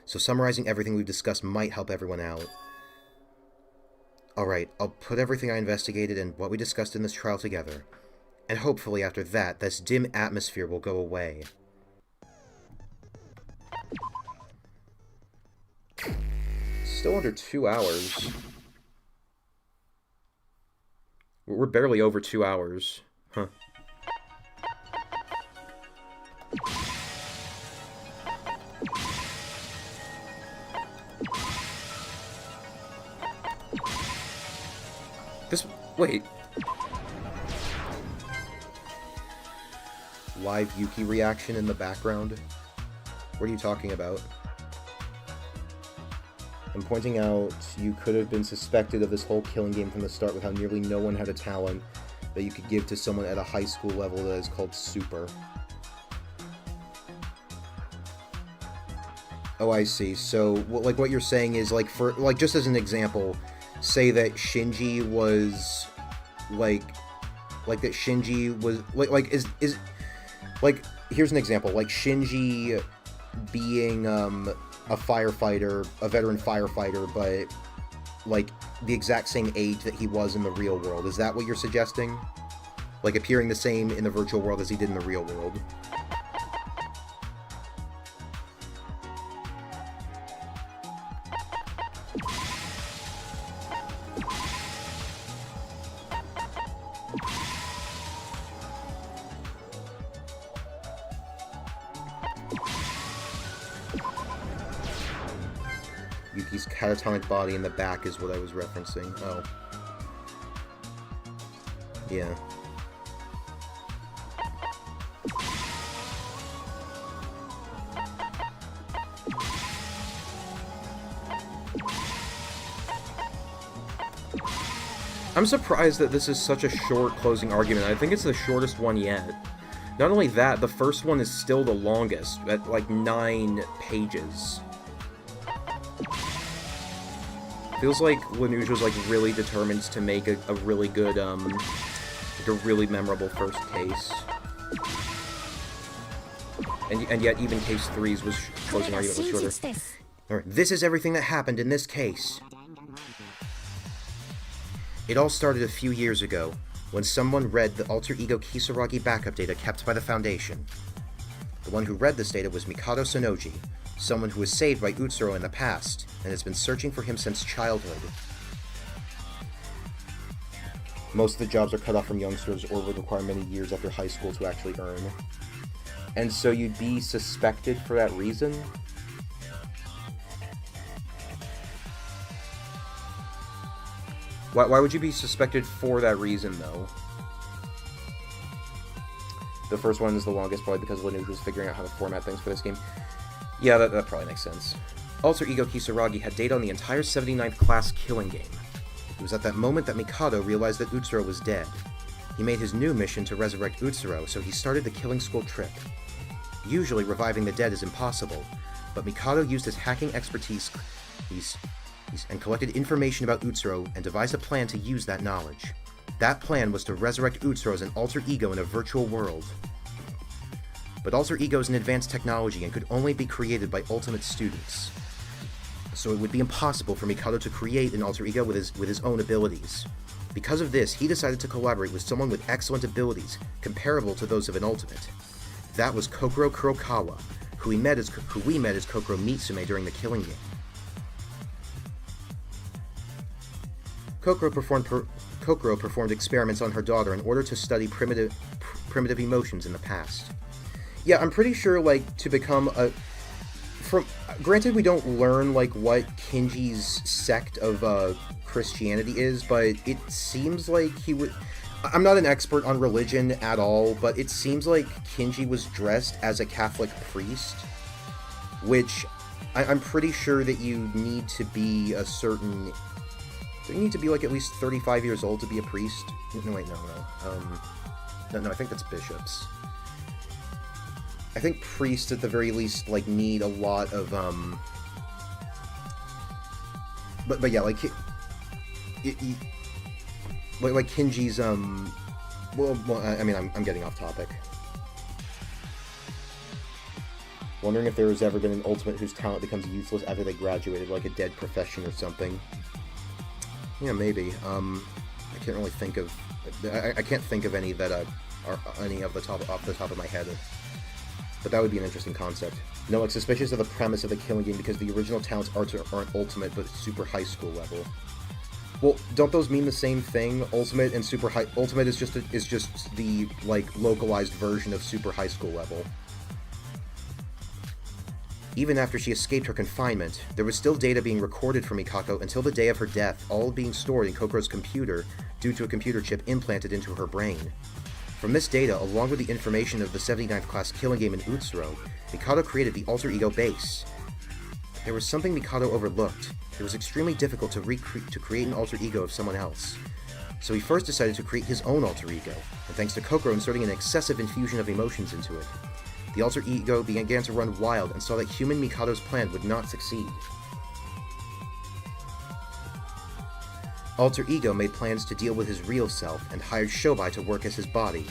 So summarizing everything we've discussed might help everyone out. Alright, I'll put everything I investigated and what we discussed in this trial together. And hopefully after that, this dim atmosphere will go away. Still under 2 hours. We're barely over 2 hours. Huh. Wait. Live Yuki reaction in the background? What are you talking about? I'm pointing out you could have been suspected of this whole killing game from the start with how nearly no one had a talent that you could give to someone at a high school level that is called super. Oh, I see. So, like, what you're saying is, like, for, like, just as an example, say that Shinji was, like that Shinji was, like, here's an example, like, Shinji being, a firefighter, a veteran firefighter, but, like, the exact same age that he was in the real world. Is that what you're suggesting? Like, appearing the same in the virtual world as he did in the real world. Yuki's catatonic body in the back is what I was referencing. Oh. Yeah. I'm surprised that this is such a short closing argument. I think it's the shortest one yet. Not only that, the first one is still the longest, at like 9 pages. Feels like Lanuge was like really determined to make a really good, like a really memorable first case. And yet even case 3's was closing argument was shorter. Alright, this is everything that happened in this case. It all started a few years ago, when someone read the alter ego Kisaragi backup data kept by the Foundation. The one who read this data was Mikado Sonoji, someone who was saved by Utsuro in the past, and has been searching for him since childhood. Most of the jobs are cut off from youngsters or would require many years after high school to actually earn. And so you'd be suspected for that reason? Why would you be suspected for that reason, though? The first one is the longest, probably because Lanuge was figuring out how to format things for this game. Yeah, that probably makes sense. Alter Ego Kisaragi had data on the entire 79th class killing game. It was at that moment that Mikado realized that Utsuro was dead. He made his new mission to resurrect Utsuro, so he started the killing school trip. Usually, reviving the dead is impossible, but Mikado used his hacking expertise and collected information about Utsuro and devised a plan to use that knowledge. That plan was to resurrect Utsuro as an alter ego in a virtual world. But alter ego is an advanced technology and could only be created by ultimate students. So it would be impossible for Mikado to create an alter ego with his own abilities. Because of this, he decided to collaborate with someone with excellent abilities, comparable to those of an ultimate. That was Kokoro Kurokawa, who we met as Kokoro Mitsume during the killing game. Kokoro performed experiments on her daughter in order to study primitive emotions in the past. Yeah, I'm pretty sure, like, to become a... Granted, we don't learn, like, what Kinji's sect of Christianity is, but it seems like he would... I'm not an expert on religion at all, but it seems like Kinji was dressed as a Catholic priest, which I'm pretty sure that you need to be a certain... Do you need to be, like, at least 35 years old to be a priest? No, wait, no. No, I think that's bishops. I think priests, at the very least, like, need a lot of, But yeah, like, like Kinji's, well, I mean, I'm getting off topic. Wondering if there has ever been an ultimate whose talent becomes useless after they graduated, like a dead profession or something. Yeah, maybe. I can't really think of... I can't think of any that are any of the off the top of my head. But that would be an interesting concept. No, like, suspicious of the premise of the killing game because the original talents aren't ultimate, but super high school level. Well, don't those mean the same thing? Ultimate and super high... Ultimate is just the, like, localized version of super high school level. Even after she escaped her confinement, there was still data being recorded for Mikako until the day of her death, all being stored in Kokoro's computer due to a computer chip implanted into her brain. From this data, along with the information of the 79th class killing game in Utsuro, Mikado created the alter ego base. There was something Mikado overlooked. It was extremely difficult to create an alter ego of someone else. So he first decided to create his own alter ego, and thanks to Kokoro inserting an excessive infusion of emotions into it, the alter ego began to run wild and saw that human Mikado's plan would not succeed. Alter Ego made plans to deal with his real self and hired Shobai to work as his body,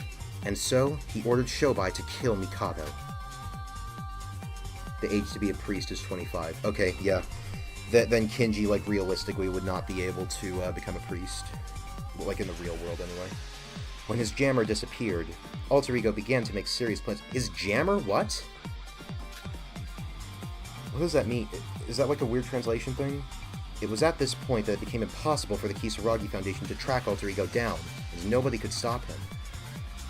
and so he ordered Shobai to kill Mikado. The age to be a priest is 25. Okay, yeah. Then Kinji, like, realistically would not be able to become a priest. Like, in the real world, anyway. When his jammer disappeared, Alter Ego began to make serious plans. His jammer? What? What does that mean? Is that like a weird translation thing? It was at this point that it became impossible for the Kisaragi Foundation to track Alter Ego down, as nobody could stop him.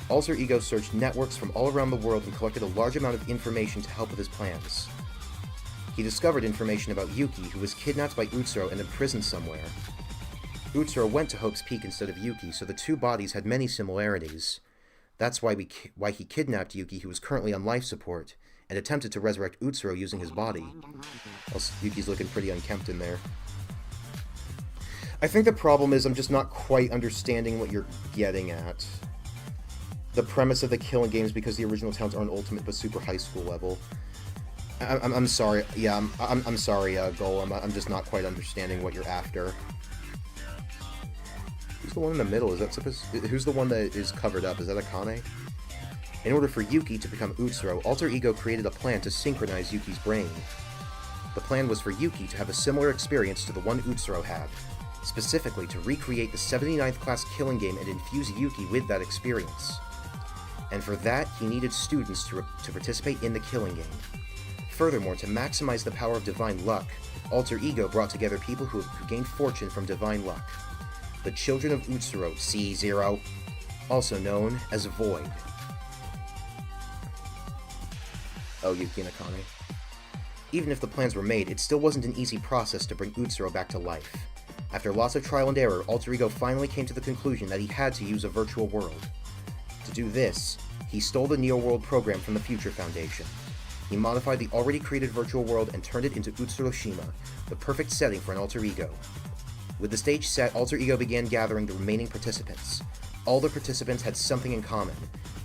Alter Ego searched networks from all around the world and collected a large amount of information to help with his plans. He discovered information about Yuki, who was kidnapped by Utsuro and imprisoned somewhere. Utsuro went to Hope's Peak instead of Yuki, so the two bodies had many similarities. That's why he kidnapped Yuki, who was currently on life support, and attempted to resurrect Utsuro using his body. Also, Yuki's looking pretty unkempt in there. I think the problem is I'm just not quite understanding what you're getting at. The premise of the killing game is because the original towns aren't ultimate but super high school level. I'm sorry. Yeah, I'm sorry, Golem. I'm just not quite understanding what you're after. Who's the one in the middle? Is that supposed? Who's the one that is covered up? Is that Akane? In order for Yuki to become Utsuro, Alter Ego created a plan to synchronize Yuki's brain. The plan was for Yuki to have a similar experience to the one Utsuro had, specifically to recreate the 79th class killing game and infuse Yuki with that experience. And for that, he needed students to participate in the killing game. Furthermore, to maximize the power of divine luck, Alter Ego brought together people who gained fortune from divine luck. The Children of Utsuro, C0, also known as Void. Oh, Yuki and Akane. Even if the plans were made, it still wasn't an easy process to bring Utsuro back to life. After lots of trial and error, Alter Ego finally came to the conclusion that he had to use a virtual world. To do this, he stole the Neo World program from the Future Foundation. He modified the already created virtual world and turned it into Utsuroshima, the perfect setting for an Alter Ego. With the stage set, Alter Ego began gathering the remaining participants. All the participants had something in common.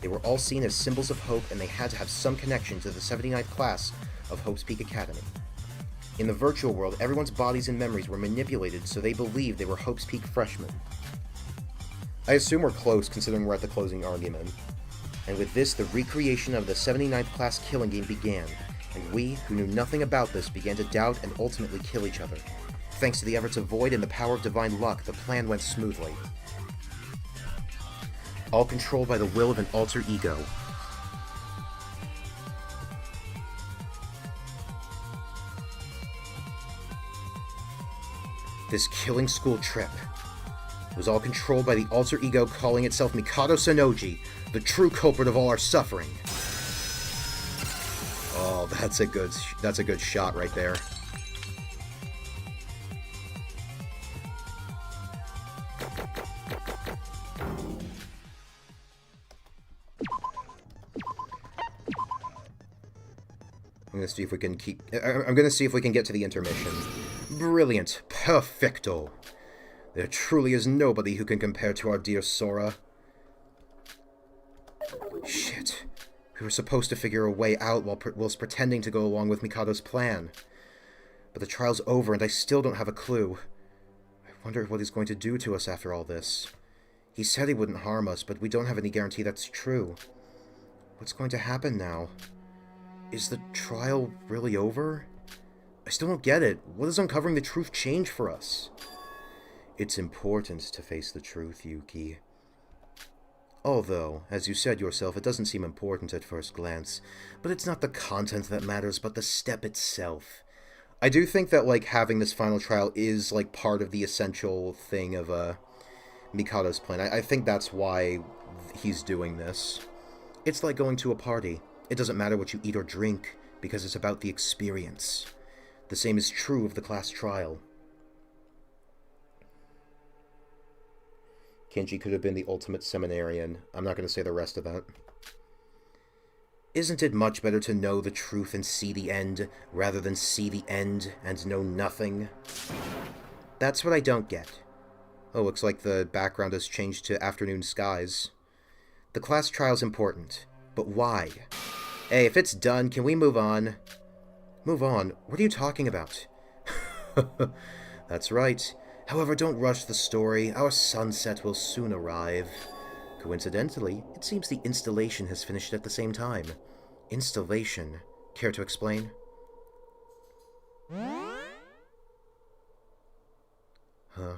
They were all seen as symbols of hope, and they had to have some connection to the 79th class of Hope's Peak Academy. In the virtual world, everyone's bodies and memories were manipulated so they believed they were Hope's Peak freshmen. I assume we're close, considering we're at the closing argument. And with this, the recreation of the 79th class killing game began, and we, who knew nothing about this, began to doubt and ultimately kill each other. Thanks to the efforts of Void and the power of divine luck, the plan went smoothly. All controlled by the will of an Alter Ego. This killing school trip was all controlled by the Alter Ego calling itself Mikado Sonoji, the true culprit of all our suffering. Oh, that's a good shot right there. I'm gonna see if we can get to the intermission. Brilliant. Perfecto. There truly is nobody who can compare to our dear Sora. Shit. We were supposed to figure a way out whilst pretending to go along with Mikado's plan. But the trial's over and I still don't have a clue. I wonder what he's going to do to us after all this. He said he wouldn't harm us, but we don't have any guarantee that's true. What's going to happen now? Is the trial really over? I still don't get it. What does uncovering the truth change for us? It's important to face the truth, Yuki. Although, as you said yourself, it doesn't seem important at first glance. But it's not the content that matters, but the step itself. I do think that, like, having this final trial is, like, part of the essential thing of, Mikado's plan. I think that's why he's doing this. It's like going to a party. It doesn't matter what you eat or drink, because it's about the experience. The same is true of the class trial. Kenji could have been the ultimate seminarian. I'm not going to say the rest of that. Isn't it much better to know the truth and see the end, rather than see the end and know nothing? That's what I don't get. Oh, looks like the background has changed to afternoon skies. The class trial's important, but why? Hey, if it's done, can we move on? Move on? What are you talking about? That's right. However, don't rush the story. Our sunset will soon arrive. Coincidentally, it seems the installation has finished at the same time. Installation? Care to explain? Huh.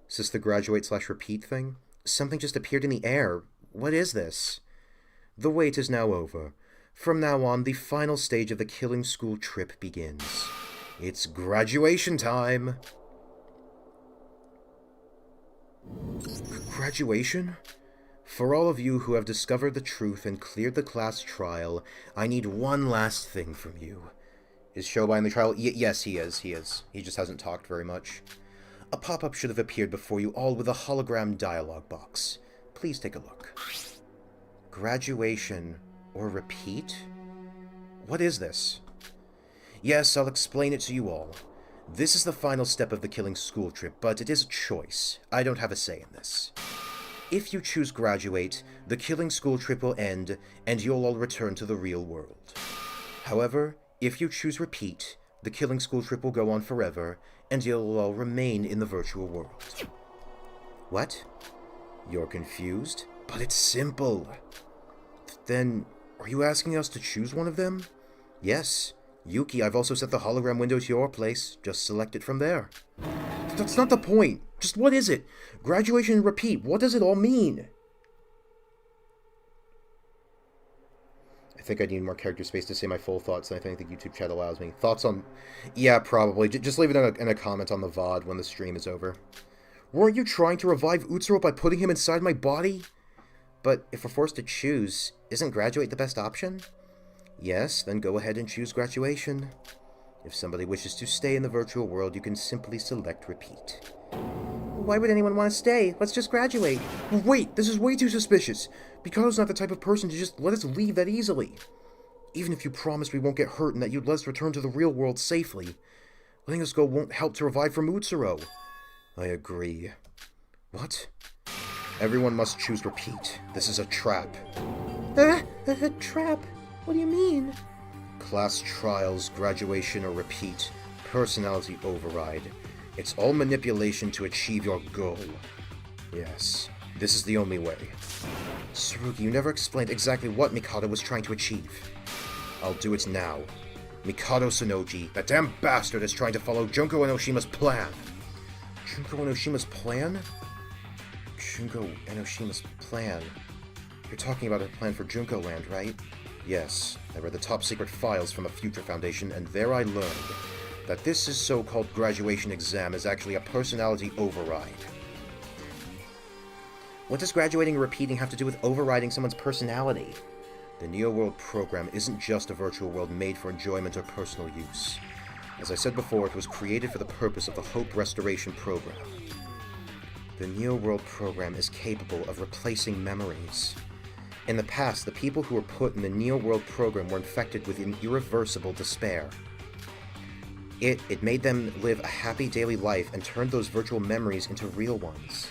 Is this the graduate/repeat thing? Something just appeared in the air. What is this? The wait is now over. From now on, the final stage of the killing school trip begins. It's graduation time! Graduation? For all of you who have discovered the truth and cleared the class trial, I need one last thing from you. Is Shobai in the trial? Yes, he is. He just hasn't talked very much. A pop-up should have appeared before you all with a hologram dialogue box. Please take a look. Graduation or repeat? What is this? Yes, I'll explain it to you all. This is the final step of the killing school trip, but it is a choice. I don't have a say in this. If you choose graduate, the killing school trip will end, and you'll all return to the real world. However, if you choose repeat, the killing school trip will go on forever, and you'll all remain in the virtual world. What? You're confused? But it's simple. Then, are you asking us to choose one of them? Yes. Yuki, I've also set the hologram window to your place. Just select it from there. That's not the point. Just what is it? Graduation and repeat. What does it all mean? I think I need more character space to say my full thoughts than I think the YouTube chat allows me. Thoughts on... Yeah, probably. Just leave it in a comment on the VOD when the stream is over. Weren't you trying to revive Utsuro by putting him inside my body? But if we're forced to choose, isn't graduate the best option? Yes, then go ahead and choose graduation. If somebody wishes to stay in the virtual world, you can simply select repeat. Why would anyone want to stay? Let's just graduate. Wait, this is way too suspicious. Mikado's not the type of person to just let us leave that easily. Even if you promise we won't get hurt and that you'd let us return to the real world safely, letting us go won't help to revive from Utsuro. I agree. What? Everyone must choose repeat. This is a trap. A trap? What do you mean? Class trials, graduation, or repeat. Personality override. It's all manipulation to achieve your goal. Yes, this is the only way. Tsurugi, you never explained exactly what Mikado was trying to achieve. I'll do it now. Mikado Sonoji, that damn bastard, is trying to follow Junko Enoshima's plan. Junko Enoshima's plan? Junko Enoshima's plan. You're talking about a plan for Junko Land, right? Yes, I read the top-secret files from the Future Foundation, and there I learned that this so-called graduation exam is actually a personality override. What does graduating and repeating have to do with overriding someone's personality? The Neo World program isn't just a virtual world made for enjoyment or personal use. As I said before, it was created for the purpose of the Hope Restoration program. The Neo World program is capable of replacing memories. In the past, the people who were put in the Neo World program were infected with an irreversible despair. It made them live a happy daily life and turned those virtual memories into real ones.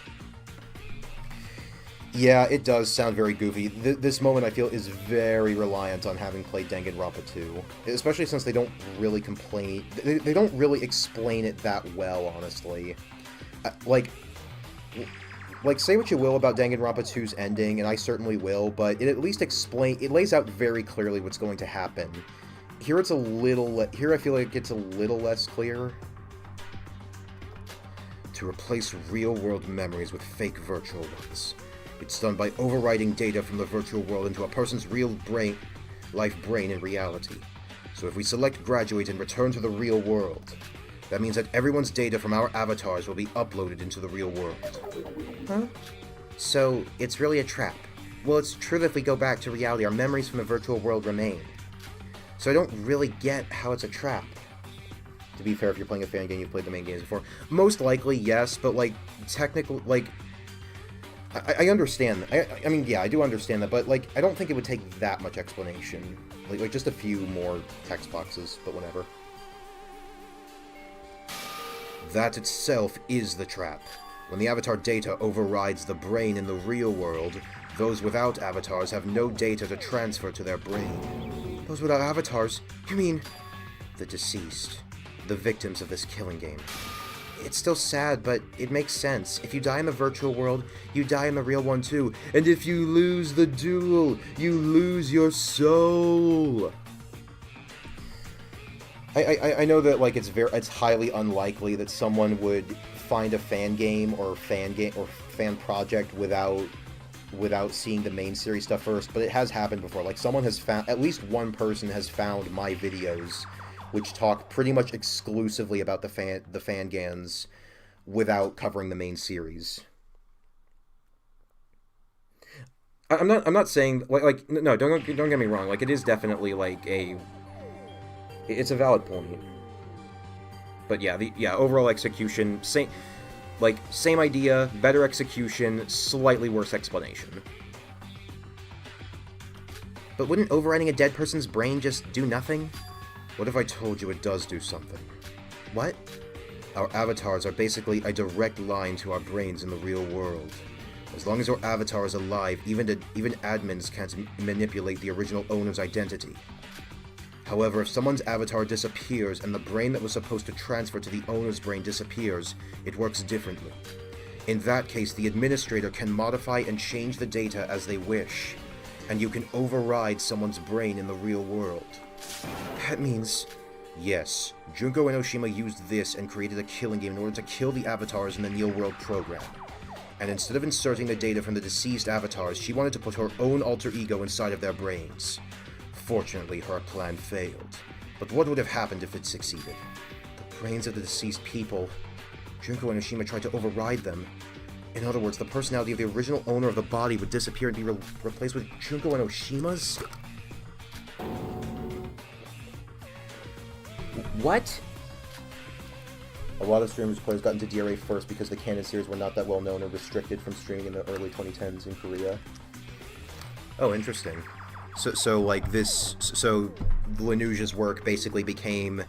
Yeah, it does sound very goofy. This moment, I feel, is very reliant on having played Danganronpa 2. Especially since they don't really complain... They don't really explain it that well, honestly. Like, say what you will about Danganronpa 2's ending, and I certainly will, but it at least it lays out very clearly what's going to happen. Here it's a little... Here I feel like it's a little less clear. To replace real-world memories with fake virtual ones. It's done by overriding data from the virtual world into a person's real life brain in reality. So if we select graduate and return to the real world, that means that everyone's data from our avatars will be uploaded into the real world. Huh? So, it's really a trap. Well, it's true that if we go back to reality, our memories from the virtual world remain. So I don't really get how it's a trap. To be fair, if you're playing a fan game, you've played the main games before. Most likely, yes, but, like, technically, like... I understand. I mean, yeah, I do understand that, but, like, I don't think it would take that much explanation. Like just a few more text boxes, but whatever. That itself is the trap. When the avatar data overrides the brain in the real world, those without avatars have no data to transfer to their brain. Those without avatars? You mean... the deceased. The victims of this killing game. It's still sad, but it makes sense. If you die in the virtual world, you die in the real one too. And if you lose the duel, you lose your soul. I know that, like, it's highly unlikely that someone would find a fan game or fan project without seeing the main series stuff first, but it has happened before. Like, someone has found, at least one person has found my videos which talk pretty much exclusively about the fan gans without covering the main series. I'm not saying like no, don't get me wrong. Like, it is definitely like it's a valid point. But yeah, overall execution, same idea, better execution, slightly worse explanation. But wouldn't overriding a dead person's brain just do nothing? What if I told you it does do something? What? Our avatars are basically a direct line to our brains in the real world. As long as your avatar is alive, even admins can't manipulate the original owner's identity. However, if someone's avatar disappears and the brain that was supposed to transfer to the owner's brain disappears, it works differently. In that case, the administrator can modify and change the data as they wish, and you can override someone's brain in the real world. That means, yes, Junko Enoshima used this and created a killing game in order to kill the avatars in the Neo World program. And instead of inserting the data from the deceased avatars, she wanted to put her own alter ego inside of their brains. Fortunately, her plan failed. But what would have happened if it succeeded? The brains of the deceased people. Junko Enoshima tried to override them. In other words, the personality of the original owner of the body would disappear and be replaced with Junko Enoshima's? What? A lot of streamers players got into DRA first because the canon series were not that well known and restricted from streaming in the early 2010s in Korea. Oh, interesting. So Lanuja's work basically became,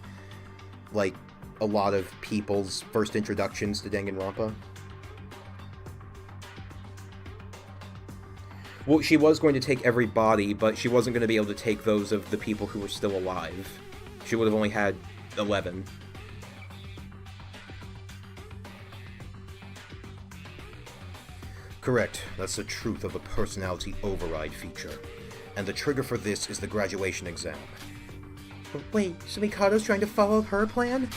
like, a lot of people's first introductions to Danganronpa? Well, she was going to take every body, but she wasn't going to be able to take those of the people who were still alive. She would have only had 11. Correct. That's the truth of the personality override feature. And the trigger for this is the graduation exam. But wait, so Mikado's trying to follow her plan?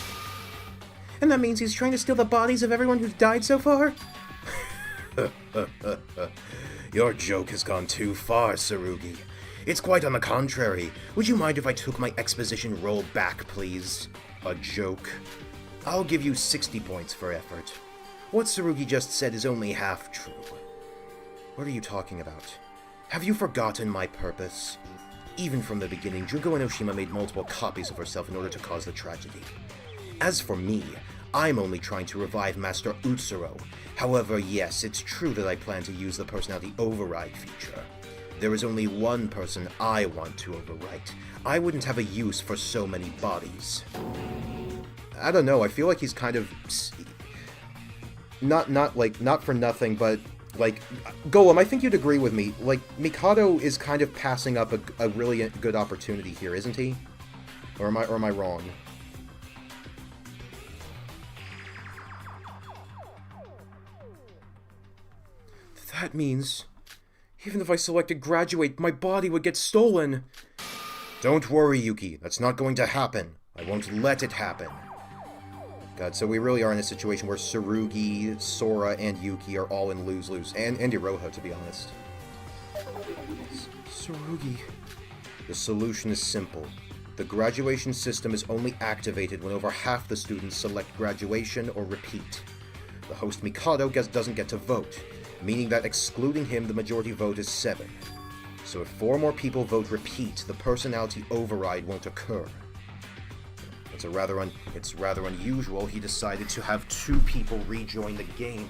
And that means he's trying to steal the bodies of everyone who's died so far? Your joke has gone too far, Tsurugi. It's quite on the contrary. Would you mind if I took my exposition roll back, please? A joke. I'll give you 60 points for effort. What Tsurugi just said is only half true. What are you talking about? Have you forgotten my purpose? Even from the beginning, Junko Enoshima made multiple copies of herself in order to cause the tragedy. As for me, I'm only trying to revive Master Utsuro. However, yes, it's true that I plan to use the personality override feature. There is only one person I want to overwrite. I wouldn't have a use for so many bodies. I don't know, I feel like he's kind of... Not for nothing, but... Like, Golem, I think you'd agree with me. Like, Mikado is kind of passing up a really good opportunity here, isn't he? Or am I wrong? That means, even if I selected Graduate, my body would get stolen. Don't worry, Yuki. That's not going to happen. I won't let it happen. God, so we really are in a situation where Tsurugi, Sora, and Yuki are all in lose-lose. And Iroha, to be honest. Tsurugi. The solution is simple. The graduation system is only activated when over half the students select graduation or repeat. The host Mikado doesn't get to vote, meaning that excluding him, the majority vote is 7. So if 4 more people vote repeat, the personality override won't occur. It's rather unusual he decided to have 2 people rejoin the game.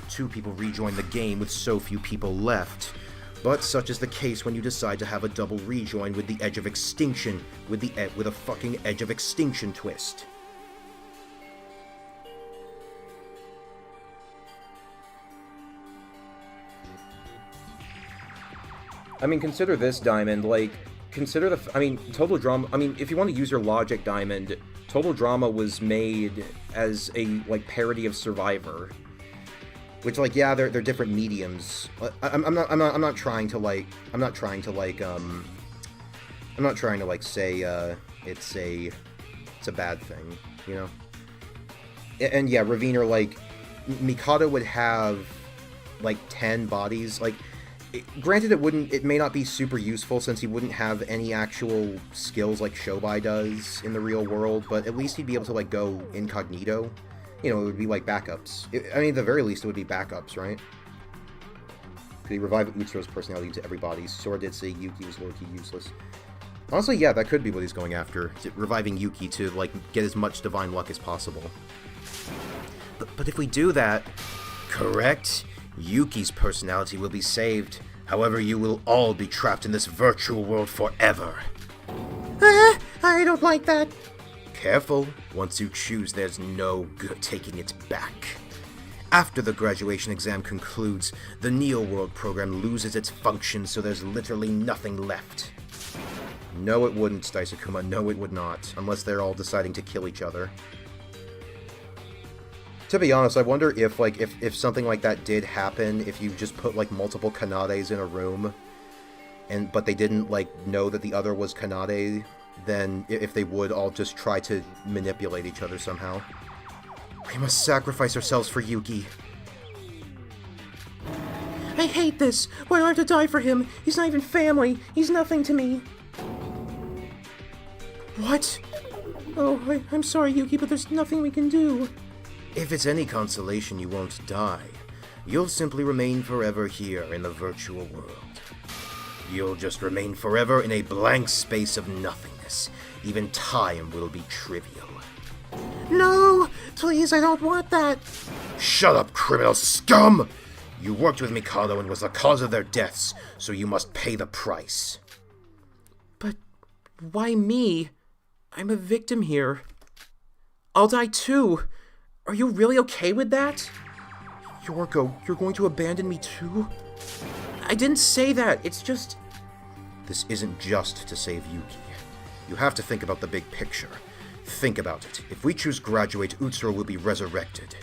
2 people rejoin the game with so few people left. But such is the case when you decide to have a double rejoin with the Edge of Extinction, with a fucking Edge of Extinction twist. I mean, consider this, Diamond, like, consider Total Drama, if you want to use your logic, Diamond, Total Drama was made as a, like, parody of Survivor. Which, like, yeah, they're different mediums. I'm not trying to say, it's a bad thing, you know? And yeah, Raviner, like, Mikado would have, like, 10 bodies, like, granted, it may not be super useful since he wouldn't have any actual skills like Shobai does in the real world, but at least he'd be able to, like, go incognito. You know, it would be like backups. At the very least, it would be backups, right? Could he revive Utsuro's personality into every body? Sora did say Yuki was low-key useless. Honestly, yeah, that could be what he's going after. Reviving Yuki to, like, get as much divine luck as possible. But if we do that... Correct? Yuki's personality will be saved. However, you will all be trapped in this virtual world forever. I don't like that. Careful, once you choose, there's no good taking it back. After the graduation exam concludes, the Neo-World program loses its function, so there's literally nothing left. No, it wouldn't, Daisukuma. No, it would not. Unless they're all deciding to kill each other. To be honest, I wonder if, like, if something like that did happen, if you just put, like, multiple Kanades in a room, but they didn't, like, know that the other was Kanade, then if they would all just try to manipulate each other somehow. We must sacrifice ourselves for Yuki. I hate this! Why do I have to die for him? He's not even family! He's nothing to me! What? Oh, I'm sorry, Yuki, but there's nothing we can do. If it's any consolation, you won't die. You'll simply remain forever here in the virtual world. You'll just remain forever in a blank space of nothingness. Even time will be trivial. No! Please, I don't want that! Shut up, criminal scum! You worked with Mikado and was the cause of their deaths, so you must pay the price. But why me? I'm a victim here. I'll die too. Are you really okay with that? Yorko, you're going to abandon me too? I didn't say that. It's just... This isn't just to save Yuki. You have to think about the big picture. Think about it. If we choose graduate, Utsuro will be resurrected.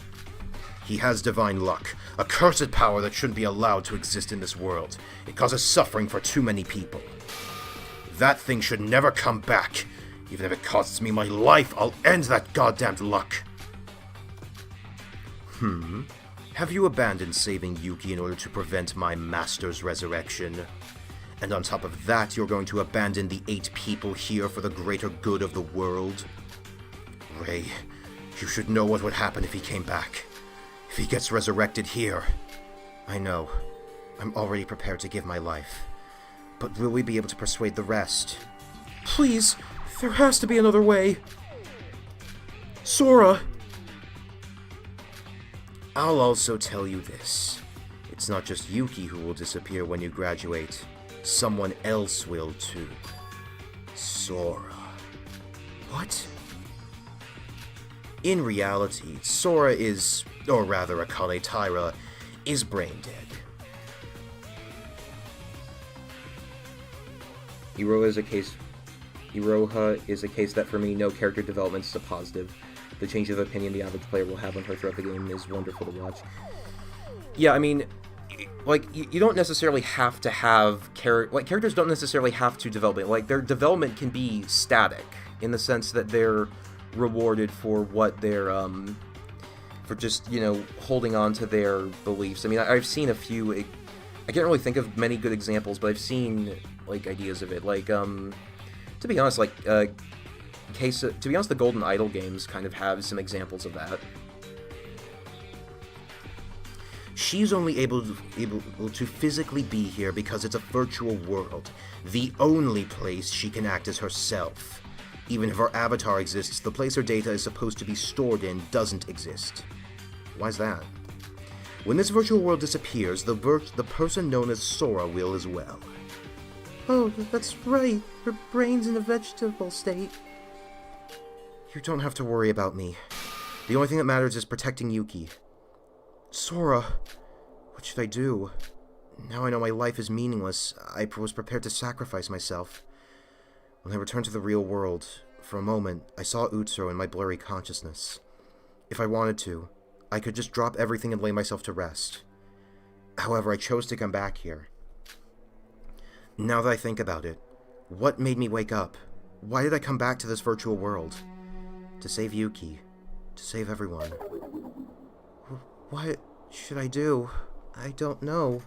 He has divine luck, a cursed power that shouldn't be allowed to exist in this world. It causes suffering for too many people. That thing should never come back. Even if it costs me my life, I'll end that goddamned luck. Have you abandoned saving Yuki in order to prevent my master's resurrection? And on top of that, you're going to abandon the 8 people here for the greater good of the world? Rei, you should know what would happen if he came back. If he gets resurrected here. I know. I'm already prepared to give my life. But will we be able to persuade the rest? Please, there has to be another way. Sora! I'll also tell you this. It's not just Yuki who will disappear when you graduate. Someone else will too. Sora. What? In reality, Sora is, or rather Akane Taira, is brain dead. Iroha is a case that for me, no character development is a positive. The change of opinion the average player will have on her throughout the game is wonderful to watch. Yeah, I mean, like, you don't necessarily have to have characters don't necessarily have to develop. Like, their development can be static in the sense that they're rewarded for what they're for just, you know, holding on to their beliefs. I mean, I've seen a few. I can't really think of many good examples, but I've seen like ideas of it. Like, to be honest, like to be honest, the Golden Idol games kind of have some examples of that. She's only able to physically be here because it's a virtual world, the only place she can act as herself. Even if her avatar exists, the place her data is supposed to be stored in doesn't exist. Why's that? When this virtual world disappears, the person known as Sora will as well. Oh, that's right. Her brain's in a vegetable state. You don't have to worry about me. The only thing that matters is protecting Yuki. Sora, what should I do? Now I know my life is meaningless. I was prepared to sacrifice myself. When I returned to the real world, for a moment, I saw Utsuro in my blurry consciousness. If I wanted to, I could just drop everything and lay myself to rest. However, I chose to come back here. Now that I think about it, what made me wake up? Why did I come back to this virtual world? To save Yuki. To save everyone. What should I do? I don't know.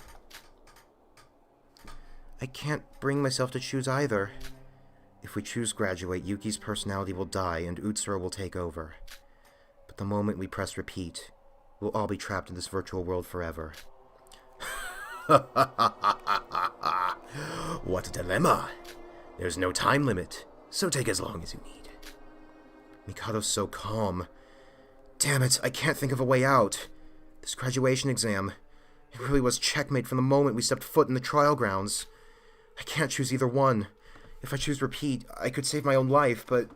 I can't bring myself to choose either. If we choose graduate, Yuki's personality will die and Utsuro will take over. But the moment we press repeat, we'll all be trapped in this virtual world forever. What a dilemma! There's no time limit, so take as long as you need. Mikado's so calm. Damn it, I can't think of a way out. This graduation exam, it really was checkmate from the moment we stepped foot in the trial grounds. I can't choose either one. If I choose repeat, I could save my own life, but...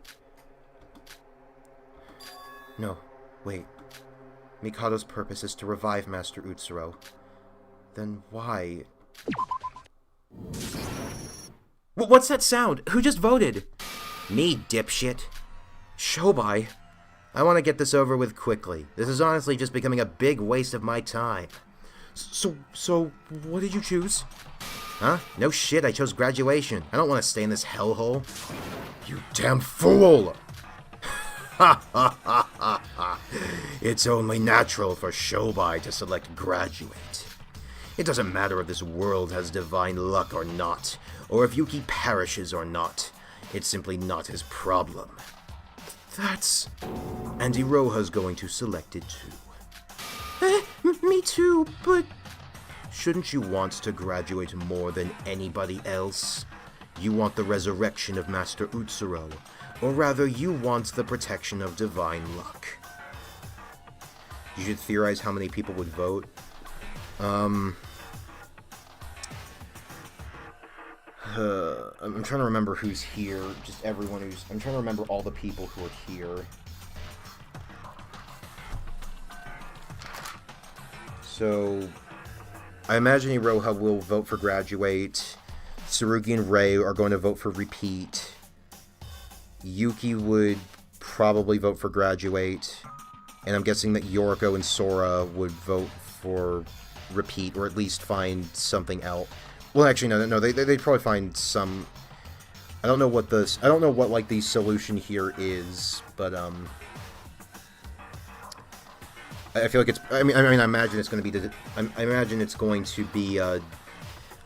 No, wait. Mikado's purpose is to revive Master Utsuro. Then why? What's that sound? Who just voted? Me, dipshit. Shobai. I want to get this over with quickly. This is honestly just becoming a big waste of my time. So, what did you choose? Huh? No shit, I chose graduation. I don't want to stay in this hellhole. You damn fool! Ha ha ha ha ha! It's only natural for Shobai to select graduate. It doesn't matter if this world has divine luck or not, or if Yuki perishes or not. It's simply not his problem. That's... And Iroha's going to select it too. Me too, but... Shouldn't you want to graduate more than anybody else? You want the resurrection of Master Utsuro, or rather you want the protection of divine luck. You should theorize how many people would vote. I'm trying to remember who's here. Just everyone who's... I'm trying to remember all the people who are here. So... I imagine Iroha will vote for graduate. Tsurugi and Rei are going to vote for repeat. Yuki would probably vote for graduate. And I'm guessing that Yoriko and Sora would vote for repeat, or at least find something else. Well, actually, no, they'd probably find some... I don't know what like, the solution here is, but, I feel like it's... I mean, I imagine it's going to be... I imagine it's going to be, I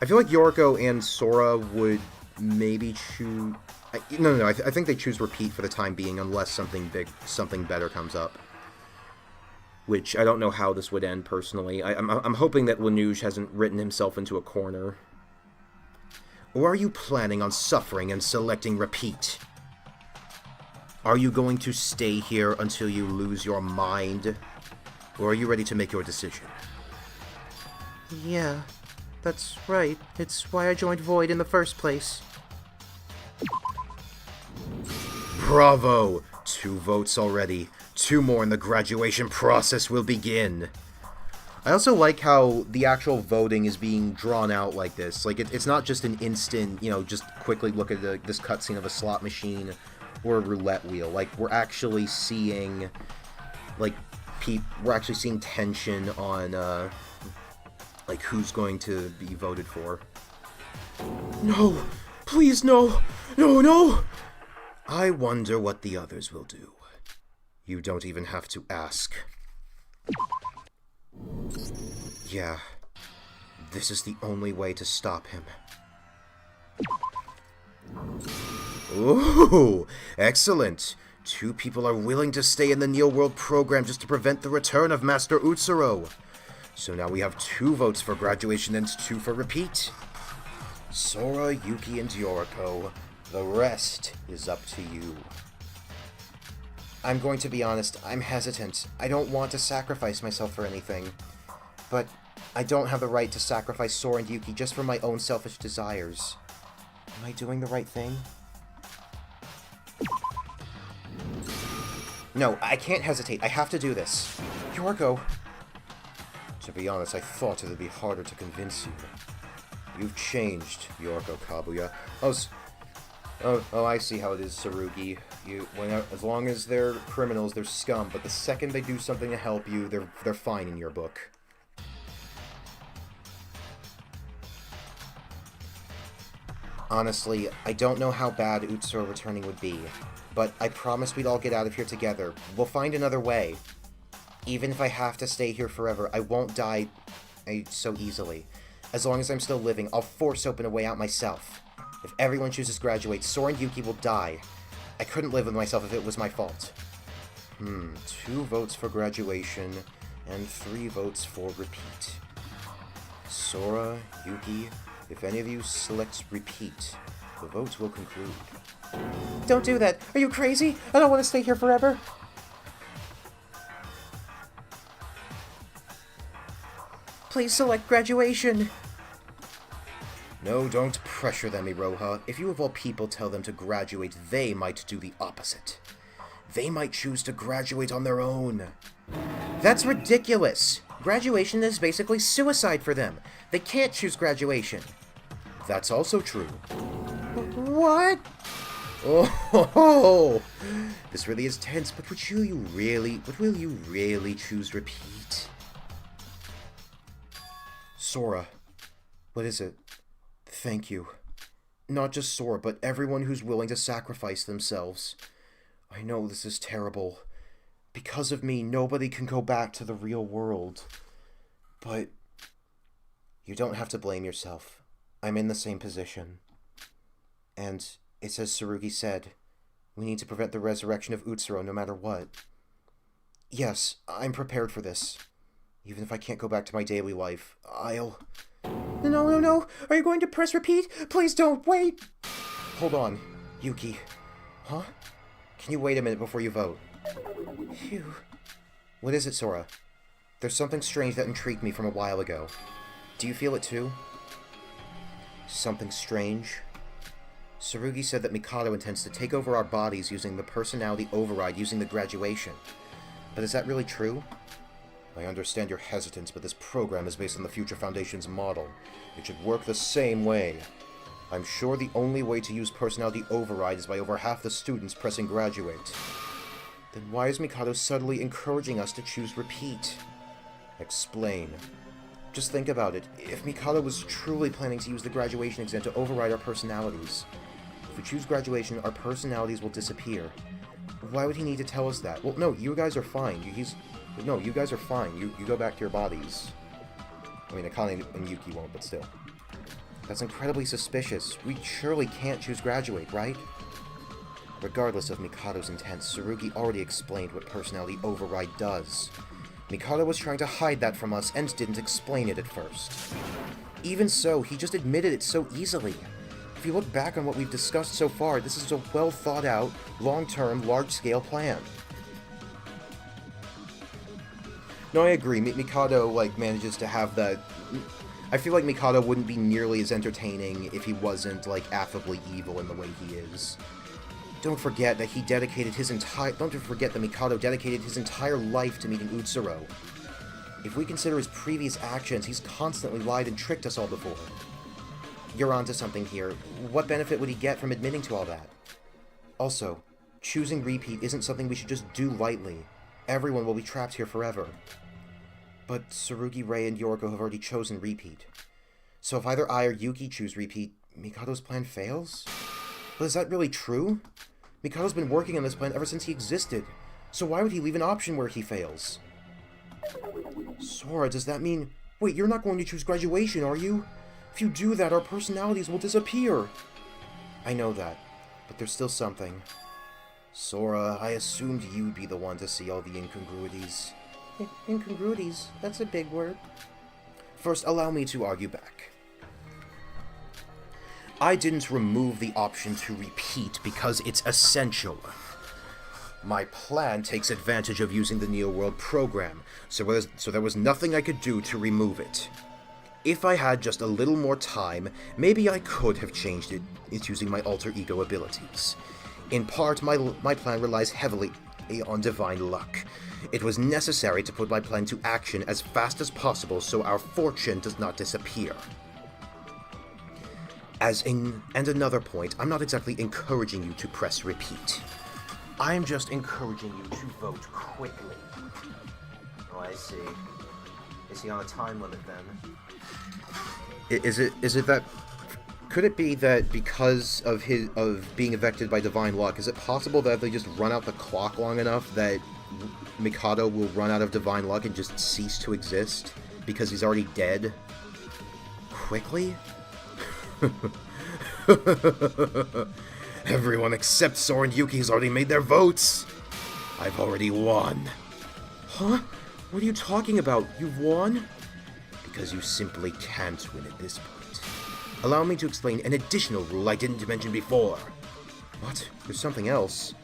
feel like Yoriko and Sora would maybe choose... No, I think they choose repeat for the time being, unless something better comes up. Which, I don't know how this would end, personally. I'm hoping that Lanuge hasn't written himself into a corner. Or are you planning on suffering and selecting repeat? Are you going to stay here until you lose your mind? Or are you ready to make your decision? Yeah, that's right. It's why I joined Void in the first place. Bravo! 2 votes already. 2 more and the graduation process will begin. I also like how the actual voting is being drawn out like this. Like, it's not just an instant, just quickly look at this cutscene of a slot machine or a roulette wheel. Like, we're actually seeing, like, we're actually seeing tension on, like, who's going to be voted for. No! Please, no! No! I wonder what the others will do. You don't even have to ask. Yeah, this is the only way to stop him. Ooh, excellent! 2 people are willing to stay in the Neo World program just to prevent the return of Master Utsuro. So now we have 2 votes for graduation and 2 for repeat. Sora, Yuki, and Yoriko. The rest is up to you. I'm going to be honest, I'm hesitant. I don't want to sacrifice myself for anything. But I don't have the right to sacrifice Sora and Yuki just for my own selfish desires. Am I doing the right thing? No, I can't hesitate. I have to do this. Yoriko. To be honest, I thought it would be harder to convince you. You've changed, Yoriko Kabuya. Oh, I see how it is, Tsurugi. As long as they're criminals, they're scum, but the second they do something to help you, they're fine in your book. Honestly, I don't know how bad Utsuro returning would be, but I promised we'd all get out of here together. We'll find another way. Even if I have to stay here forever, I won't die so easily. As long as I'm still living, I'll force open a way out myself. If everyone chooses graduate, Sora and Yuki will die. I couldn't live with myself if it was my fault. 2 votes for graduation, and 3 votes for repeat. Sora, Yuki, if any of you selects repeat, the votes will conclude. Don't do that! Are you crazy? I don't want to stay here forever! Please select graduation! No, don't pressure them, Iroha. If you of all people tell them to graduate, they might do the opposite. they might choose to graduate on their own. That's ridiculous! Graduation is basically suicide for them. They can't choose graduation. That's also true. What? Oh, this really is tense, but will you really choose repeat? Sora, what is it? Thank you. Not just Sora, but everyone who's willing to sacrifice themselves. I know this is terrible. Because of me, nobody can go back to the real world. But you don't have to blame yourself. I'm in the same position. And it's as Tsurugi said, we need to prevent the resurrection of Utsuro no matter what. Yes, I'm prepared for this. Even if I can't go back to my daily life, I'll... No. Are you going to press repeat? Please don't, wait! Hold on, Yuki. Huh? Can you wait a minute before you vote? Phew. What is it, Sora? There's something strange that intrigued me from a while ago. Do you feel it too? Something strange? Tsurugi said that Mikado intends to take over our bodies using the personality override using the graduation. But is that really true? I understand your hesitance, but this program is based on the Future Foundation's model. It should work the same way. I'm sure the only way to use personality override is by over half the students pressing graduate. Then why is Mikado subtly encouraging us to choose repeat? Explain. Just think about it. If Mikado was truly planning to use the graduation exam to override our personalities, if we choose graduation, our personalities will disappear. Why would he need to tell us that? Well, no, you guys are fine. You guys are fine. You go back to your bodies. I mean, Akane and Yuki won't, but still. That's incredibly suspicious. We surely can't choose graduate, right? Regardless of Mikado's intent, Tsurugi already explained what personality override does. Mikado was trying to hide that from us and didn't explain it at first. Even so, he just admitted it so easily. If you look back on what we've discussed so far, this is a well-thought-out, long-term, large-scale plan. No, I agree. Mikado, manages to have that... I feel like Mikado wouldn't be nearly as entertaining if he wasn't, affably evil in the way he is. Don't forget that Mikado dedicated his entire life to meeting Utsuro. If we consider his previous actions, he's constantly lied and tricked us all before. You're onto something here. What benefit would he get from admitting to all that? Also, choosing repeat isn't something we should just do lightly. Everyone will be trapped here forever. But Tsurugi, Rei, and Yoriko have already chosen repeat. So if either I or Yuki choose repeat, Mikado's plan fails? But is that really true? Mikado's been working on this plan ever since he existed, so why would he leave an option where he fails? Sora, does that mean... Wait, you're not going to choose graduation, are you? If you do that, our personalities will disappear. I know that, but there's still something. Sora, I assumed you'd be the one to see all the incongruities. Incongruities? That's a big word. First, allow me to argue back. I didn't remove the option to repeat because it's essential. My plan takes advantage of using the Neo World program, so there was nothing I could do to remove it. If I had just a little more time, maybe I could have changed it using my alter ego abilities. In part, my plan relies heavily on divine luck. It was necessary to put my plan to action as fast as possible so our fortune does not disappear. And another point, I'm not exactly encouraging you to press repeat. I'm just encouraging you to vote quickly. Oh, I see. Is he on a time limit then? Is it that... Could it be that because of being affected by divine luck, is it possible that if they just run out the clock long enough that Mikado will run out of divine luck and just cease to exist because he's already dead? Quickly? Everyone except Sora and Yuki has already made their votes. I've already won. Huh? What are you talking about? You've won? Because you simply can't win at this point. Allow me to explain an additional rule I didn't mention before. What? There's something else.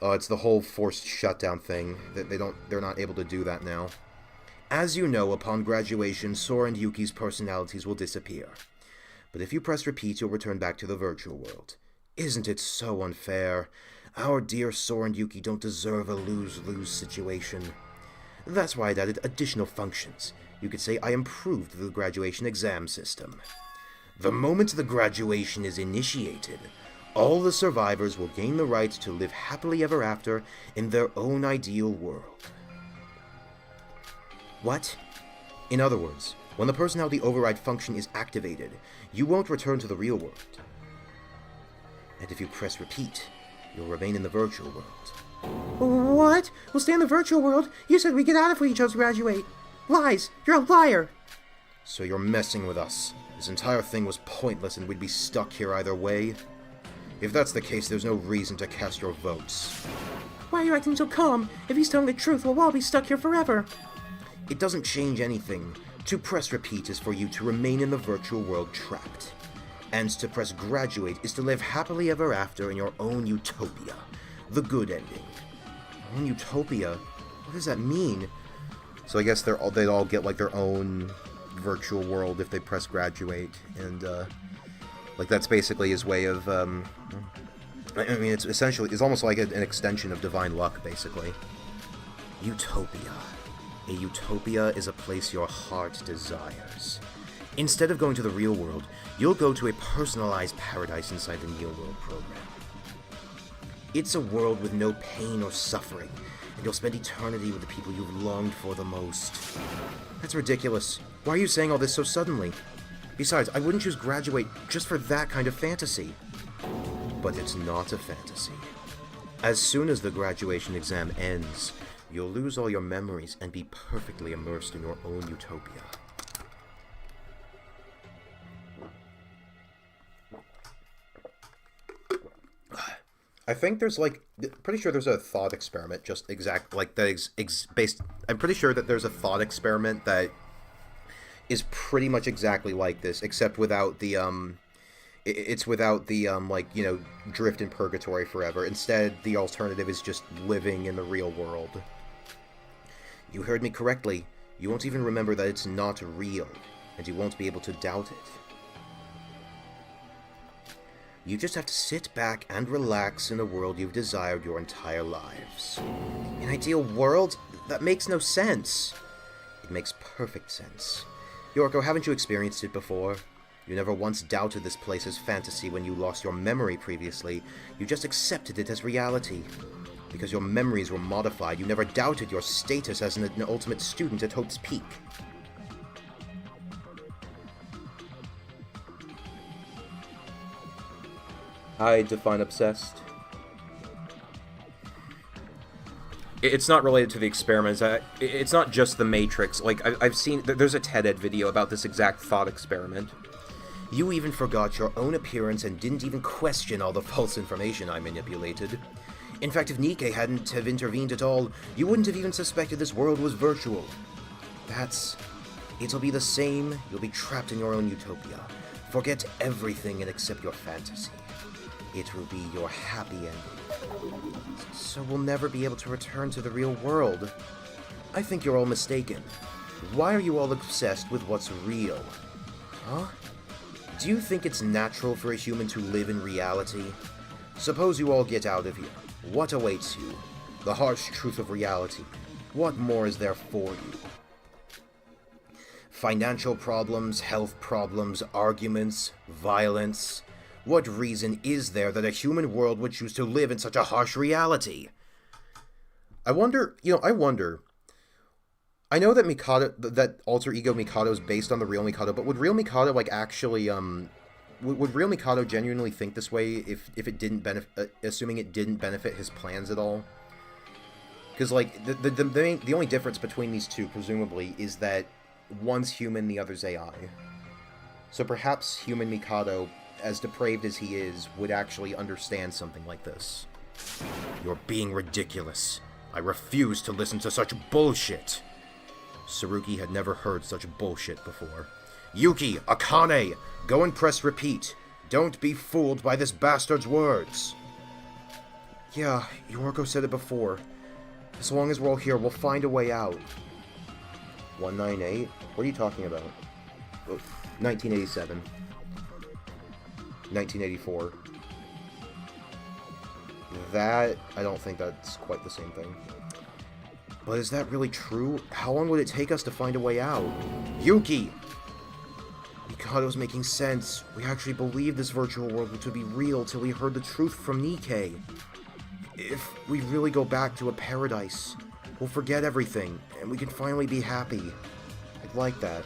It's the whole forced shutdown thing. They're not able to do that now. As you know, upon graduation, Sora and Yuki's personalities will disappear. But if you press repeat, you'll return back to the virtual world. Isn't it so unfair? Our dear Sora and Yuki don't deserve a lose-lose situation. That's why I'd added additional functions. You could say I improved the graduation exam system. The moment the graduation is initiated, all the survivors will gain the right to live happily ever after in their own ideal world. What? In other words, when the personality override function is activated, you won't return to the real world. And if you press repeat, you'll remain in the virtual world. What? We'll stay in the virtual world? You said we get out if we chose to graduate. Lies! You're a liar! So you're messing with us. This entire thing was pointless and we'd be stuck here either way. If that's the case, there's no reason to cast your votes. Why are you acting so calm? If he's telling the truth, we'll all be stuck here forever. It doesn't change anything. To press repeat is for you to remain in the virtual world trapped. And to press graduate is to live happily ever after in your own utopia. The good ending. Own utopia? What does that mean? So I guess they'd all get like their own virtual world if they press graduate, and like that's basically his way of I mean, it's almost like an extension of divine luck, basically. Utopia. A utopia is a place your heart desires. Instead of going to the real world, you'll go to a personalized paradise inside the Neo World program. It's a world with no pain or suffering, and you'll spend eternity with the people you've longed for the most. That's ridiculous. Why are you saying all this so suddenly? Besides, I wouldn't choose graduate just for that kind of fantasy. But it's not a fantasy. As soon as the graduation exam ends, you'll lose all your memories and be perfectly immersed in your own utopia. I think there's pretty sure there's a thought experiment just exact like that based. I'm pretty sure that there's a thought experiment that is pretty much exactly like this, except without the it's without the drift in purgatory forever. Instead, the alternative is just living in the real world. You heard me correctly. You won't even remember that it's not real, and you won't be able to doubt it. You just have to sit back and relax in a world you've desired your entire lives. An ideal world? That makes no sense. It makes perfect sense. Yorko, haven't you experienced it before? You never once doubted this place as fantasy when you lost your memory previously. You just accepted it as reality. Because your memories were modified, you never doubted your status as an ultimate student at Hope's Peak. I define obsessed. It's not related to the experiments. It's not just the Matrix. Like, I've seen... There's a TED-Ed video about this exact thought experiment. You even forgot your own appearance and didn't even question all the false information I manipulated. In fact, if Nikke hadn't have intervened at all, you wouldn't have even suspected this world was virtual. It'll be the same. You'll be trapped in your own utopia. Forget everything and accept your fantasy. It will be your happy ending. So we'll never be able to return to the real world. I think you're all mistaken. Why are you all obsessed with what's real? Huh? Do you think it's natural for a human to live in reality? Suppose you all get out of here. What awaits you? The harsh truth of reality. What more is there for you? Financial problems, health problems, arguments, violence. What reason is there that a human world would choose to live in such a harsh reality? I wonder... I know that Mikado, that alter ego Mikado is based on the real Mikado, but would real Mikado, actually, would real Mikado genuinely think this way if it didn't benefit, assuming it didn't benefit his plans at all? Because, the only difference between these two, presumably, is that one's human, the other's AI. So perhaps human Mikado, as depraved as he is, would actually understand something like this. You're being ridiculous. I refuse to listen to such bullshit. Saruki had never heard such bullshit before. Yuki, Akane, go and press repeat. Don't be fooled by this bastard's words. Yeah, Yorko said it before. As long as we're all here, we'll find a way out. 198? What are you talking about? Oh, 1987. 1984. That, I don't think that's quite the same thing. But is that really true? How long would it take us to find a way out? Yuki! Mikado's making sense. We actually believed this virtual world to be real till we heard the truth from Nikkei. If we really go back to a paradise, we'll forget everything, and we can finally be happy. I'd like that.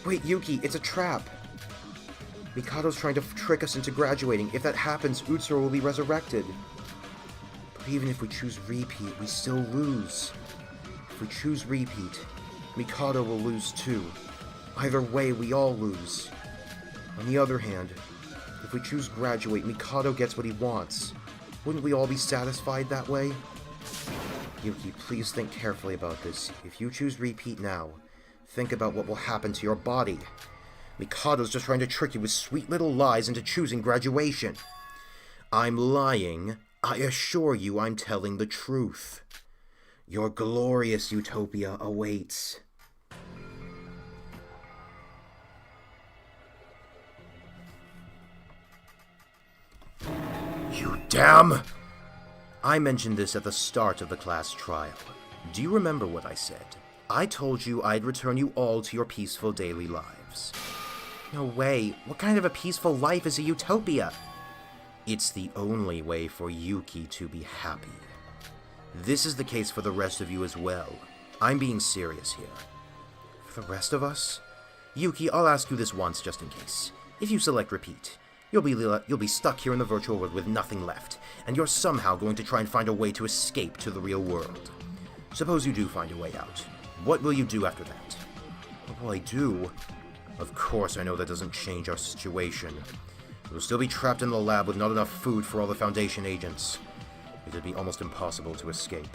Wait, Yuki, it's a trap! Mikado's trying to trick us into graduating. If that happens, Utsuro will be resurrected. But even if we choose repeat, we still lose. If we choose repeat, Mikado will lose too. Either way, we all lose. On the other hand, if we choose graduate, Mikado gets what he wants. Wouldn't we all be satisfied that way? Yuki, please think carefully about this. If you choose repeat now, think about what will happen to your body. Mikado's just trying to trick you with sweet little lies into choosing graduation. I'm lying. I assure you I'm telling the truth. Your glorious utopia awaits. You damn! I mentioned this at the start of the class trial. Do you remember what I said? I told you I'd return you all to your peaceful daily lives. No way. What kind of a peaceful life is a utopia? It's the only way for Yuki to be happy. This is the case for the rest of you as well. I'm being serious here. For the rest of us? Yuki, I'll ask you this once just in case. If you select repeat, you'll be stuck here in the virtual world with nothing left, and you're somehow going to try and find a way to escape to the real world. Suppose you do find a way out. What will you do after that? What will I do? Of course I know that doesn't change our situation. We'll still be trapped in the lab with not enough food for all the Foundation agents. It'd be almost impossible to escape.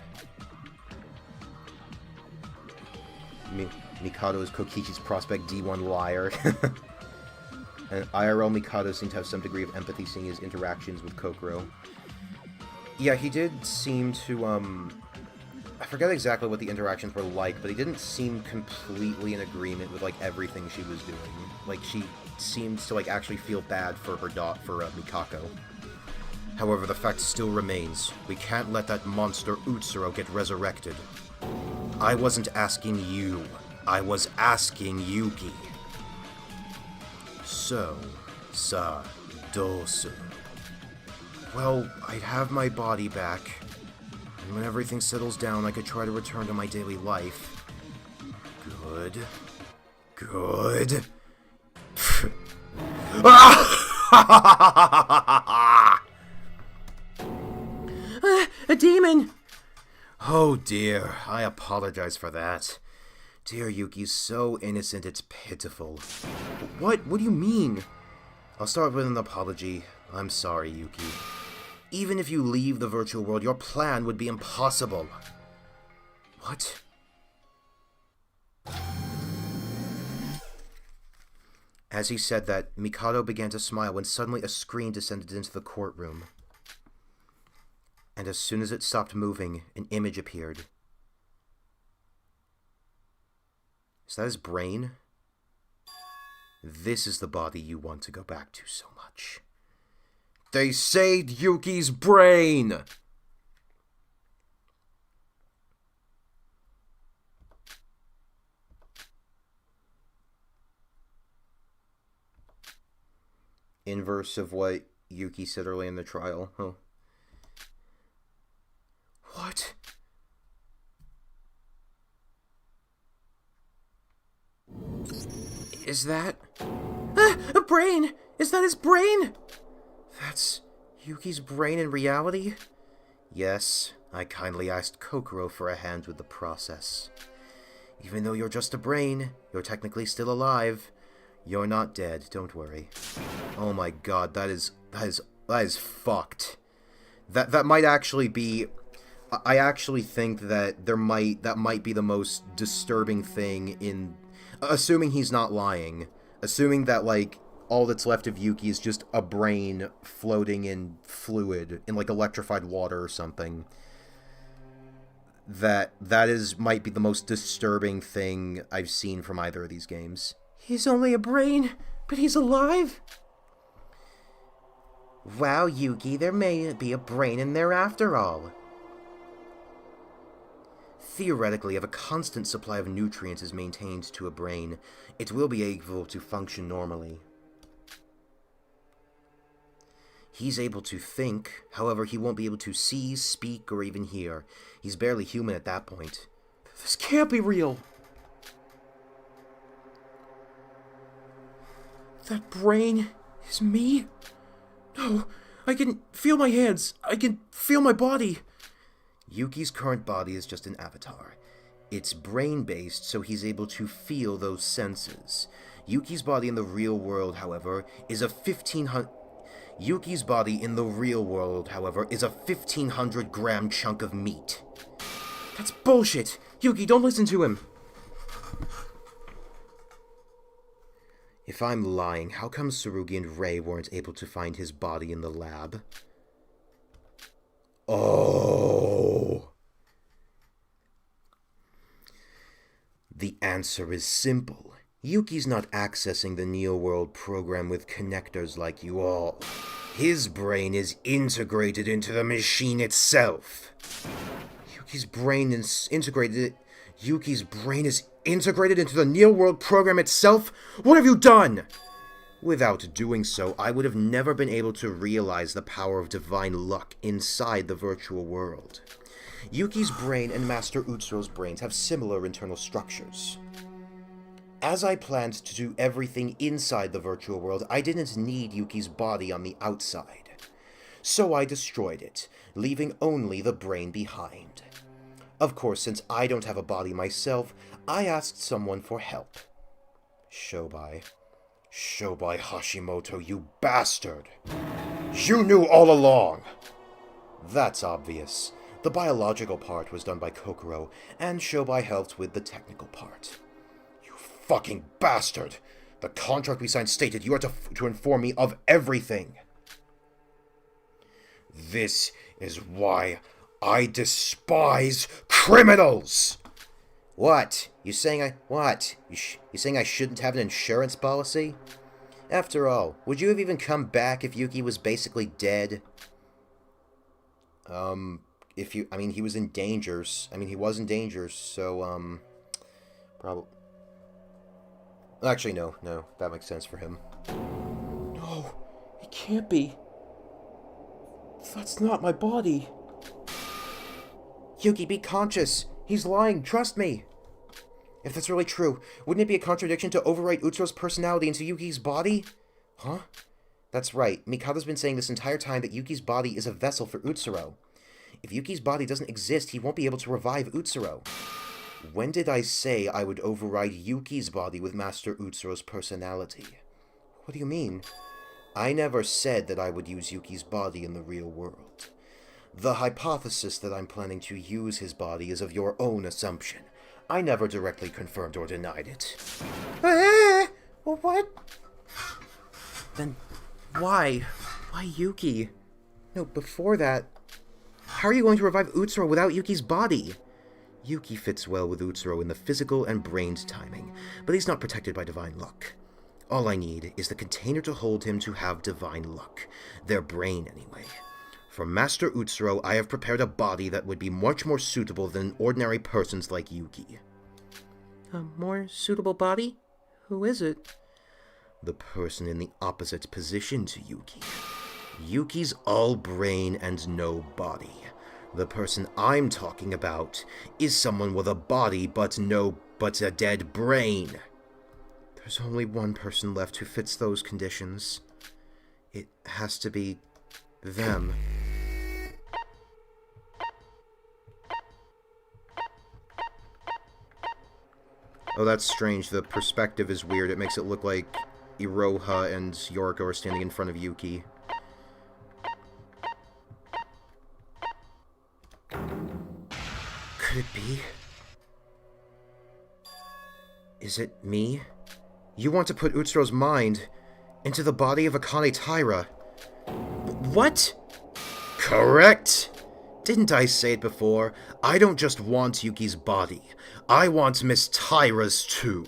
Mikado is Kokichi's prospect D1 liar. And IRL Mikado seemed to have some degree of empathy seeing his interactions with Kokoro. Yeah, he did seem to, I forget exactly what the interactions were like, but he didn't seem completely in agreement with, like, everything she was doing. Like, she seems to, like, actually feel bad for her Mikako. However, the fact still remains. We can't let that monster Utsuro get resurrected. I wasn't asking you. I was asking Yuki. So, sa, dosu. Well, I'd have my body back. And when everything settles down, I could try to return to my daily life. Good. Good. A demon! Oh dear, I apologize for that. Dear Yuki's so innocent, it's pitiful. What? What do you mean? I'll start with an apology. I'm sorry, Yuki. Even if you leave the virtual world, your plan would be impossible. What? As he said that, Mikado began to smile when suddenly a screen descended into the courtroom. And as soon as it stopped moving, an image appeared. Is that his brain? This is the body you want to go back to so much. They saved Yuki's brain! Inverse of what Yuki said early in the trial. Huh. What? Is that... a brain! Is that his brain? That's Yuki's brain in reality? Yes, I kindly asked Kokoro for a hand with the process. Even though you're just a brain, you're technically still alive. You're not dead, don't worry. Oh my god, that is fucked. That might actually be... I actually think that that might be the most disturbing thing in... Assuming he's not lying. Assuming that, like, all that's left of Yuki is just a brain floating in fluid, in, like, electrified water or something. That might be the most disturbing thing I've seen from either of these games. He's only a brain, but he's alive? Wow, Yuki, there may be a brain in there after all. Theoretically, if a constant supply of nutrients is maintained to a brain, it will be able to function normally. He's able to think, however, he won't be able to see, speak, or even hear. He's barely human at that point. This can't be real! That brain is me? No, I can feel my hands. I can feel my body. Yuki's current body is just an avatar. It's brain-based, so he's able to feel those senses. Yuki's body in the real world, however, is a 1,500-gram chunk of meat. That's bullshit! Yuki, don't listen to him! If I'm lying, how come Tsurugi and Rei weren't able to find his body in the lab? Oh! The answer is simple. Yuki's not accessing the Neo-World program with connectors like you all. His brain is integrated into the machine itself. Yuki's brain is integrated into the Neo-World program itself? What have you done? Without doing so, I would have never been able to realize the power of divine luck inside the virtual world. Yuki's brain and Master Utsuro's brains have similar internal structures. As I planned to do everything inside the virtual world, I didn't need Yuki's body on the outside. So I destroyed it, leaving only the brain behind. Of course, since I don't have a body myself, I asked someone for help. Shobai Hashimoto, you bastard! You knew all along! That's obvious. The biological part was done by Kokoro, and Shobai helped with the technical part. You fucking bastard! The contract we signed stated you are to inform me of everything. This is why I despise criminals! What? You saying I shouldn't have an insurance policy? After all, would you have even come back if Yuki was basically dead? He was in danger. He was in danger, so, probably. Actually, no, that makes sense for him. No, it can't be. That's not my body. Yuki, be conscious. He's lying, trust me. If that's really true, wouldn't it be a contradiction to overwrite Utsuro's personality into Yuki's body? Huh? That's right, Mikado's been saying this entire time that Yuki's body is a vessel for Utsuro. If Yuki's body doesn't exist, he won't be able to revive Utsuro. When did I say I would override Yuki's body with Master Utsuro's personality? What do you mean? I never said that I would use Yuki's body in the real world. The hypothesis that I'm planning to use his body is of your own assumption. I never directly confirmed or denied it. What? Then why? Why Yuki? No, before that, how are you going to revive Utsuro without Yuki's body? Yuki fits well with Utsuro in the physical and brain's timing, but he's not protected by divine luck. All I need is the container to hold him to have divine luck. Their brain, anyway. For Master Utsuro, I have prepared a body that would be much more suitable than an ordinary person's like Yuki. A more suitable body? Who is it? The person in the opposite position to Yuki. Yuki's all brain and no body. The person I'm talking about is someone with a body but a dead brain. There's only one person left who fits those conditions. It has to be them. Oh, that's strange. The perspective is weird. It makes it look like Iroha and Yoriko are standing in front of Yuki. Could it be? Is it me? You want to put Utsuro's mind into the body of Akane Taira. What? Correct! Didn't I say it before? I don't just want Yuki's body. I want Miss Taira's too.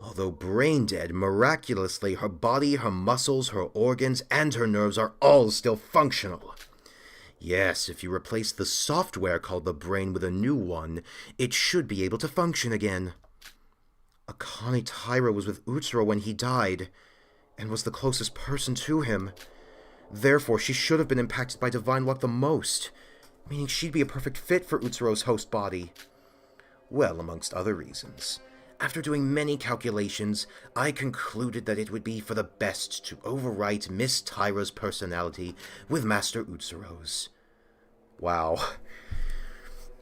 Although brain dead, miraculously, her body, her muscles, her organs, and her nerves are all still functional. Yes, if you replace the software called the brain with a new one, it should be able to function again. Akane Taira was with Utsuro when he died, and was the closest person to him. Therefore, she should have been impacted by divine luck the most, meaning she'd be a perfect fit for Utsuro's host body. Well, amongst other reasons, after doing many calculations, I concluded that it would be for the best to overwrite Miss Taira's personality with Master Utsuro's. Wow.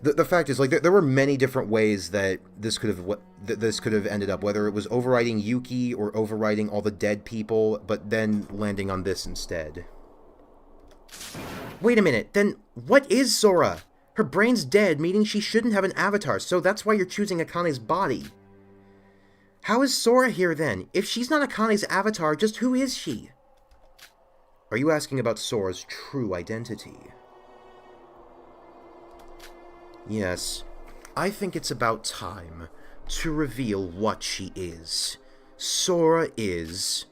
The fact is, like, there were many different ways that this could have ended up, whether it was overriding Yuki or overriding all the dead people, but then landing on this instead. Wait a minute, then what is Sora? Her brain's dead, meaning she shouldn't have an avatar, so that's why you're choosing Akane's body. How is Sora here then? If she's not Akane's avatar, just who is she? Are you asking about Sora's true identity? Yes, I think it's about time to reveal what she is. Sora is...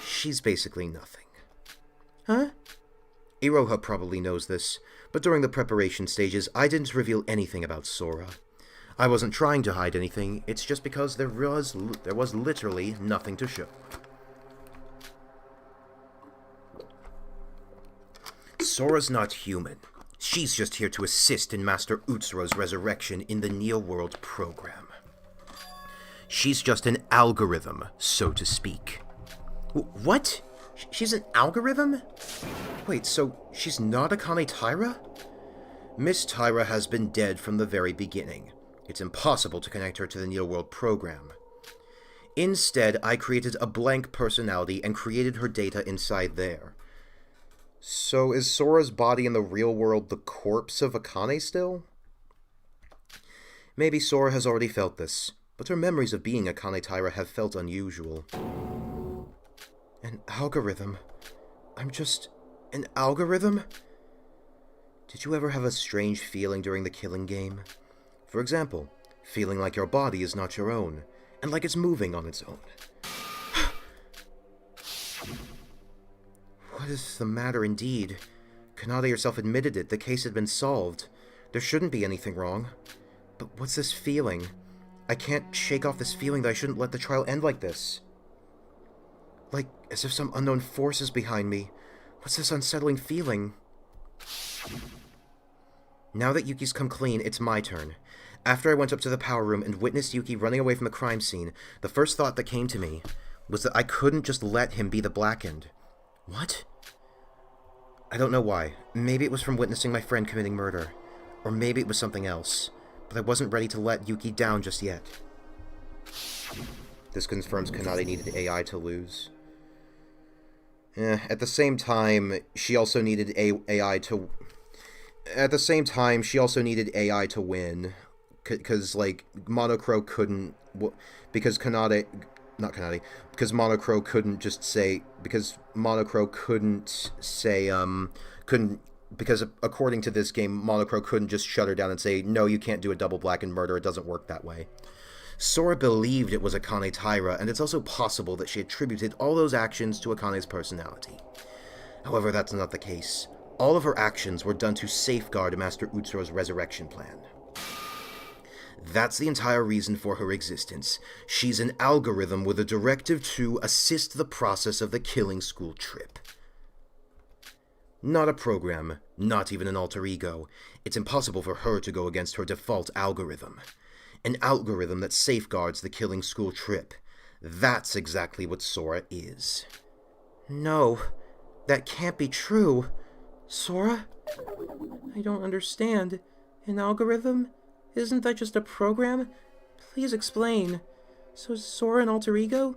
she's basically nothing. Huh? Iroha probably knows this, but during the preparation stages, I didn't reveal anything about Sora. I wasn't trying to hide anything, it's just because there was literally nothing to show. Sora's not human. She's just here to assist in Master Utsuro's resurrection in the Neo-World program. She's just an algorithm, so to speak. What? She's an algorithm? Wait, so she's not Akane Taira? Miss Taira has been dead from the very beginning. It's impossible to connect her to the Neo-World program. Instead, I created a blank personality and created her data inside there. So is Sora's body in the real world the corpse of Akane still? Maybe Sora has already felt this, but her memories of being Akane Taira have felt unusual. An algorithm? I'm just an algorithm? Did you ever have a strange feeling during the killing game? For example, feeling like your body is not your own, and like it's moving on its own. What is the matter indeed? Kanade herself admitted it, the case had been solved. There shouldn't be anything wrong. But what's this feeling? I can't shake off this feeling that I shouldn't let the trial end like this. Like, as if some unknown force is behind me. What's this unsettling feeling? Now that Yuki's come clean, it's my turn. After I went up to the power room and witnessed Yuki running away from the crime scene, the first thought that came to me was that I couldn't just let him be the Blackened. What? I don't know why. Maybe it was from witnessing my friend committing murder. Or maybe it was something else. But I wasn't ready to let Yuki down just yet. This confirms Kanade needed AI to lose. At the same time, she also needed AI to... At the same time, she also needed AI to win. Because, like, Monocro couldn't... Because Kanade... Not Kanade. Because Monocro couldn't just say... Because Monocro couldn't say, couldn't... Because according to this game, Monocro couldn't just shut her down and say, no, you can't do a double Blackened murder, it doesn't work that way. Sora believed it was Akane Taira, and it's also possible that she attributed all those actions to Akane's personality. However, that's not the case. All of her actions were done to safeguard Master Utsuro's resurrection plan. That's the entire reason for her existence. She's an algorithm with a directive to assist the process of the killing school trip. Not a program, not even an alter ego. It's impossible for her to go against her default algorithm. An algorithm that safeguards the killing school trip. That's exactly what Sora is. No, that can't be true. Sora? I don't understand. An algorithm? Isn't that just a program? Please explain. So is Sora an alter ego?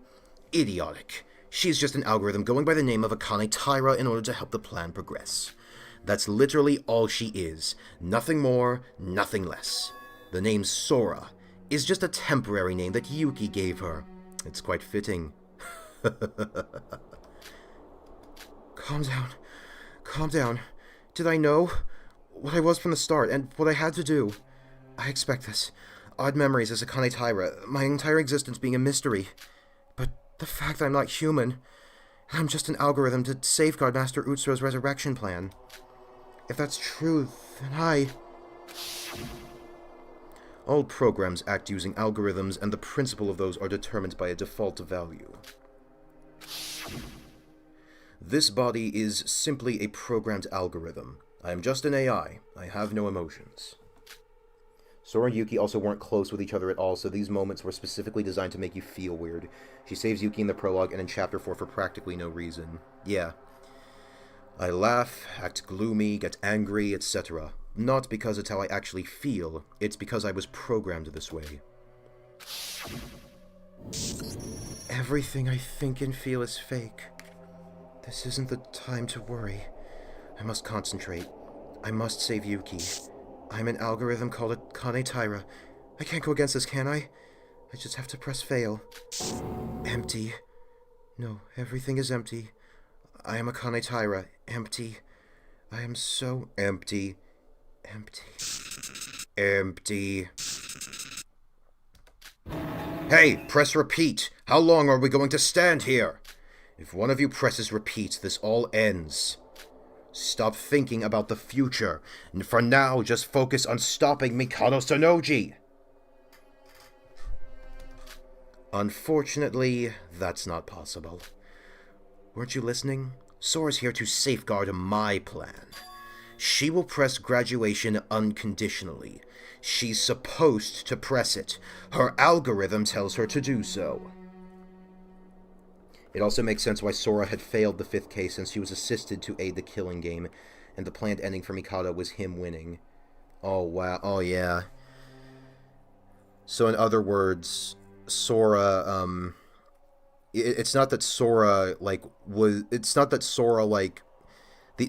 Idiotic. She's just an algorithm going by the name of Akane Taira in order to help the plan progress. That's literally all she is. Nothing more, nothing less. The name Sora is just a temporary name that Yuki gave her. It's quite fitting. Calm down. Calm down. Did I know what I was from the start and what I had to do? I expect this. odd memories as a Kane Taira, my entire existence being a mystery. But the fact that I'm not human, I'm just an algorithm to safeguard Master Utsuro's resurrection plan. If that's true, then all programs act using algorithms, and the principle of those are determined by a default value. This body is simply a programmed algorithm. I am just an AI. I have no emotions. Sora and Yuki also weren't close with each other at all, so these moments were specifically designed to make you feel weird. She saves Yuki in the prologue and in Chapter 4 for practically no reason. Yeah. I laugh, act gloomy, get angry, etc. Not because it's how I actually feel, it's because I was programmed this way. Everything I think and feel is fake. This isn't the time to worry. I must concentrate. I must save Yuki. I'm an algorithm called a Kane Taira. I can't go against this, can I? I just have to press fail. Empty. No, everything is empty. I am a Kane Taira. Empty. I am so empty. Empty. Empty. Hey, press repeat. How long are we going to stand here? If one of you presses repeat, this all ends. Stop thinking about the future, and for now, just focus on stopping Mikado Sonoji. Unfortunately, that's not possible. Weren't you listening? Sora's here to safeguard my plan. She will press graduation unconditionally. She's supposed to press it. Her algorithm tells her to do so. It also makes sense why Sora had failed the 5th case, since he was assisted to aid the killing game, and the planned ending for Mikado was him winning. Oh, wow. Oh, yeah. So, in other words, Sora, it's not that Sora, like, was... It's not that Sora, like...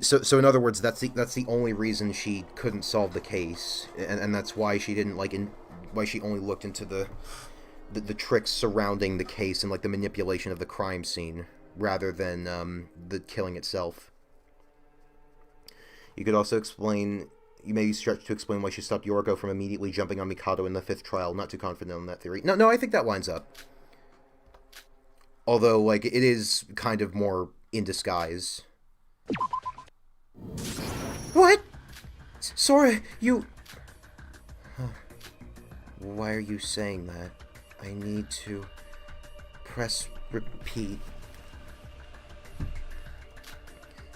So in other words, that's the only reason she couldn't solve the case, and that's why she didn't, like, why she only looked into the tricks surrounding the case and, like, the manipulation of the crime scene, rather than, the killing itself. You could also explain... You may stretch to explain why she stopped Yoriko from immediately jumping on Mikado in the 5th trial. Not too confident on that theory. No, I think that lines up. Although, like, it is kind of more in disguise. What? Sora, you... Huh. Why are you saying that? I need to press repeat.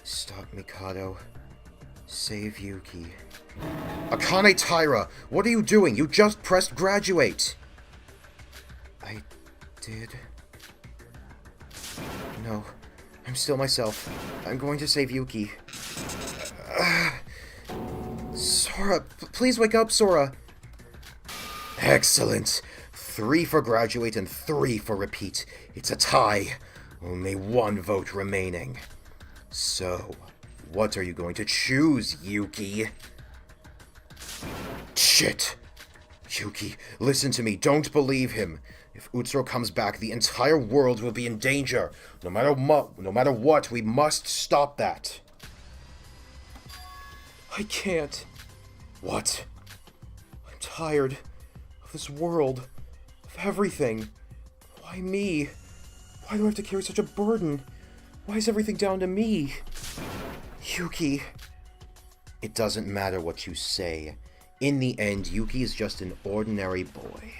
Stop Mikado. Save Yuki. Akane Taira, what are you doing? You just pressed graduate. I did. No, I'm still myself. I'm going to save Yuki. Sora, please wake up, Sora. Excellent. 3 for graduate and 3 for repeat. It's a tie. Only 1 vote remaining. So, what are you going to choose, Yuki? Shit. Yuki, listen to me. Don't believe him. If Utsuro comes back, the entire world will be in danger. No matter what, we must stop that. I can't. What? I'm tired of this world, of everything. Why me? Why do I have to carry such a burden? Why is everything down to me? Yuki. It doesn't matter what you say. In the end, Yuki is just an ordinary boy.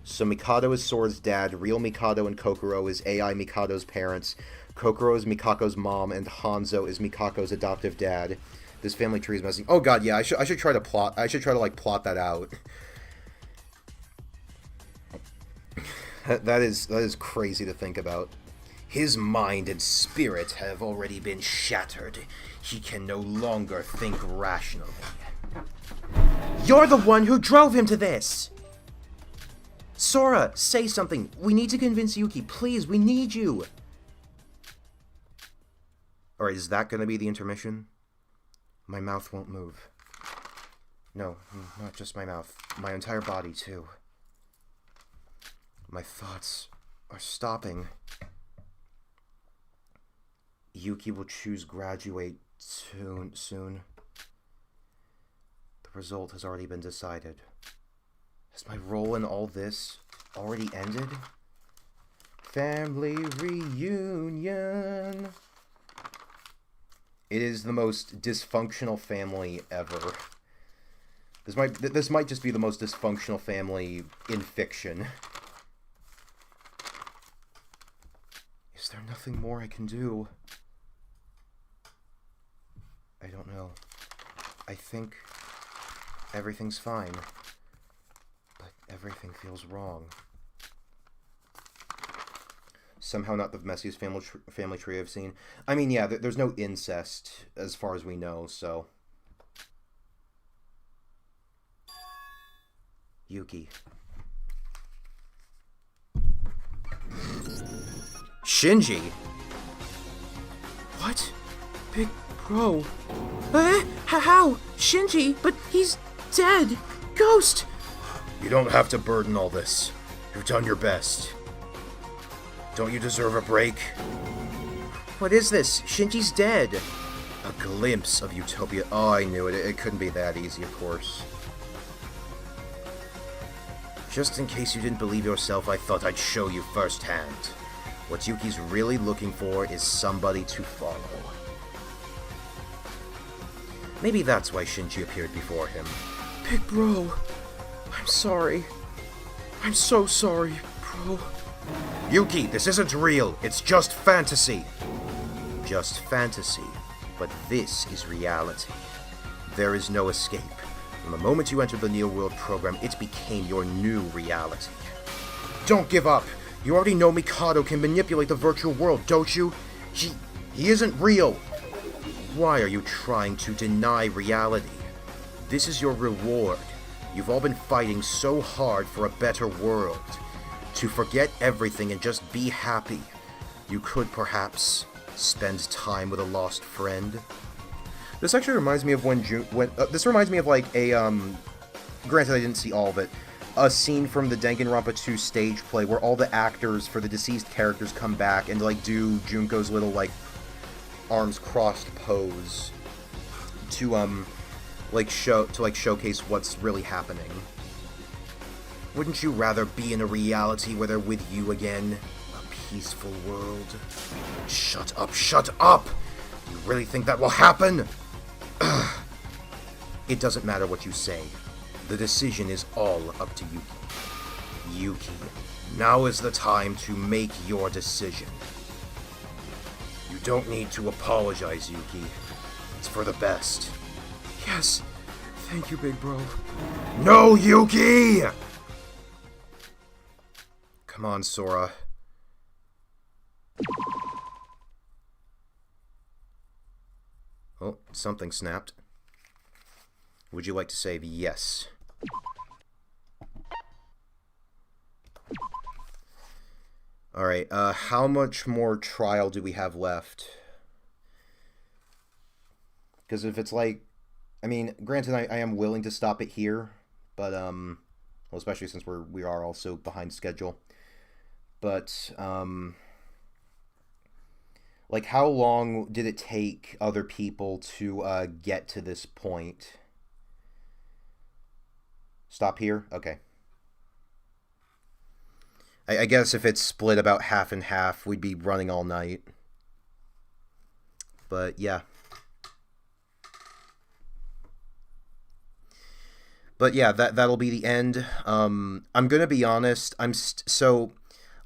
So Mikado is Sora's dad, real Mikado and Kokoro is AI Mikado's parents, Kokoro is Mikako's mom, and Hanzo is Mikako's adoptive dad. This family tree is messing. Oh god, yeah, I should try to plot. I should try to, like, plot that out. That is crazy to think about. His mind and spirit have already been shattered. He can no longer think rationally. You're the one who drove him to this! Sora, say something. We need to convince Yuki. Please, we need you. Alright, is that going to be the intermission? My mouth won't move. No, not just my mouth. My entire body, too. My thoughts are stopping. Yuki will choose graduate soon. The result has already been decided. Has my role in all this already ended? Family reunion. It is the most dysfunctional family ever. This might just be the most dysfunctional family in fiction. Is there nothing more I can do? I don't know. I think everything's fine. But everything feels wrong. Somehow not the messiest family tree I've seen. I mean, yeah, there's no incest as far as we know, so... Yuki. Shinji! What? Big bro. How? Shinji? But he's dead. Ghost! You don't have to burden all this. You've done your best. Don't you deserve a break? What is this? Shinji's dead. A glimpse of utopia. Oh, I knew it. It couldn't be that easy, of course. Just in case you didn't believe yourself, I thought I'd show you firsthand. What Yuki's really looking for is somebody to follow. Maybe that's why Shinji appeared before him. Big bro. I'm sorry. I'm so sorry, bro. Yuki, this isn't real. It's just fantasy. Just fantasy. But this is reality. There is no escape. From the moment you entered the Neo World program, it became your new reality. Don't give up! You already know Mikado can manipulate the virtual world, don't you? He isn't real! Why are you trying to deny reality? This is your reward. You've all been fighting so hard for a better world. To forget everything and just be happy. You could perhaps spend time with a lost friend. This actually reminds me of this reminds me of like a, granted I didn't see all of it, a scene from the Danganronpa 2 stage play where all the actors for the deceased characters come back and like do Junko's little like arms crossed pose to showcase what's really happening. Wouldn't you rather be in a reality where they're with you again? A peaceful world? Shut up, shut up! You really think that will happen? It doesn't matter what you say. The decision is all up to Yuki. Yuki, now is the time to make your decision. You don't need to apologize, Yuki. It's for the best. Yes. Thank you, big bro. No, Yuki! Come on, Sora. Oh, something snapped. Would you like to save yes? Alright, how much more trial do we have left? Because if it's like... I mean, granted, I am willing to stop it here, but, well, especially since we are also behind schedule. But, like, how long did it take other people to, get to this point? Stop here? Okay. I guess if it's split about half and half, we'd be running all night. But, yeah. But yeah, that'll be the end. I'm gonna be honest. So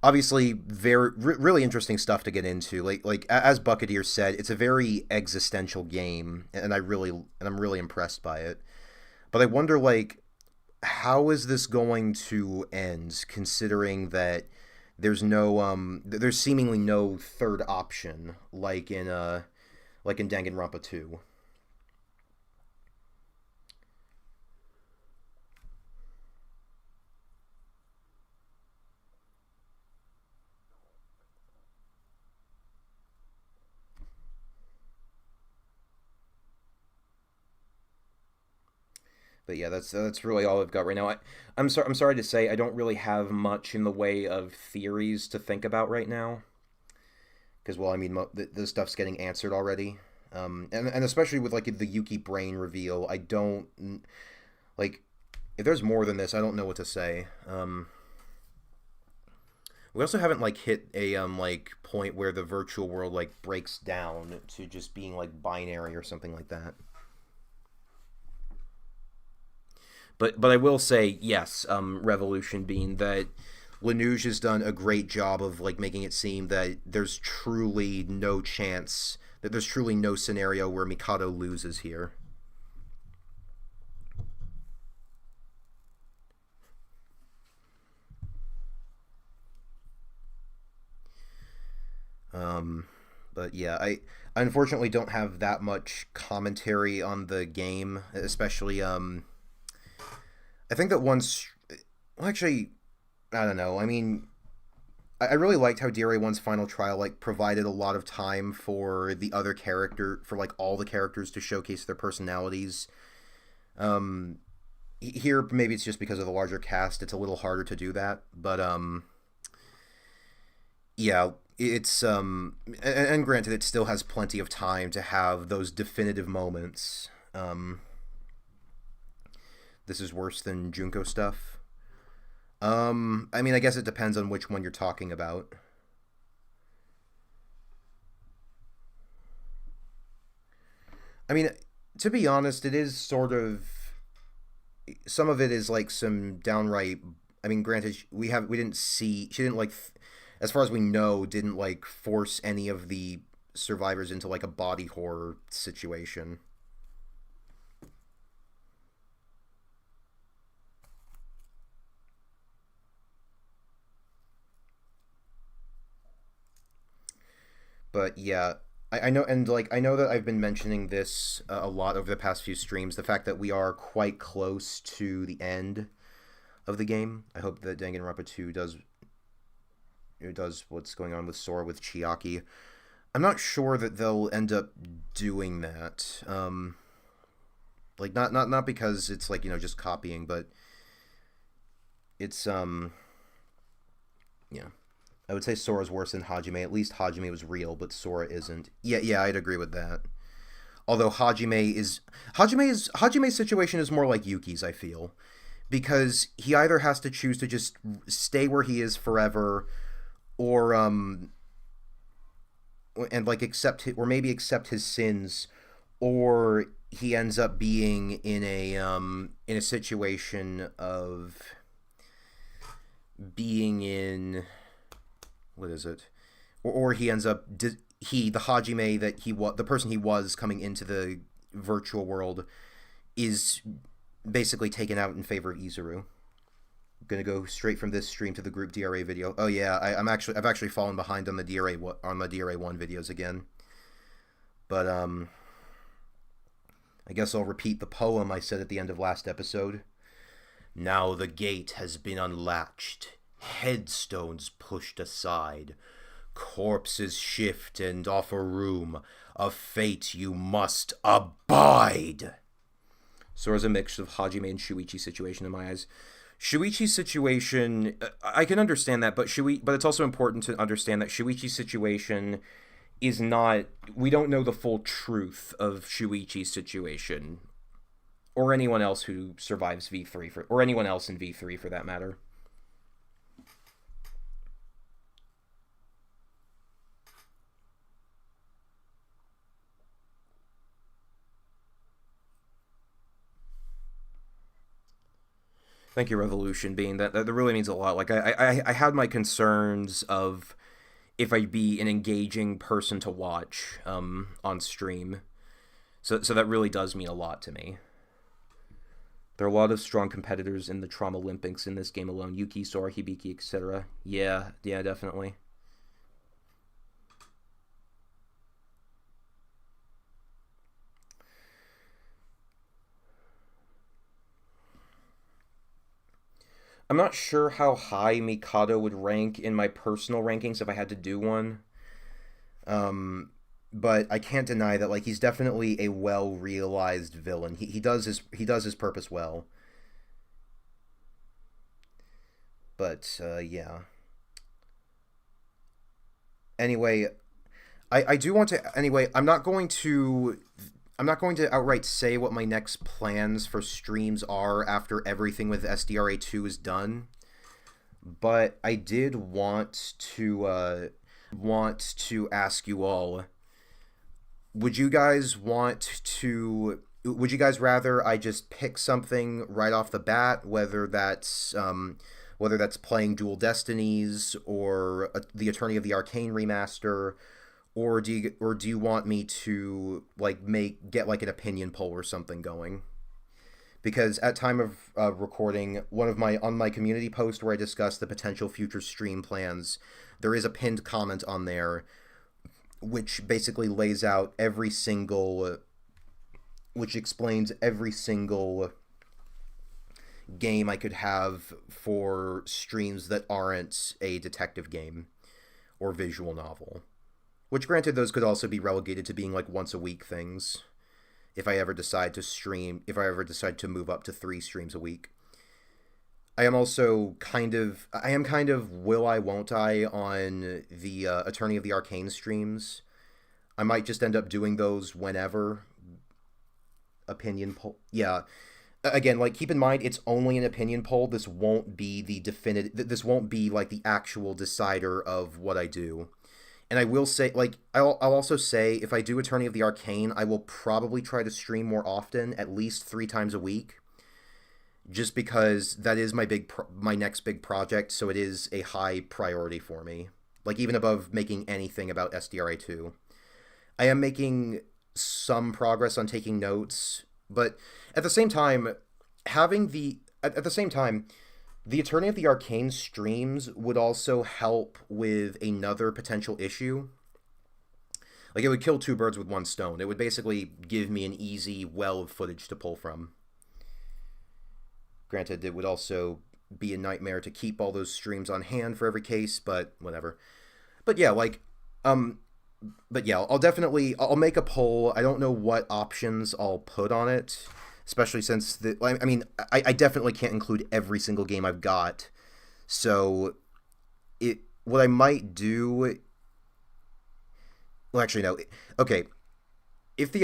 obviously really interesting stuff to get into. Like as Buccaneer said, it's a very existential game, and I'm really impressed by it. But I wonder, like, how is this going to end, considering that there's no there's seemingly no third option like in Danganronpa 2. But yeah, that's really all I've got right now. I'm sorry to say I don't really have much in the way of theories to think about right now. Because, well, I mean, the stuff's getting answered already. And especially with, like, the Yuki brain reveal, I don't... Like, if there's more than this, I don't know what to say. We also haven't like hit a like point where the virtual world like breaks down to just being like binary or something like that. But I will say yes, Revolution being that Lanuge has done a great job of like making it seem that there's truly no chance, that there's truly no scenario where Mikado loses here. But yeah, I unfortunately don't have that much commentary on the game, especially I think that once, well, actually, I don't know. I mean, I really liked how DRA1's final trial like provided a lot of time for the other character, for like all the characters to showcase their personalities. Um, Here maybe it's just because of the larger cast, it's a little harder to do that. But yeah, it's and granted, it still has plenty of time to have those definitive moments. This is worse than Junko stuff. I mean, I guess it depends on which one you're talking about. I mean, to be honest, it is sort of, some of it is like some downright. I mean, granted, we didn't see, she didn't like, as far as we know, didn't like force any of the survivors into like a body horror situation. But yeah, I know, and like I know that I've been mentioning this a lot over the past few streams. The fact that we are quite close to the end of the game. I hope that Danganronpa 2 does what's going on with Sora with Chiaki. I'm not sure that they'll end up doing that. Like not because it's like, just copying, but it's yeah. I would say Sora's worse than Hajime. At least Hajime was real, but Sora isn't. Yeah, I'd agree with that. Although Hajime's situation is more like Yuki's, I feel, because he either has to choose to just stay where he is forever, or and like or maybe accept his sins, or he ends up being in a situation of being in, what is it? Or he ends up the Hajime that the person he was coming into the virtual world is basically taken out in favor of Izuru. I'm gonna go straight from this stream to the group DRA video. Oh yeah, I've actually fallen behind on the DRA1 videos again. But I guess I'll repeat the poem I said at the end of last episode. Now the gate has been unlatched, headstones pushed aside, corpses shift and offer room, of fate you must abide. Sora's a mix of Hajime and Shuichi's situation in my eyes. Shuichi's situation, I can understand that, but it's also important to understand that Shuichi's situation is not, we don't know the full truth of Shuichi's situation, or anyone else who survives V3, or anyone else in V3 for that matter. Thank you, Revolution, being that really means a lot. Like, I had my concerns of if I'd be an engaging person to watch on stream. So that really does mean a lot to me. There are a lot of strong competitors in the Trauma Olympics in this game alone. Yuki, Sora, Hibiki, etc. Yeah, definitely. I'm not sure how high Mikado would rank in my personal rankings if I had to do one. But I can't deny that, like, he's definitely a well-realized villain. He does his purpose well. But yeah. Anyway, I do want to. Anyway, I'm not going to. I'm not going to outright say what my next plans for streams are after everything with SDRA2 is done, but I did want to ask you all, would you guys rather I just pick something right off the bat, whether that's playing Dual Destinies or the Attorney of the Arcane remaster, or do you want me to like get like an opinion poll or something going? Because at time of recording, on my community post where I discuss the potential future stream plans, there is a pinned comment on there which basically lays out which explains every single game I could have for streams that aren't a detective game or visual novel. Which, granted, those could also be relegated to being like once a week things if I ever decide to move up to 3 streams a week. I am kind of will I won't I on the Attorney of the Arcane streams. I might just end up doing those whenever. Opinion poll. Yeah. Again, like, keep in mind, it's only an opinion poll. This won't be this won't be like the actual decider of what I do. And I will say, like, I'll also say, if I do Attorney of the Arcane, I will probably try to stream more often, at least 3 times a week. Just because that is my next big project, so it is a high priority for me. Like, even above making anything about SDRA2. I am making some progress on taking notes, but at the same time, the Attorney of the Arcane streams would also help with another potential issue. Like, it would kill 2 birds with 1 stone. It would basically give me an easy well of footage to pull from. Granted, it would also be a nightmare to keep all those streams on hand for every case, but whatever. But yeah, I'll make a poll. I don't know what options I'll put on it. Especially since I definitely can't include every single game I've got. So what I might do. Well, actually, no. Okay. If the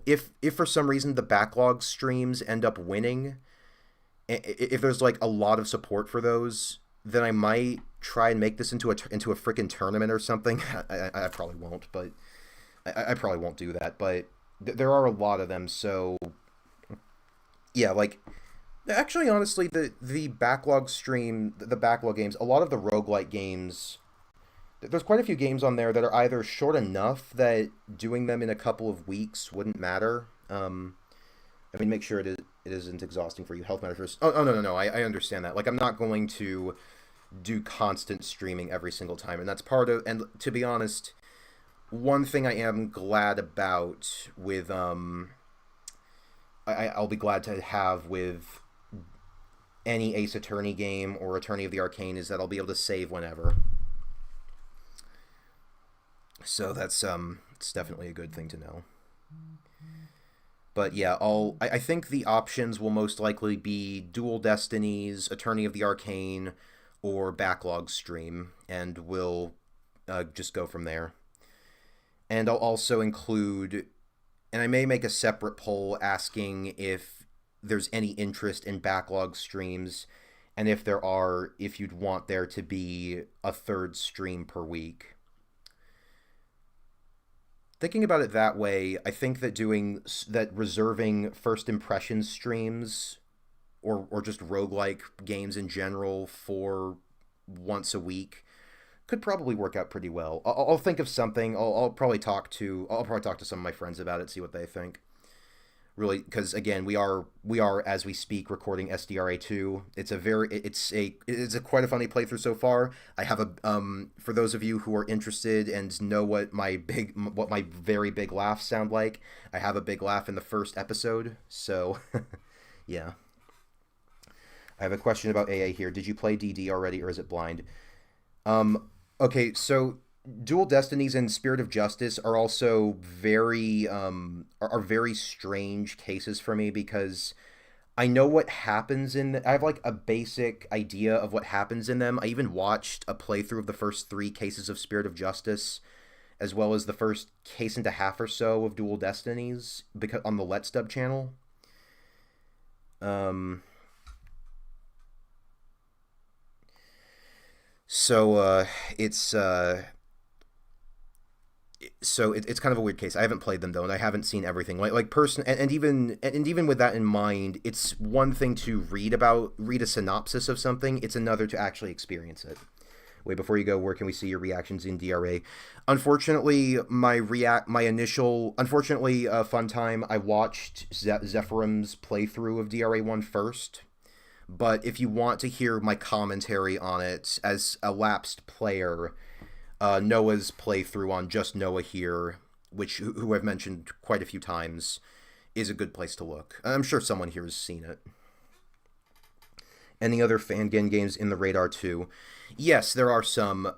if for some reason the backlog streams end up winning, if there's like a lot of support for those, then I might try and make this into a freaking tournament or something. I probably won't, but I probably won't do that. But there are a lot of them, so. Yeah, like, actually, honestly, the backlog games, a lot of the roguelike games, there's quite a few games on there that are either short enough that doing them in a couple of weeks wouldn't matter. Make sure it isn't exhausting for you. Health matters first. Oh, no, I understand that. Like, I'm not going to do constant streaming every single time, and that's and to be honest, one thing I am glad about with, I'll be glad to have with any Ace Attorney game or Attorney of the Arcane is that I'll be able to save whenever. So that's it's definitely a good thing to know. But yeah, I think the options will most likely be Dual Destinies, Attorney of the Arcane, or Backlog Stream, and we'll just go from there. And I'll also include. And I may make a separate poll asking if there's any interest in backlog streams, and if there are, if you'd want there to be a 3rd stream per week. Thinking about it that way, I think that reserving first impression streams, or just roguelike games in general for once a week, could probably work out pretty well. I'll think of something. I'll probably talk to some of my friends about it, see what they think. Really, because again, we are as we speak recording SDRA2. It's a quite a funny playthrough so far. I have for those of you who are interested and know what my very big laughs sound like, I have a big laugh in the first episode. So, yeah. I have a question about AA here. Did you play DD already, or is it blind? Okay, so Dual Destinies and Spirit of Justice are also very strange cases for me because I know what happens I have like a basic idea of what happens in them. I even watched a playthrough of the first 3 cases of Spirit of Justice, as well as the first case and a half or so of Dual Destinies because on the Let's Dub channel. So it's it's kind of a weird case. I haven't played them though, and I haven't seen everything. And even with that in mind, it's one thing to read a synopsis of something. It's another to actually experience it. Wait, before you go, where can we see your reactions in DRA? Unfortunately, fun time. I watched Zephyrum's playthrough of DRA 1 first. But if you want to hear my commentary on it as a lapsed player, Noah's playthrough on Just Noah Here, who I've mentioned quite a few times, is a good place to look. I'm sure someone here has seen it. Any other Fangan games in the radar too? Yes, there are some.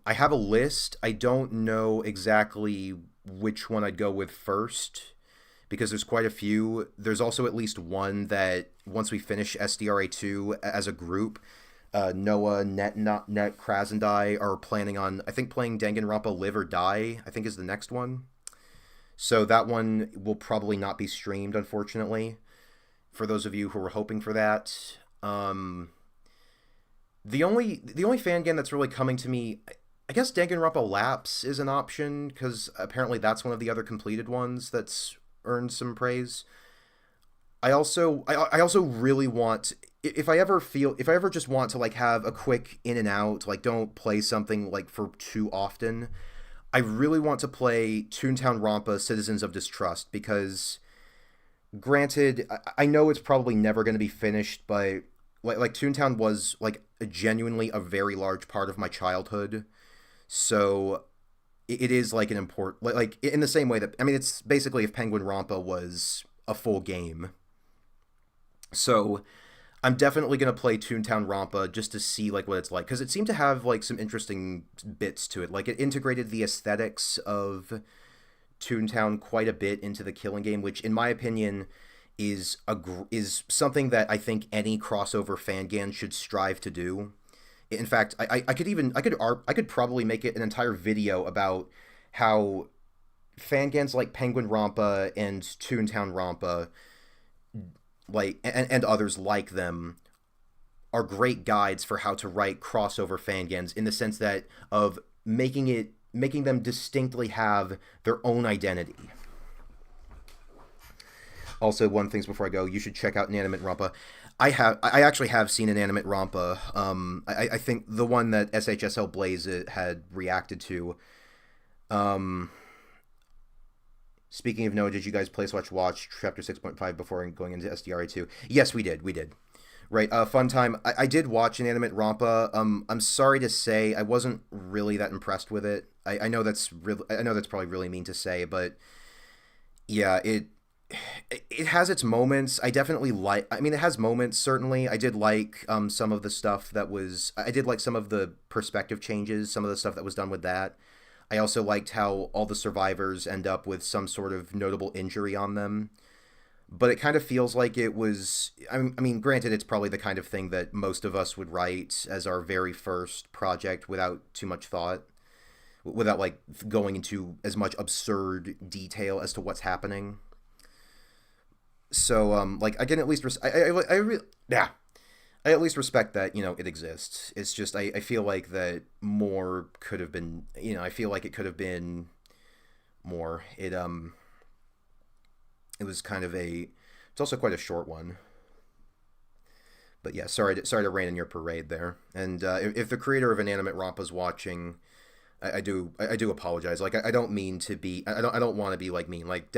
I have a list. I don't know exactly which one I'd go with first, because there's quite a few. There's also at least one that, once we finish SDRA 2 as a group, Noah, Net, Kraz, and I are planning on, I think, playing Danganronpa Live or Die, I think is the next one. So that one will probably not be streamed, unfortunately, for those of you who were hoping for that. The only fan game that's really coming to me, I guess Danganronpa Lapse is an option, because apparently that's one of the other completed ones that's earned some praise. I also really want, if I ever just want to like have a quick in and out, like don't play something like for too often, I really want to play Toontown Rampa Citizens of Distrust, because granted, I know it's probably never going to be finished, but like Toontown was like genuinely a very large part of my childhood, so it is like an important, like in the same way that, I mean, it's basically if Penguin Rampa was a full game. So I'm definitely going to play Toontown Rampa just to see like what it's like, because it seemed to have like some interesting bits to it. Like it integrated the aesthetics of Toontown quite a bit into the killing game, which in my opinion is something that I think any crossover fangan should strive to do. In fact, I could probably make it an entire video about how fangans like Penguin Rampa and Toontown Rampa, like and others like them, are great guides for how to write crossover fangans, in the sense that of making them distinctly have their own identity. Also, one thing before I go, you should check out Inanimate Rampa. I actually have seen Inanimate Rampa. I think the one that SHSL Blaze had reacted to. Speaking of Noah, did you guys play / watch Chapter 6.5 before going into SDRA 2? Yes, we did. Right, fun time. I did watch Inanimate Rampa. I'm sorry to say I wasn't really that impressed with it. I know that's probably really mean to say, but yeah, it has its moments. I definitely like, I mean, it has moments, certainly. I did like some of the stuff that was, I did like some of the perspective changes, some of the stuff that was done with that. I also liked how all the survivors end up with some sort of notable injury on them. But it kind of feels like it was, I mean, granted, it's probably the kind of thing that most of us would write as our very first project without too much thought, without like going into as much absurd detail as to what's happening. So, like, I can at least, I at least respect that, you know, it exists. It's just, I feel like that more could have been, you know, I feel like it could have been more. It was kind of it's also quite a short one. But yeah, sorry to rain in your parade there. And if the creator of Inanimate Rampa is watching, I do apologize. Like, I don't mean to be, I don't want to be like mean. Like,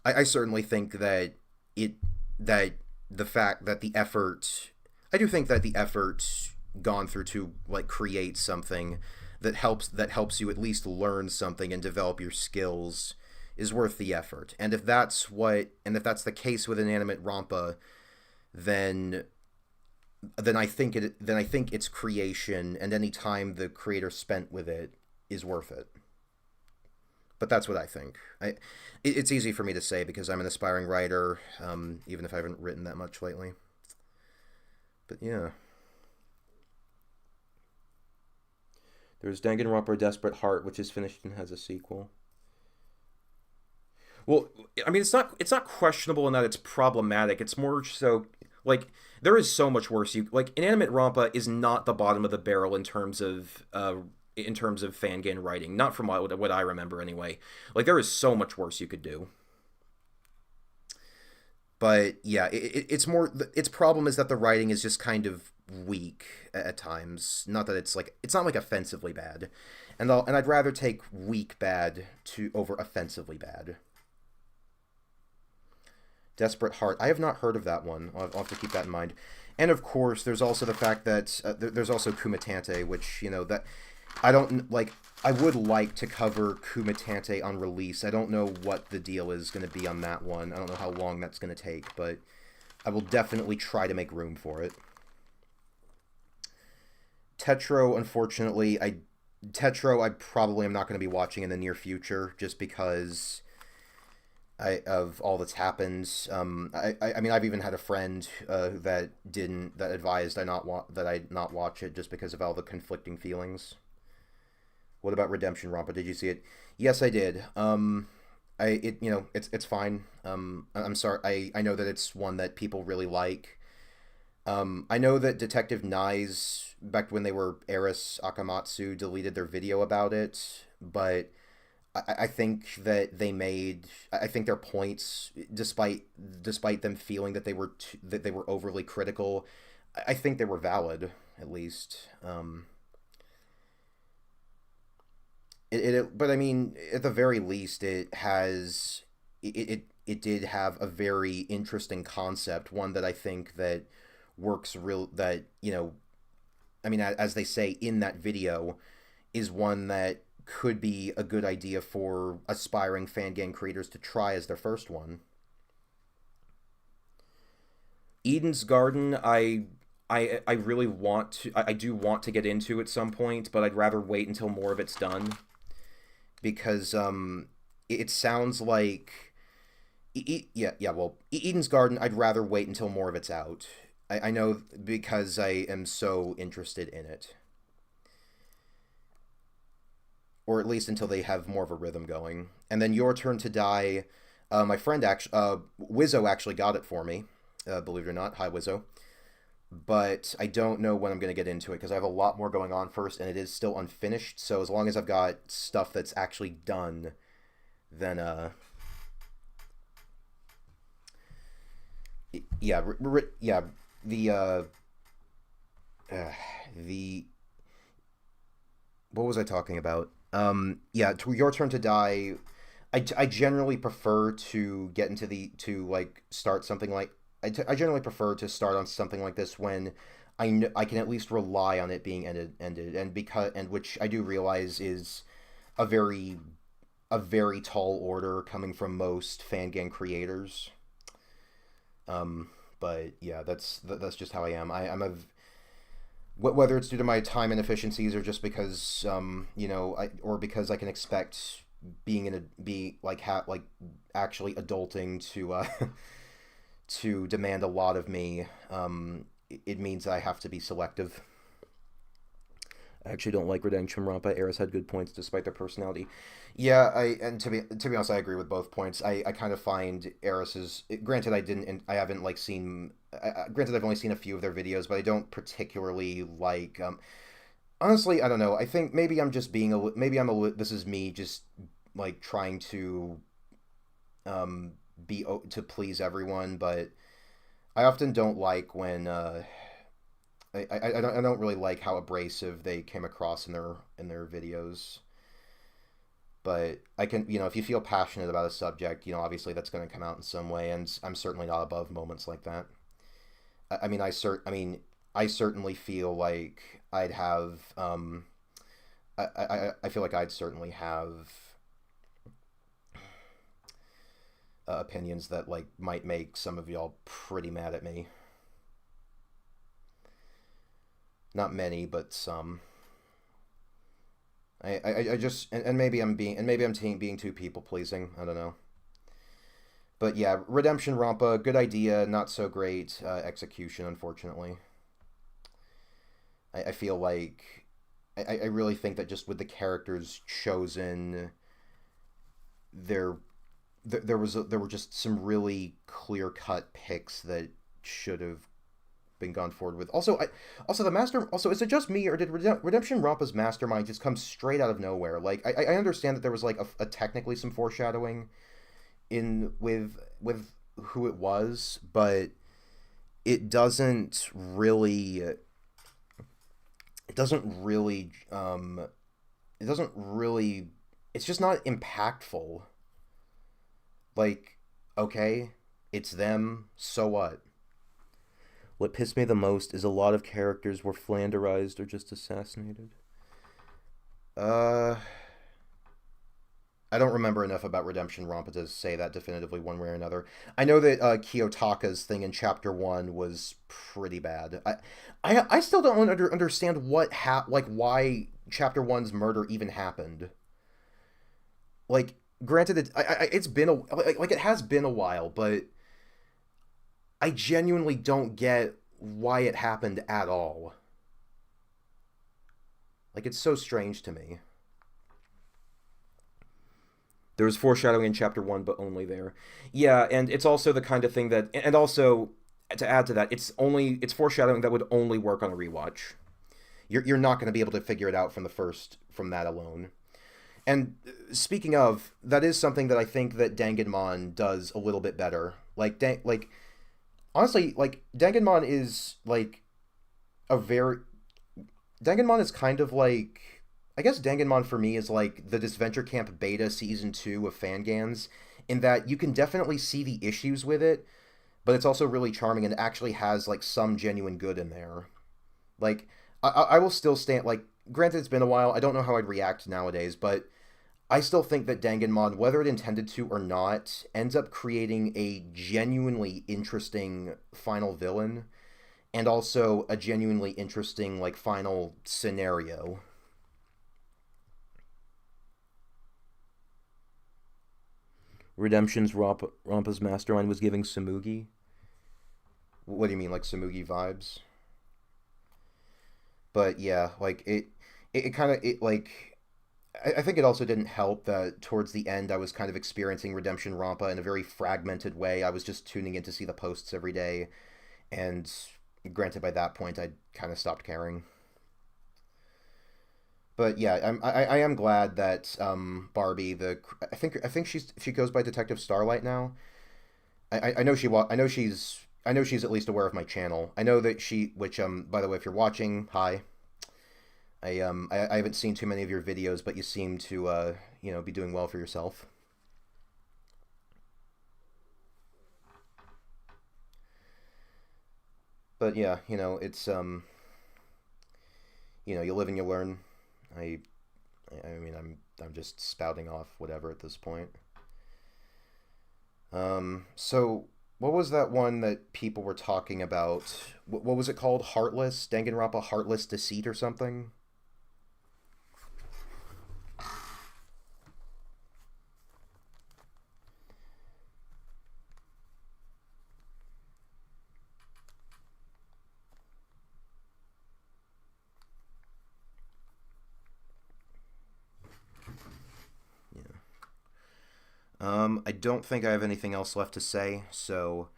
I certainly think that the fact that the effort, I do think that the effort gone through to like create something that helps you at least learn something and develop your skills is worth the effort. And if that's the case with Inanimate Rampa, then I think its creation and any time the creator spent with it is worth it. But that's what I think. It's easy for me to say because I'm an aspiring writer, even if I haven't written that much lately. But yeah. There's Danganronpa Desperate Heart, which is finished and has a sequel. Well, I mean, it's not questionable in that it's problematic. It's more so like there is so much worse. You like Inanimate Rampa is not the bottom of the barrel in terms of fangan writing. Not from what I remember anyway. Like there is so much worse you could do. But yeah, it's more its problem is that the writing is just kind of weak at times. Not that it's not like offensively bad, and I'd rather take weak bad to over offensively bad. Desperate Heart. I have not heard of that one. I'll have to keep that in mind. And of course, there's also the fact that there's also Kumatante, which that I don't like. I would like to cover Kumatante on release. I don't know what the deal is going to be on that one. I don't know how long that's going to take, but I will definitely try to make room for it. Tetro, unfortunately, I probably am not going to be watching in the near future just because of all that's happened. I mean, I've even had a friend that advised I not watch it just because of all the conflicting feelings. What about Redemption Rampa? Did you see it? Yes, I did. It's fine. I'm sorry. I know that it's one that people really like. I know that Detective Nyes, back when they were Eris Akamatsu, deleted their video about it, but I think that I think their points, despite them feeling that they were overly critical, I think they were valid, at least. But I mean, at the very least, it did have a very interesting concept, one that I think that works I mean, as they say in that video, is one that could be a good idea for aspiring fangang creators to try as their first one. Eden's Garden, I really want to, I do want to get into at some point, but I'd rather wait until more of it's done. Because it sounds like Eden's Garden, I'd rather wait until more of it's out. I know, because I am so interested in it, or at least until they have more of a rhythm going. And then Your Turn to Die, my friend Wizzo actually got it for me, believe it or not. Hi, Wizzo. But I don't know when I'm going to get into it because I have a lot more going on first, and it is still unfinished. So as long as I've got stuff that's actually done, then the what was I talking about? To Your Turn to Die. I generally prefer to get into start something like. I generally prefer to start on something like this when I can at least rely on it being ended, and which I do realize is a very tall order coming from most fangang creators. But yeah, that's just how I am. Whether it's due to my time inefficiencies or just because or because I can expect actually adulting to to demand a lot of me, it means I have to be selective. I actually don't like Redemption Rampa. Eris had good points despite their personality. Yeah, to be honest, I agree with both points. I kind of find Eris's. Granted, I haven't seen. Granted, I've only seen a few of their videos, but I don't particularly like. Honestly, I don't know. I think maybe I'm just being this is me just trying to to please everyone, but I often don't like when I don't really like how abrasive they came across in their videos. But I can, if you feel passionate about a subject, obviously that's going to come out in some way, and I'm certainly not above moments like that. I certainly feel like I'd have I feel like I'd certainly have opinions that might make some of y'all pretty mad at me. Not many, but some. I just maybe I'm being too people pleasing. I don't know. But yeah, Redemption Rampa, good idea, not so great execution, unfortunately. I feel like I really think that just with the characters chosen, there there were just some really clear cut picks that should have been gone forward with. Also the master. Also, is it just me, or did Redemption Rampa's mastermind just come straight out of nowhere? Like, I understand that there was like a technically some foreshadowing in with who it was, but it doesn't really. It doesn't really. It doesn't really. It's just not impactful. Like, okay, it's them. So what? What pissed me the most is a lot of characters were flanderized or just assassinated. Uh, I don't remember enough about Redemption Rampa to say that definitively one way or another. I know that Kiyotaka's thing in Chapter 1 was pretty bad. I still don't understand like why Chapter 1's murder even happened. Like, granted, it's been like it has been a while, but I genuinely don't get why it happened at all. Like, it's so strange to me. There was foreshadowing in Chapter 1, but only there. Yeah, and it's also the kind of thing that... And also, to add to that, it's foreshadowing that would only work on a rewatch. You're not going to be able to figure it out from that alone. And speaking of, that is something that I think that Danganronpa does a little bit better. Honestly, like, Danganronpa is, like, Danganronpa is kind of like... I guess Danganronpa for me is like the Disventure Camp Beta Season 2 of Fangans, in that you can definitely see the issues with it, but it's also really charming and actually has, like, some genuine good in there. Like, I will still stand... Like, granted, it's been a while, I don't know how I'd react nowadays, but I still think that Danganronpa, whether it intended to or not, ends up creating a genuinely interesting final villain, and also a genuinely interesting, like, final scenario. Rampa's mastermind was giving Samugi? What do you mean, like Samugi vibes? But yeah, like, it kind of, like, I think it also didn't help that towards the end I was kind of experiencing Redemption Rampa in a very fragmented way. I was just tuning in to see the posts every day, and granted, by that point, I kind of stopped caring. But yeah, I am glad that Barbie, I think she goes by Detective Starlight now. I know I know she's at least aware of my channel. I know that which by the way, if you're watching, hi. I haven't seen too many of your videos, but you seem to be doing well for yourself. But yeah, it's you live and you learn. I I mean, I'm just spouting off whatever at this point. So what was that one that people were talking about? What was it called? Heartless? Danganronpa Heartless Deceit or something? Yeah. I don't think I have anything else left to say, so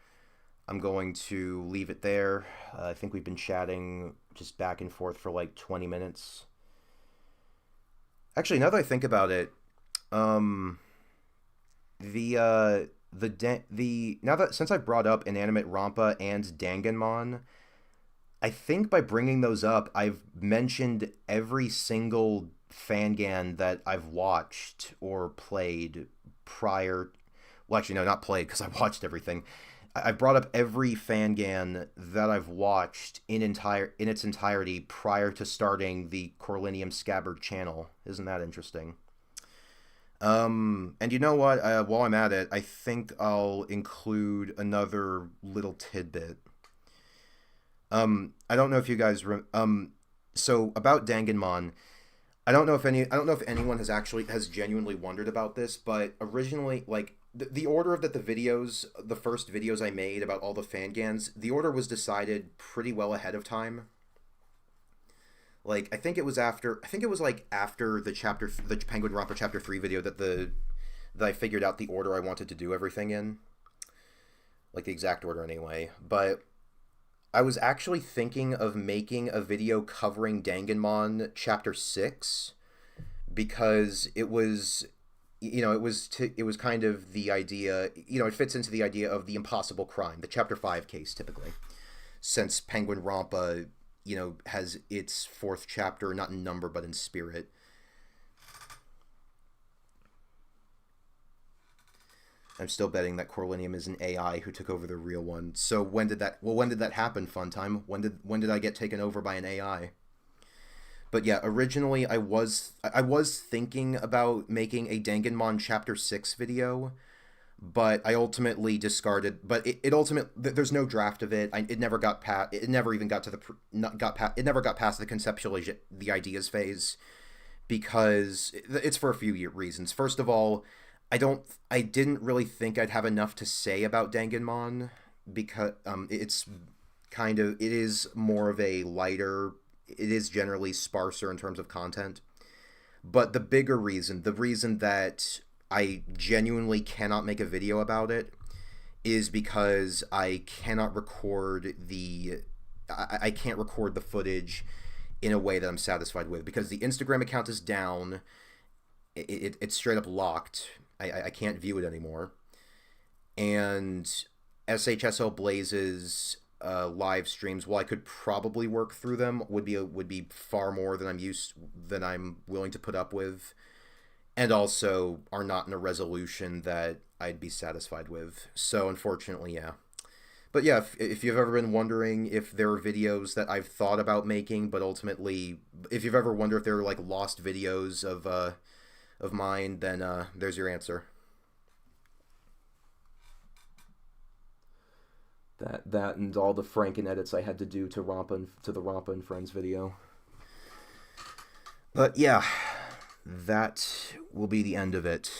I'm going to leave it there. I think we've been chatting just back and forth for like 20 minutes. Actually, now that I think about it, um, the now that since I brought up Inanimate Rampa and Danganron, I think by bringing those up, I've mentioned every single fangan that I've watched or played prior. Well, actually, no, not played because I watched everything. I've brought up every fangan that I've watched in its entirety prior to starting the Corlinium Scabbard channel. Isn't that interesting? And you know what? While I'm at it, I think I'll include another little tidbit. I don't know if you guys so about Danganron, I don't know if anyone has genuinely wondered about this, but originally, like, the order of the first videos I made about all the fangans, the order was decided pretty well ahead of time. Like I think it was like after the Penguin Romper chapter 3 video that I figured out the order I wanted to do everything in, like the exact order anyway. But I was actually thinking of making a video covering Danganronpa chapter 6 because it was it was kind of the idea, it fits into the idea of the impossible crime, the chapter 5 case typically, since Penguin Rampa, has its fourth chapter not in number but in spirit. I'm still betting that Corlinium is an AI who took over the real one. So when did that happen, Funtime? When did I get taken over by an AI? But yeah, originally I was thinking about making a Danganronpa chapter 6 video, but I ultimately discarded. But it ultimately, there's no draft of it. It never got past. It never even got to it never got past the ideas phase, because it's for a few reasons. First of all, I didn't really think I'd have enough to say about Danganronpa, because it is more of a lighter. It is generally sparser in terms of content. But the reason that I genuinely cannot make a video about it is because I can't record the footage in a way that I'm satisfied with, because the Instagram account is down. It's straight up locked. I can't view it anymore. And SHSL Blaze's live streams, while I could probably work through them, would be far more than I'm willing to put up with, and also are not in a resolution that I'd be satisfied with. So unfortunately, yeah. But yeah, if you've ever been wondering if there are videos that I've thought about making, but ultimately, if you've ever wondered if there are like lost videos of mine, then there's your answer. That and all the Franken edits I had to do to the Rampa and Friends video. But yeah, that will be the end of it.